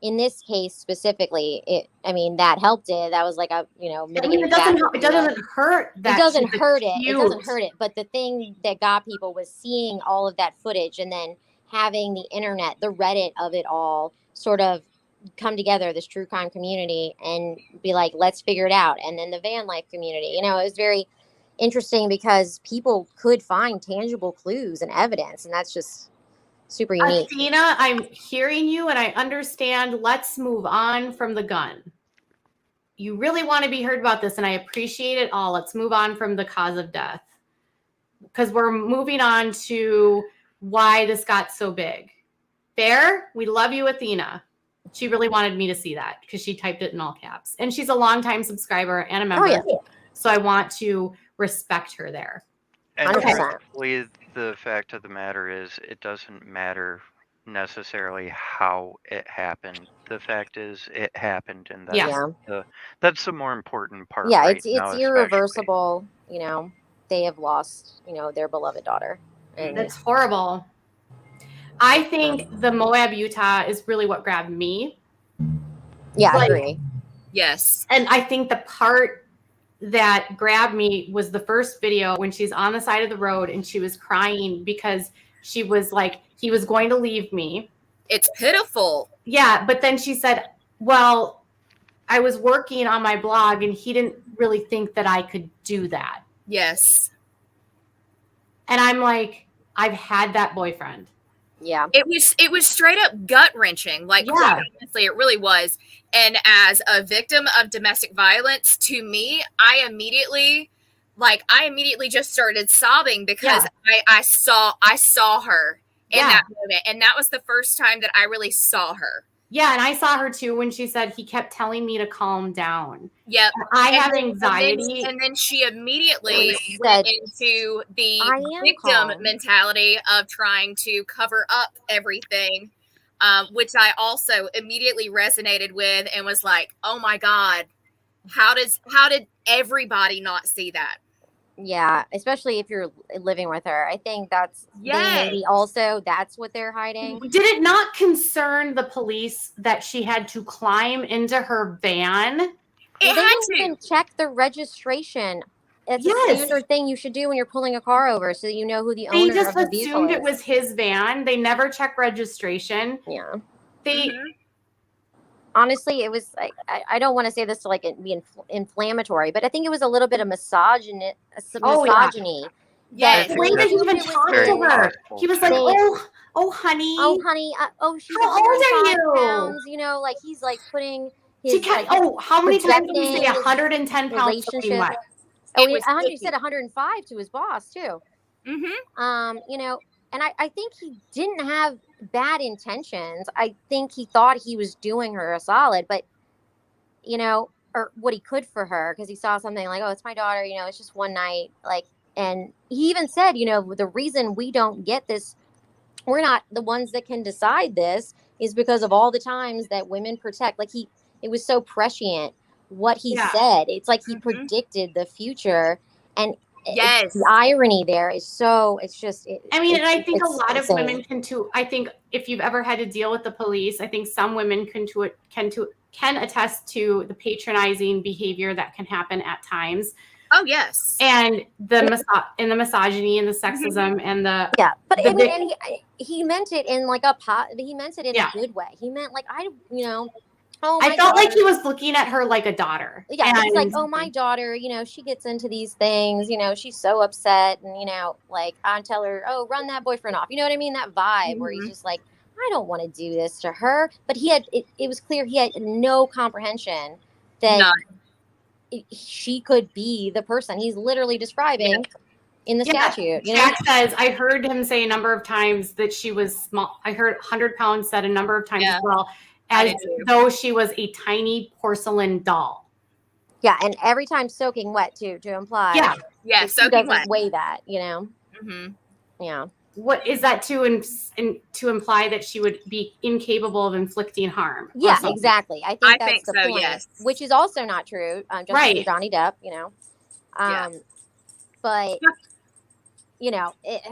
[SPEAKER 4] in this case specifically, that helped it. That was like a, mitigating factor.
[SPEAKER 1] It doesn't hurt that.
[SPEAKER 4] It doesn't hurt it. It doesn't hurt it. But the thing that got people was seeing all of that footage and then having the internet, the Reddit of it all sort of come together, this true crime community, and be like, let's figure it out. And then the van life community, it was very interesting because people could find tangible clues and evidence. And that's just super unique.
[SPEAKER 1] Athena, I'm hearing you and I understand. Let's move on from the gun. you really want to be heard about this, and I appreciate it all. Let's move on from the cause of death, because we're moving on to why this got so big. Fair? We love you, Athena. She really wanted me to see that because she typed it in all caps. And she's a longtime subscriber and a member.
[SPEAKER 4] yeah.
[SPEAKER 1] So I want to respect her there.
[SPEAKER 6] And
[SPEAKER 4] 100%.
[SPEAKER 6] truthfully, the fact of the matter is, it doesn't matter necessarily how it happened. The fact is, it happened, and that's
[SPEAKER 1] Yeah.
[SPEAKER 6] that's the more important part.
[SPEAKER 4] Yeah,
[SPEAKER 6] right
[SPEAKER 4] it's
[SPEAKER 6] now,
[SPEAKER 4] irreversible. You know, they have lost, you know, their beloved daughter. And
[SPEAKER 1] That's horrible. I think the Moab, Utah is really what grabbed me.
[SPEAKER 4] yeah, I
[SPEAKER 1] Like,
[SPEAKER 4] agree.
[SPEAKER 5] Yes.
[SPEAKER 1] And I think the part that grabbed me was the first video when she's on the side of the road and she was crying because she was like, he was going to leave me.
[SPEAKER 5] It's pitiful.
[SPEAKER 1] Yeah, but then she said, well, I was working on my blog and he didn't really think that I could do that.
[SPEAKER 5] Yes.
[SPEAKER 1] And I'm like, I've had that boyfriend.
[SPEAKER 4] Yeah.
[SPEAKER 5] It was straight up gut wrenching. Like, quite honestly, it really was. And as a victim of domestic violence, to me, I immediately just started sobbing because I saw her in that moment. And that was the first time that I really saw her.
[SPEAKER 1] Yeah, and I saw her too when she said he kept telling me to calm down.
[SPEAKER 5] Yep.
[SPEAKER 1] I have anxiety.
[SPEAKER 5] And then she immediately went into the victim mentality of trying to cover up everything, which I also immediately resonated with and was like, oh my God, how did everybody not see that?
[SPEAKER 4] Yeah, especially if you're living with her. I think that's maybe also that's what they're hiding.
[SPEAKER 1] Did it not concern the police that she had to climb into her van?
[SPEAKER 4] They didn't even check the registration. It's a standard thing you should do when you're pulling a car over, so that you know who the owner of the vehicle is.
[SPEAKER 1] They just assumed it was his van. They never checked registration.
[SPEAKER 4] Yeah.
[SPEAKER 1] They
[SPEAKER 4] honestly, it was. I don't want to say this to like be inflammatory, but I think it was a little bit of misogyny.
[SPEAKER 1] Yeah, the way that he even talked to her, he was like, "Oh, honey,
[SPEAKER 4] she's
[SPEAKER 1] how old are you?
[SPEAKER 4] Pounds, you know, like he's like putting his.
[SPEAKER 1] How many times did he say 110 pounds?
[SPEAKER 4] Relationship. He said 105 to his boss too.
[SPEAKER 5] Mm-hmm.
[SPEAKER 4] You know, and I think he didn't have bad intentions. I think he thought he was doing her a solid, but you know, or what he could for her, because he saw something like, oh, it's my daughter, you know, it's just one night, like. And he even said, you know, the reason we don't get this, we're not the ones that can decide this, is because of all the times that women protect. Like it was so prescient what he said. It's like he predicted the future, and the irony there is so. It's just.
[SPEAKER 1] And I think a lot of women can too. I think if you've ever had to deal with the police, I think some women can attest to the patronizing behavior that can happen at times.
[SPEAKER 5] Oh yes,
[SPEAKER 1] and the misogyny and the sexism and the
[SPEAKER 4] but and he meant it in like he meant it in a good way. He meant like I felt
[SPEAKER 1] like he was looking at her like a daughter.
[SPEAKER 4] Yeah, he's like, oh, my daughter, you know, she gets into these things, you know, she's so upset, and you know, like I tell her, oh, run that boyfriend off. You know what I mean? That vibe where he's just like, I don't want to do this to her, but it was clear he had no comprehension that. She could be the person he's literally describing in the statute. You know?
[SPEAKER 1] Jack says, I heard him say a number of times that she was small. I heard 100 pounds said a number of times as well, as though she was a tiny porcelain doll.
[SPEAKER 4] Yeah, and every time soaking wet to imply.
[SPEAKER 5] Yeah, soaking wet.
[SPEAKER 4] Weigh that, you know.
[SPEAKER 5] Mm-hmm.
[SPEAKER 4] Yeah.
[SPEAKER 1] What is that to imply that she would be incapable of inflicting harm?
[SPEAKER 4] Yeah, exactly. I think that's the point.
[SPEAKER 5] Yes.
[SPEAKER 4] Which is also not true. Just like Johnny Depp, you know. But you know, it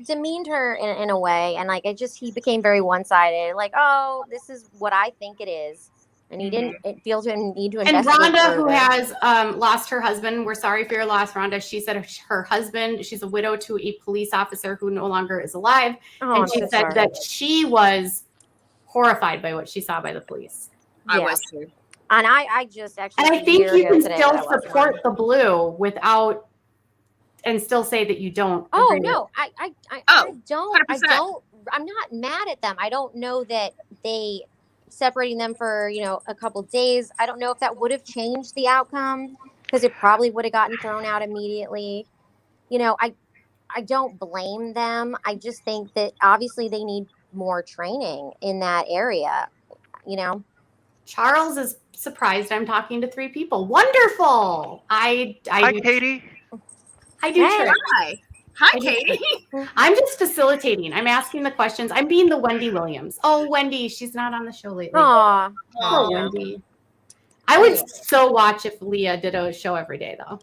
[SPEAKER 4] demeaned her in a way, and like he became very one-sided. Like, oh, this is what I think it is. And he didn't feel to need to investigate.
[SPEAKER 1] And Rhonda, who has lost her husband, we're sorry for your loss, Rhonda. She said her husband, she's a widow to a police officer who no longer is alive.
[SPEAKER 4] Oh,
[SPEAKER 1] and she said that she was horrified by what she saw by the police.
[SPEAKER 5] I was too.
[SPEAKER 4] And I just actually.
[SPEAKER 1] And I think you can still support the blue without, and still say that you don't.
[SPEAKER 4] Oh, no. I don't.
[SPEAKER 5] 100%.
[SPEAKER 4] I'm not mad at them. I don't know that they separating them for, you know, a couple days, I don't know if that would have changed the outcome, because it probably would have gotten thrown out immediately. You know, I don't blame them. I just think that obviously they need more training in that area, you know.
[SPEAKER 1] Charles is surprised I'm talking to 3 people. Wonderful.
[SPEAKER 6] Hi,
[SPEAKER 1] do,
[SPEAKER 6] Katie.
[SPEAKER 1] I do
[SPEAKER 4] Hey.
[SPEAKER 1] trick.
[SPEAKER 5] Hi. Hi,
[SPEAKER 1] I do
[SPEAKER 5] Katie.
[SPEAKER 1] trick. I'm just facilitating. I'm asking the questions. I'm being the Wendy Williams. Oh, Wendy, she's not on the show lately.
[SPEAKER 4] Aw.
[SPEAKER 1] Poor
[SPEAKER 5] Aw.
[SPEAKER 1] Wendy. I would so watch if Leah did a show every day, though.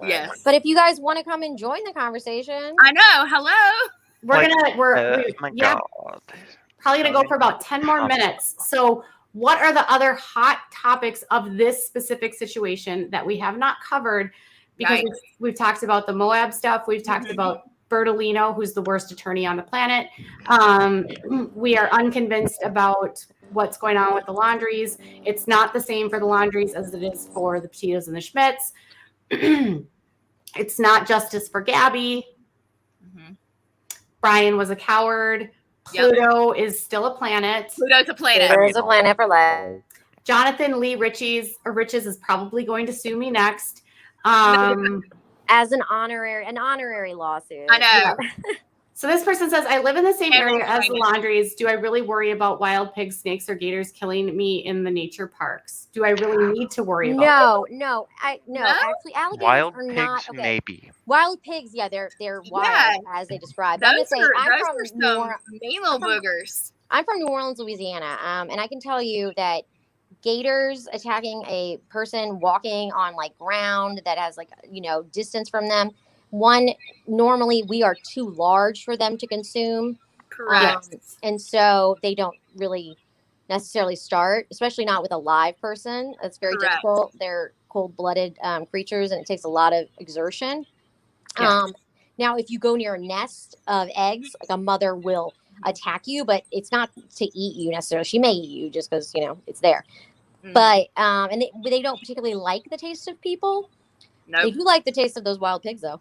[SPEAKER 5] Yes.
[SPEAKER 4] But if you guys want to come and join the conversation,
[SPEAKER 5] I know. Hello.
[SPEAKER 6] My
[SPEAKER 1] yeah,
[SPEAKER 6] God.
[SPEAKER 1] probably gonna go for about 10 more minutes. So what are the other hot topics of this specific situation that we have not covered? Because
[SPEAKER 5] Right.
[SPEAKER 1] we've talked about the Moab stuff. We've talked about Bertolino, who's the worst attorney on the planet. We are unconvinced about what's going on with the Laundries. It's not the same for the Laundries as it is for the Petitos and the Schmidts. It's not justice for Gabby.
[SPEAKER 5] Mhm.
[SPEAKER 1] Brian was a coward.
[SPEAKER 5] Yep.
[SPEAKER 1] Pluto is still a planet.
[SPEAKER 5] Pluto's a planet.
[SPEAKER 4] there's a planet for life.
[SPEAKER 1] Jonathan Lee Riches is probably going to sue me next.
[SPEAKER 4] As an honorary lawsuit.
[SPEAKER 5] I know.
[SPEAKER 1] So this person says, I live in the same area as the
[SPEAKER 5] Everyone's
[SPEAKER 1] Laundries. Do I really worry about wild pigs, snakes, or gators killing me in the nature parks? Do I really need to worry about that?
[SPEAKER 4] No.
[SPEAKER 5] No?
[SPEAKER 4] Actually, alligators
[SPEAKER 6] Wild
[SPEAKER 4] are
[SPEAKER 6] pigs,
[SPEAKER 4] not okay.
[SPEAKER 6] maybe.
[SPEAKER 4] Wild pigs, yeah, they're wild
[SPEAKER 5] Yeah.
[SPEAKER 4] as they described. I'm
[SPEAKER 5] Those
[SPEAKER 4] gonna say
[SPEAKER 5] are
[SPEAKER 4] I'm
[SPEAKER 5] some mean little boogers.
[SPEAKER 4] I'm from New Orleans, Louisiana, and I can tell you that gators attacking a person walking on like ground that has like, you know, distance from them. One, normally we are too large for them to consume.
[SPEAKER 5] Correct.
[SPEAKER 4] And so they don't really necessarily start, especially not with a live person. It's very
[SPEAKER 5] Correct.
[SPEAKER 4] difficult. They're cold-blooded creatures, and it takes a lot of exertion.
[SPEAKER 1] Yeah.
[SPEAKER 4] Now, if you go near a nest of eggs, like a mother will attack you, but it's not to eat you necessarily. She may eat you just because, you know, it's there.
[SPEAKER 5] Mhm.
[SPEAKER 4] But and they don't particularly like the taste of people. They
[SPEAKER 5] Nope.
[SPEAKER 4] do like the taste of those wild pigs, though.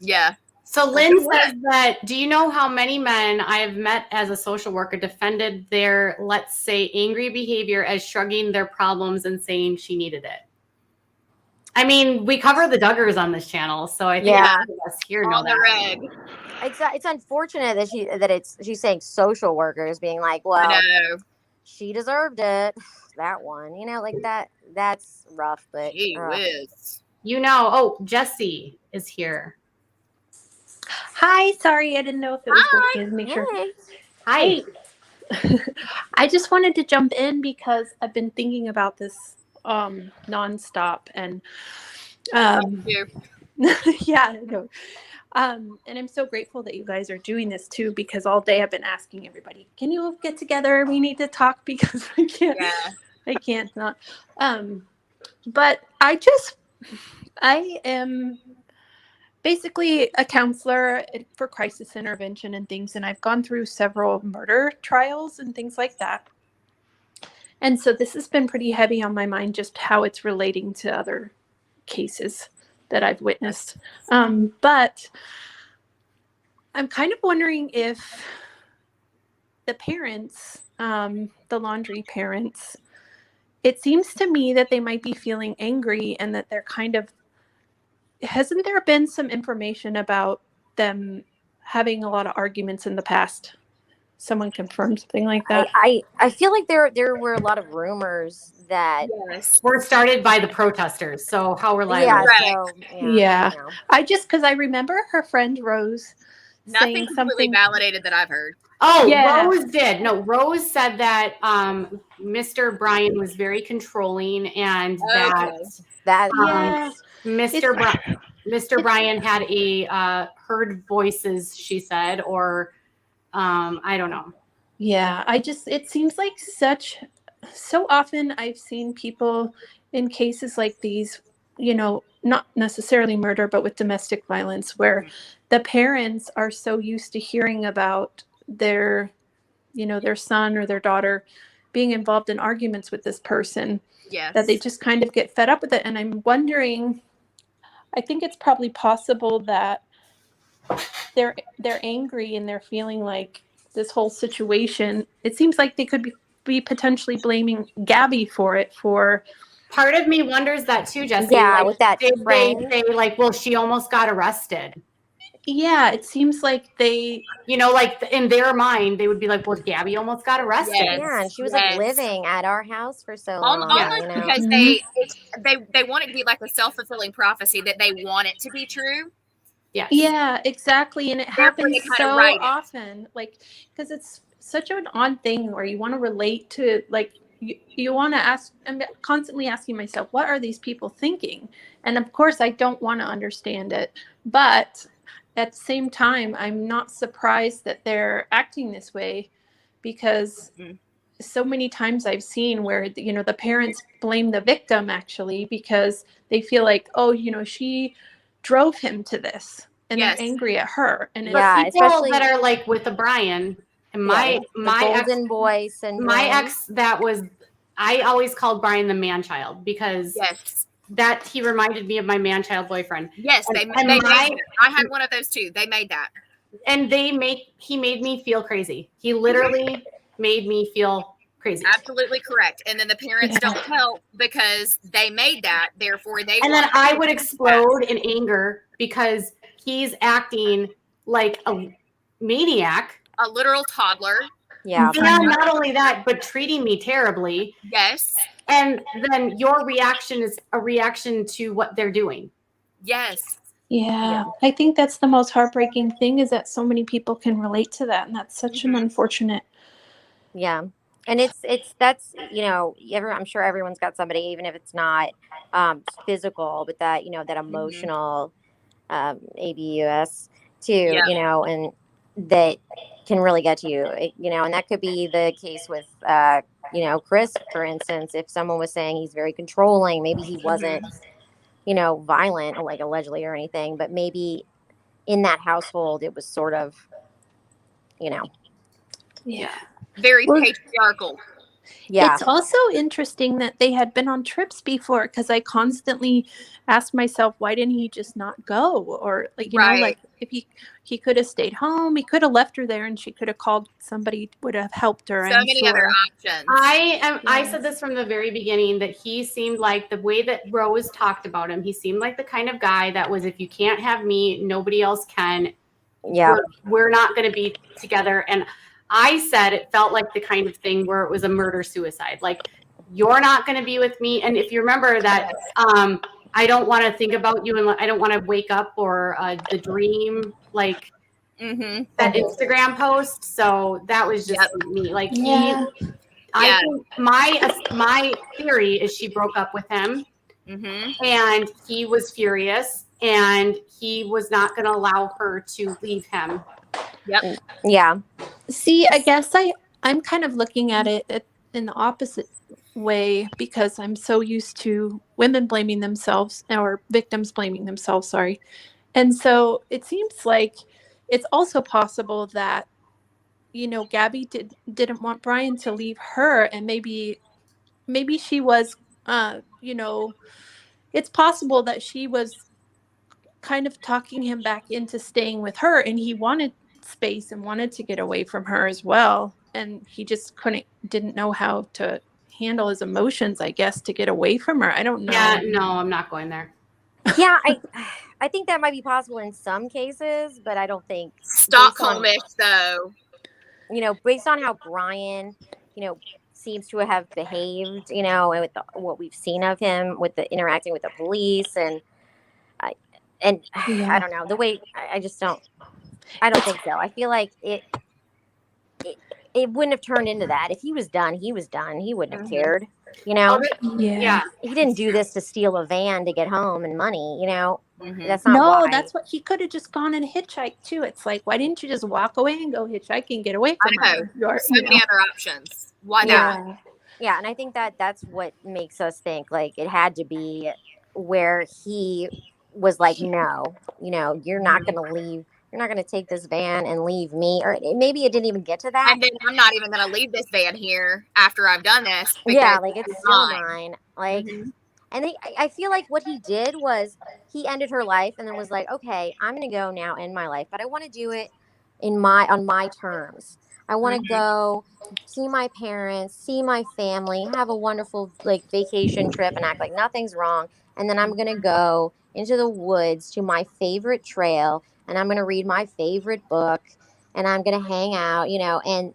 [SPEAKER 5] Yeah.
[SPEAKER 1] So Lynn
[SPEAKER 5] Good
[SPEAKER 1] says that, do you know how many men I have met as a social worker defended their, let's say, angry behavior as shrugging their problems and saying she needed it? I mean, we cover the Duggars on this channel, so I think
[SPEAKER 4] Yeah.
[SPEAKER 1] most of us here know
[SPEAKER 5] On the
[SPEAKER 1] that.
[SPEAKER 5] reg.
[SPEAKER 4] It's unfortunate that she's saying social workers being like,
[SPEAKER 5] I
[SPEAKER 4] well,
[SPEAKER 5] know.
[SPEAKER 4] she deserved it. That one, you know, like that's rough, but
[SPEAKER 5] Gee whiz.
[SPEAKER 1] You know, oh, Jesse is here.
[SPEAKER 7] Hi, sorry, I didn't know if it was
[SPEAKER 5] Hi.
[SPEAKER 7] working. Make sure.
[SPEAKER 4] hey.
[SPEAKER 1] Hi.
[SPEAKER 7] Hey. I just wanted to jump in because I've been thinking about this nonstop, and
[SPEAKER 5] You.
[SPEAKER 7] yeah, I know. And I'm so grateful that you guys are doing this too, because all day I've been asking everybody, can you get together? We need to talk, because
[SPEAKER 5] Yeah.
[SPEAKER 7] I can't not. But I am basically a counselor for crisis intervention and things, and I've gone through several murder trials and things like that. And so this has been pretty heavy on my mind, just how it's relating to other cases that I've witnessed. But I'm kind of wondering if the parents, the Laundrie parents, it seems to me that they might be feeling angry, and that they're kind of, hasn't there been some information about them having a lot of arguments in the past? Someone confirmed something like that.
[SPEAKER 4] I feel like there were a lot of rumors that
[SPEAKER 5] Yes.
[SPEAKER 1] We're started by the protesters, so how reliable?
[SPEAKER 4] yeah,
[SPEAKER 5] Correct.
[SPEAKER 4] so
[SPEAKER 7] Yeah.
[SPEAKER 4] you know.
[SPEAKER 7] I just, because I remember her friend Rose
[SPEAKER 5] Nothing
[SPEAKER 7] saying
[SPEAKER 5] completely
[SPEAKER 7] something.
[SPEAKER 5] validated that I've heard.
[SPEAKER 1] Oh,
[SPEAKER 7] Yeah.
[SPEAKER 1] Rose did. No, Rose said that Mr. Brian was very controlling, and that
[SPEAKER 5] Okay.
[SPEAKER 4] That
[SPEAKER 7] Yeah.
[SPEAKER 1] Mr. Brian had a heard voices, she said, or I don't know.
[SPEAKER 7] Yeah, it seems like so often I've seen people in cases like these, you know, not necessarily murder, but with domestic violence, where the parents are so used to hearing about their son or their daughter being involved in arguments with this person,
[SPEAKER 5] Yes.
[SPEAKER 7] that they just kind of get fed up with it. And I'm wondering, I think it's probably possible that they're angry and they're feeling like this whole situation, it seems like they could be be potentially blaming Gabby for it. For
[SPEAKER 1] Part of me wonders that too, Jesse.
[SPEAKER 4] Yeah,
[SPEAKER 1] like,
[SPEAKER 4] with that
[SPEAKER 1] did they
[SPEAKER 4] friend.
[SPEAKER 1] say like, well, she almost got arrested?
[SPEAKER 7] yeah, it seems like they.
[SPEAKER 1] You know, like in their mind, they would be like, well, Gabby almost got arrested.
[SPEAKER 5] Yes.
[SPEAKER 4] Yeah, and she was like
[SPEAKER 5] Yes.
[SPEAKER 4] living at our house for so long.
[SPEAKER 5] Almost
[SPEAKER 4] you know?
[SPEAKER 5] because
[SPEAKER 7] Mhm.
[SPEAKER 5] they want it to be like a self-fulfilling prophecy that they want it to be true.
[SPEAKER 1] Yes.
[SPEAKER 7] Yeah, exactly. And it
[SPEAKER 5] Therefore,
[SPEAKER 7] happens
[SPEAKER 5] they kinda
[SPEAKER 7] so
[SPEAKER 5] write it.
[SPEAKER 7] often, like, because it's such an odd thing where you want to relate to, like, you want to ask. I'm constantly asking myself, what are these people thinking? And of course, I don't want to understand it. But at the same time, I'm not surprised that they're acting this way, because
[SPEAKER 5] Mhm.
[SPEAKER 7] so many times I've seen where, the parents blame the victim actually because they feel like, oh, she drove him to this, and
[SPEAKER 5] Yes.
[SPEAKER 7] they're angry at her. And
[SPEAKER 4] Yeah,
[SPEAKER 1] People
[SPEAKER 4] especially
[SPEAKER 1] that are like with the Brian and
[SPEAKER 4] yeah, the
[SPEAKER 1] my ex,
[SPEAKER 4] golden boy syndrome.
[SPEAKER 1] my ex, I always called Brian the man child because
[SPEAKER 5] Yes.
[SPEAKER 1] that he reminded me of my man child boyfriend.
[SPEAKER 5] Yes,
[SPEAKER 1] And-
[SPEAKER 5] they
[SPEAKER 1] and
[SPEAKER 5] made
[SPEAKER 1] my-
[SPEAKER 5] that. I had one of those too. They made that.
[SPEAKER 1] And he made me feel crazy. He literally made me feel crazy.
[SPEAKER 5] Absolutely correct. And then the parents don't help because they made that. Therefore, they
[SPEAKER 1] And then
[SPEAKER 5] want
[SPEAKER 1] I
[SPEAKER 5] to
[SPEAKER 1] would
[SPEAKER 5] do
[SPEAKER 1] explode in anger because he's acting like a maniac.
[SPEAKER 5] that. A literal toddler.
[SPEAKER 4] Yeah.
[SPEAKER 1] And not only that, but treating me terribly.
[SPEAKER 5] Yes.
[SPEAKER 1] And then your reaction is a reaction to what they're doing.
[SPEAKER 5] Yes.
[SPEAKER 7] yeah, I think that's the most heartbreaking thing, is that so many people can relate to that, and that's such an unfortunate.
[SPEAKER 4] Yeah. And that's, I'm sure everyone's got somebody, even if it's not physical, but that, that emotional abus too,
[SPEAKER 5] Yeah.
[SPEAKER 4] and that can really get to you, and that could be the case with, Chris, for instance. If someone was saying he's very controlling, maybe he wasn't, violent, like allegedly or anything, but maybe in that household, it was sort of,
[SPEAKER 7] Yeah.
[SPEAKER 5] Very
[SPEAKER 7] Well,
[SPEAKER 5] patriarchal.
[SPEAKER 4] yeah.
[SPEAKER 7] It's also interesting that they had been on trips before, because I constantly asked myself, why didn't he just not go? Or like,
[SPEAKER 5] Right.
[SPEAKER 7] like if he could have stayed home, he could have left her there and she could have called somebody, would have helped her.
[SPEAKER 5] So
[SPEAKER 7] I'm
[SPEAKER 5] many
[SPEAKER 7] sure.
[SPEAKER 5] other options.
[SPEAKER 1] I said this from the very beginning, that he seemed like, the way that Rose talked about him, he seemed like the kind of guy that was, if you can't have me, nobody else can.
[SPEAKER 4] Yeah.
[SPEAKER 1] We're not going to be together. And I said it felt like the kind of thing where it was a murder suicide. Like, you're not going to be with me. And if you remember that, I don't want to think about you, and I don't want to wake up, or the dream, like that Instagram post. So that was just me. Like I think my theory is she broke up with him, and he was furious, and he was not going to allow her to leave him.
[SPEAKER 5] Yep.
[SPEAKER 4] Yeah.
[SPEAKER 7] See, I guess I'm kind of looking at it in the opposite way, because I'm so used to women blaming themselves, or victims blaming themselves, sorry. And so it seems like it's also possible that, Gabby didn't want Brian to leave her, and maybe she was, it's possible that she was kind of talking him back into staying with her, and he wanted space and wanted to get away from her as well, and he just didn't know how to handle his emotions, I guess, to get away from her. I don't know.
[SPEAKER 1] Yeah, no, I'm not going there.
[SPEAKER 4] Yeah, I think that might be possible in some cases, but I don't think
[SPEAKER 5] Stockholmish, though.
[SPEAKER 4] Based on how Brian, seems to have behaved, and with what we've seen of him, with the interacting with the police, and I don't know, the way I just don't think so. I feel like it wouldn't have turned into that. If he was done, he was done. He wouldn't have cared,
[SPEAKER 1] Yeah.
[SPEAKER 4] He didn't do this to steal a van to get home and money, That's not
[SPEAKER 7] No,
[SPEAKER 4] why.
[SPEAKER 7] that's what he could have just gone and hitchhiked too. It's like, why didn't you just walk away and go hitchhike and get away from
[SPEAKER 5] I
[SPEAKER 7] her?
[SPEAKER 5] know. So many other options. Why not?
[SPEAKER 4] Yeah, and I think that's what makes us think like it had to be where he was like, no, you're not going to leave. You're not going to take this van and leave me. Or maybe it didn't even get to that.
[SPEAKER 5] And then I'm not even going to leave this van here after I've done this.
[SPEAKER 4] Yeah, like it's still mine. Like,
[SPEAKER 5] Mhm.
[SPEAKER 4] and I feel like what he did was he ended her life and then was like, okay, I'm going to go now end my life, but I want to do it on my terms. I want to
[SPEAKER 5] Mhm.
[SPEAKER 4] go see my parents, see my family, have a wonderful like vacation trip and act like nothing's wrong. And then I'm going to go into the woods to my favorite trail and I'm going to read my favorite book and I'm going to hang out, you know, and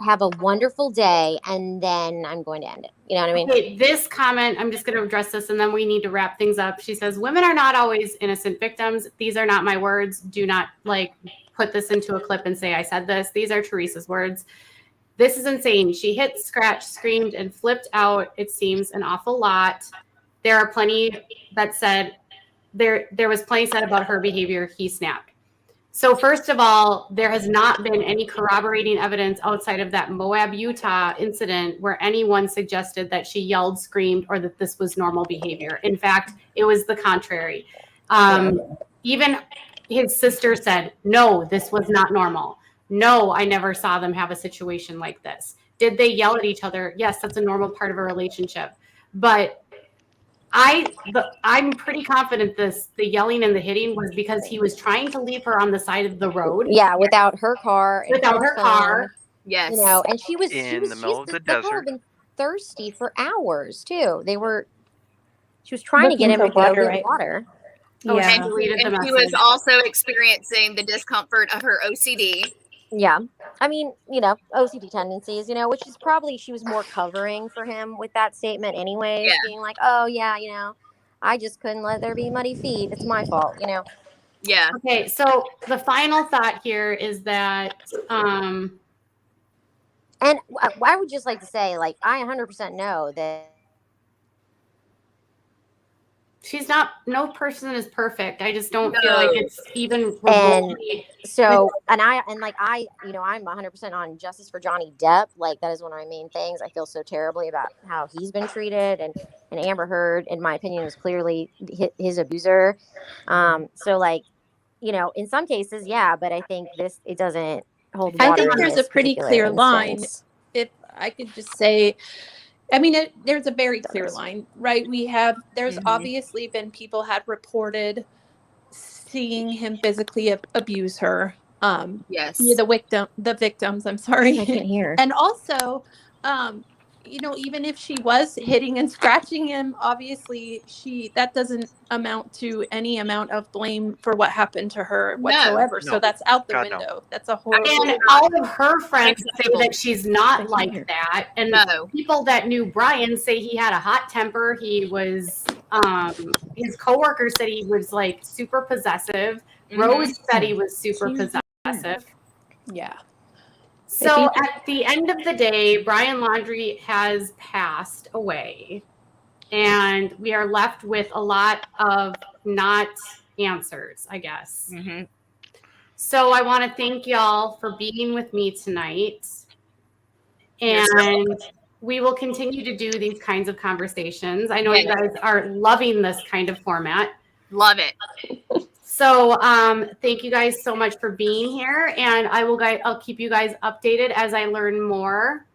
[SPEAKER 4] have a wonderful day and then I'm going to end it. You know what I mean?
[SPEAKER 1] Okay, this comment, I'm just going to address this and then we need to wrap things up. She says, women are not always innocent victims. These are not my words. Do not like put this into a clip and say I said this. These are Teresa's words. This is insane. She hit, scratched, screamed, and flipped out. It seems an awful lot. There are plenty that said, there was plenty said about her behavior. He snapped. So first of all, there has not been any corroborating evidence outside of that Moab, Utah incident where anyone suggested that she yelled, screamed, or that this was normal behavior. In fact, it was the contrary. Even his sister said, no, this was not normal. No, I never saw them have a situation like this. Did they yell at each other? Yes, that's a normal part of a relationship. But I'm pretty confident the yelling and the hitting was because he was trying to leave her on the side of the road.
[SPEAKER 4] Yeah, without her car and
[SPEAKER 1] Without her
[SPEAKER 4] phone,
[SPEAKER 1] car.
[SPEAKER 5] Yes.
[SPEAKER 4] you know, and she was
[SPEAKER 6] In the middle of the
[SPEAKER 4] the girl
[SPEAKER 6] desert.
[SPEAKER 4] had been thirsty for hours too. She was trying to
[SPEAKER 7] Looking
[SPEAKER 4] get him
[SPEAKER 7] for
[SPEAKER 4] to go
[SPEAKER 7] water,
[SPEAKER 4] get
[SPEAKER 7] right?
[SPEAKER 4] water.
[SPEAKER 1] Oh,
[SPEAKER 7] Yeah.
[SPEAKER 1] she deleted the
[SPEAKER 5] And she
[SPEAKER 1] message.
[SPEAKER 5] was also experiencing the discomfort of her OCD.
[SPEAKER 4] Yeah. I mean, you know, OCD tendencies, you know, which is probably she was more covering for him with that statement anyways,
[SPEAKER 5] Yeah.
[SPEAKER 4] being like, oh yeah, you know, I just couldn't let there be muddy feet. It's my fault, you know.
[SPEAKER 5] Yeah.
[SPEAKER 1] Okay, so the final thought here is that
[SPEAKER 4] And I would just like to say, like, I 100% know that
[SPEAKER 1] no person is perfect. I just don't feel like it's even remotely.
[SPEAKER 4] so, and you know, I'm 100% on justice for Johnny Depp. Like, that is one of my main things. I feel so terribly about how he's been treated, and Amber Heard, in my opinion, was clearly his abuser. So, like, you know, in some cases, yeah, but I think it doesn't hold
[SPEAKER 7] I
[SPEAKER 4] water
[SPEAKER 7] think
[SPEAKER 4] in
[SPEAKER 7] there's a
[SPEAKER 4] this
[SPEAKER 7] pretty
[SPEAKER 4] particular
[SPEAKER 7] clear line.
[SPEAKER 4] instance.
[SPEAKER 7] If I could just say, I mean, there's a very clear line, right? There's obviously been people had reported seeing him physically abuse her.
[SPEAKER 5] Yes.
[SPEAKER 7] Yeah, the victims, I'm sorry.
[SPEAKER 4] I can't hear.
[SPEAKER 7] And also, you know, even if she was hitting and scratching him, obviously that doesn't amount to any amount of blame for what happened to her whatsoever.
[SPEAKER 6] No.
[SPEAKER 7] So that's out the
[SPEAKER 6] God, no.
[SPEAKER 7] window. That's a horrible.
[SPEAKER 1] And all of her friends say
[SPEAKER 5] Acceptable.
[SPEAKER 1] that she's not like that. And
[SPEAKER 5] No.
[SPEAKER 1] people that knew Brian say he had a hot temper. He was, his coworker said he was like super possessive. Rose said he was super possessive.
[SPEAKER 7] Yeah.
[SPEAKER 1] So at the end of the day, Brian Laundrie has passed away. And we are left with a lot of not answers, I guess.
[SPEAKER 5] Mm-hmm.
[SPEAKER 1] So I want to thank y'all for being with me tonight. And we will continue to do these kinds of conversations. I know you guys are loving this kind of format.
[SPEAKER 5] Love it.
[SPEAKER 1] So thank you guys so much for being here. And I'll keep you guys updated as I learn more.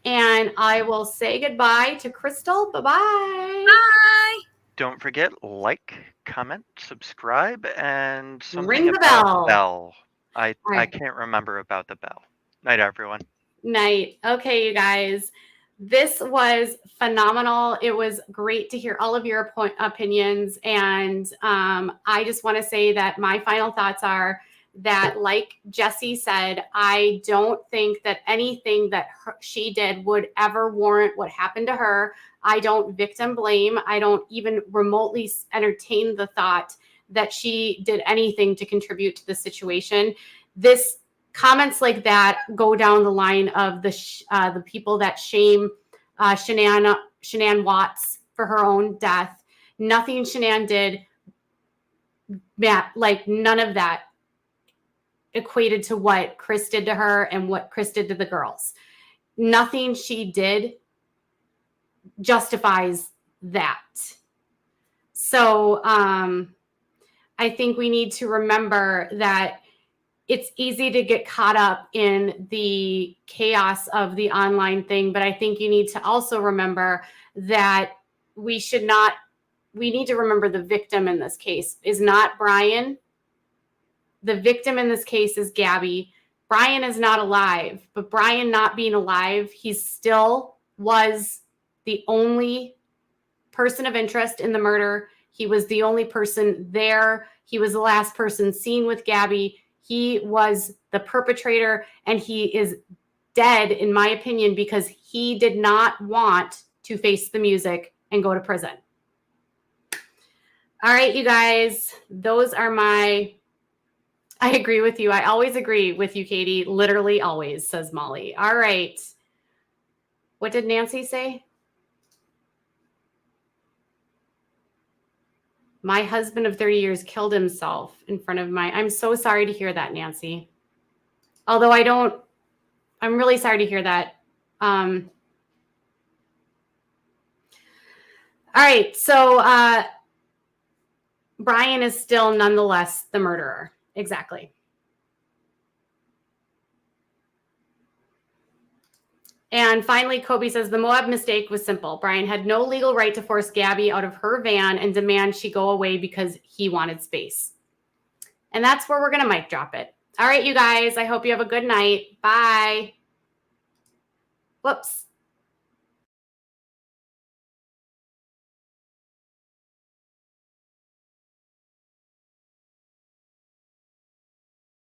[SPEAKER 1] And I will say goodbye to Crystal. Bye-bye.
[SPEAKER 5] Bye.
[SPEAKER 6] Don't forget, like, comment, subscribe, and something
[SPEAKER 1] Ring the
[SPEAKER 6] about
[SPEAKER 1] bell.
[SPEAKER 6] I can't remember about the bell. Night, everyone.
[SPEAKER 1] Night. Okay, you guys. This was phenomenal. It was great to hear all of your opinions. And I just want to say that my final thoughts are that, like Jesse said, I don't think that anything that she did would ever warrant what happened to her. I don't victim blame. I don't even remotely entertain the thought that she did anything to contribute to the situation. Comments like that go down the line of the people that shame Shanann Watts for her own death. Nothing Shanann did, like none of that equated to what Chris did to her and what Chris did to the girls. Nothing she did justifies that. So I think we need to remember that it's easy to get caught up in the chaos of the online thing, but I think you need to also remember that we need to remember the victim in this case is not Brian. The victim in this case is Gabby. Brian is not alive, but Brian not being alive, he still was the only person of interest in the murder. He was the only person there. He was the last person seen with Gabby. He was the perpetrator, and he is dead, in my opinion, because he did not want to face the music and go to prison. All right, you guys, those are my... I agree with you. I always agree with you, Katie. Literally always, says Molly. All right. What did Nancy say? My husband of 30 years killed himself in front of my... I'm so sorry to hear that, Nancy. Although I'm really sorry to hear that. All right. So Brian is still nonetheless the murderer. Exactly. And finally, Kobe says the Moab mistake was simple. Brian had no legal right to force Gabby out of her van and demand she go away because he wanted space. And that's where we're going to mic drop it. All right, you guys, I hope you have a good night. Bye. Whoops.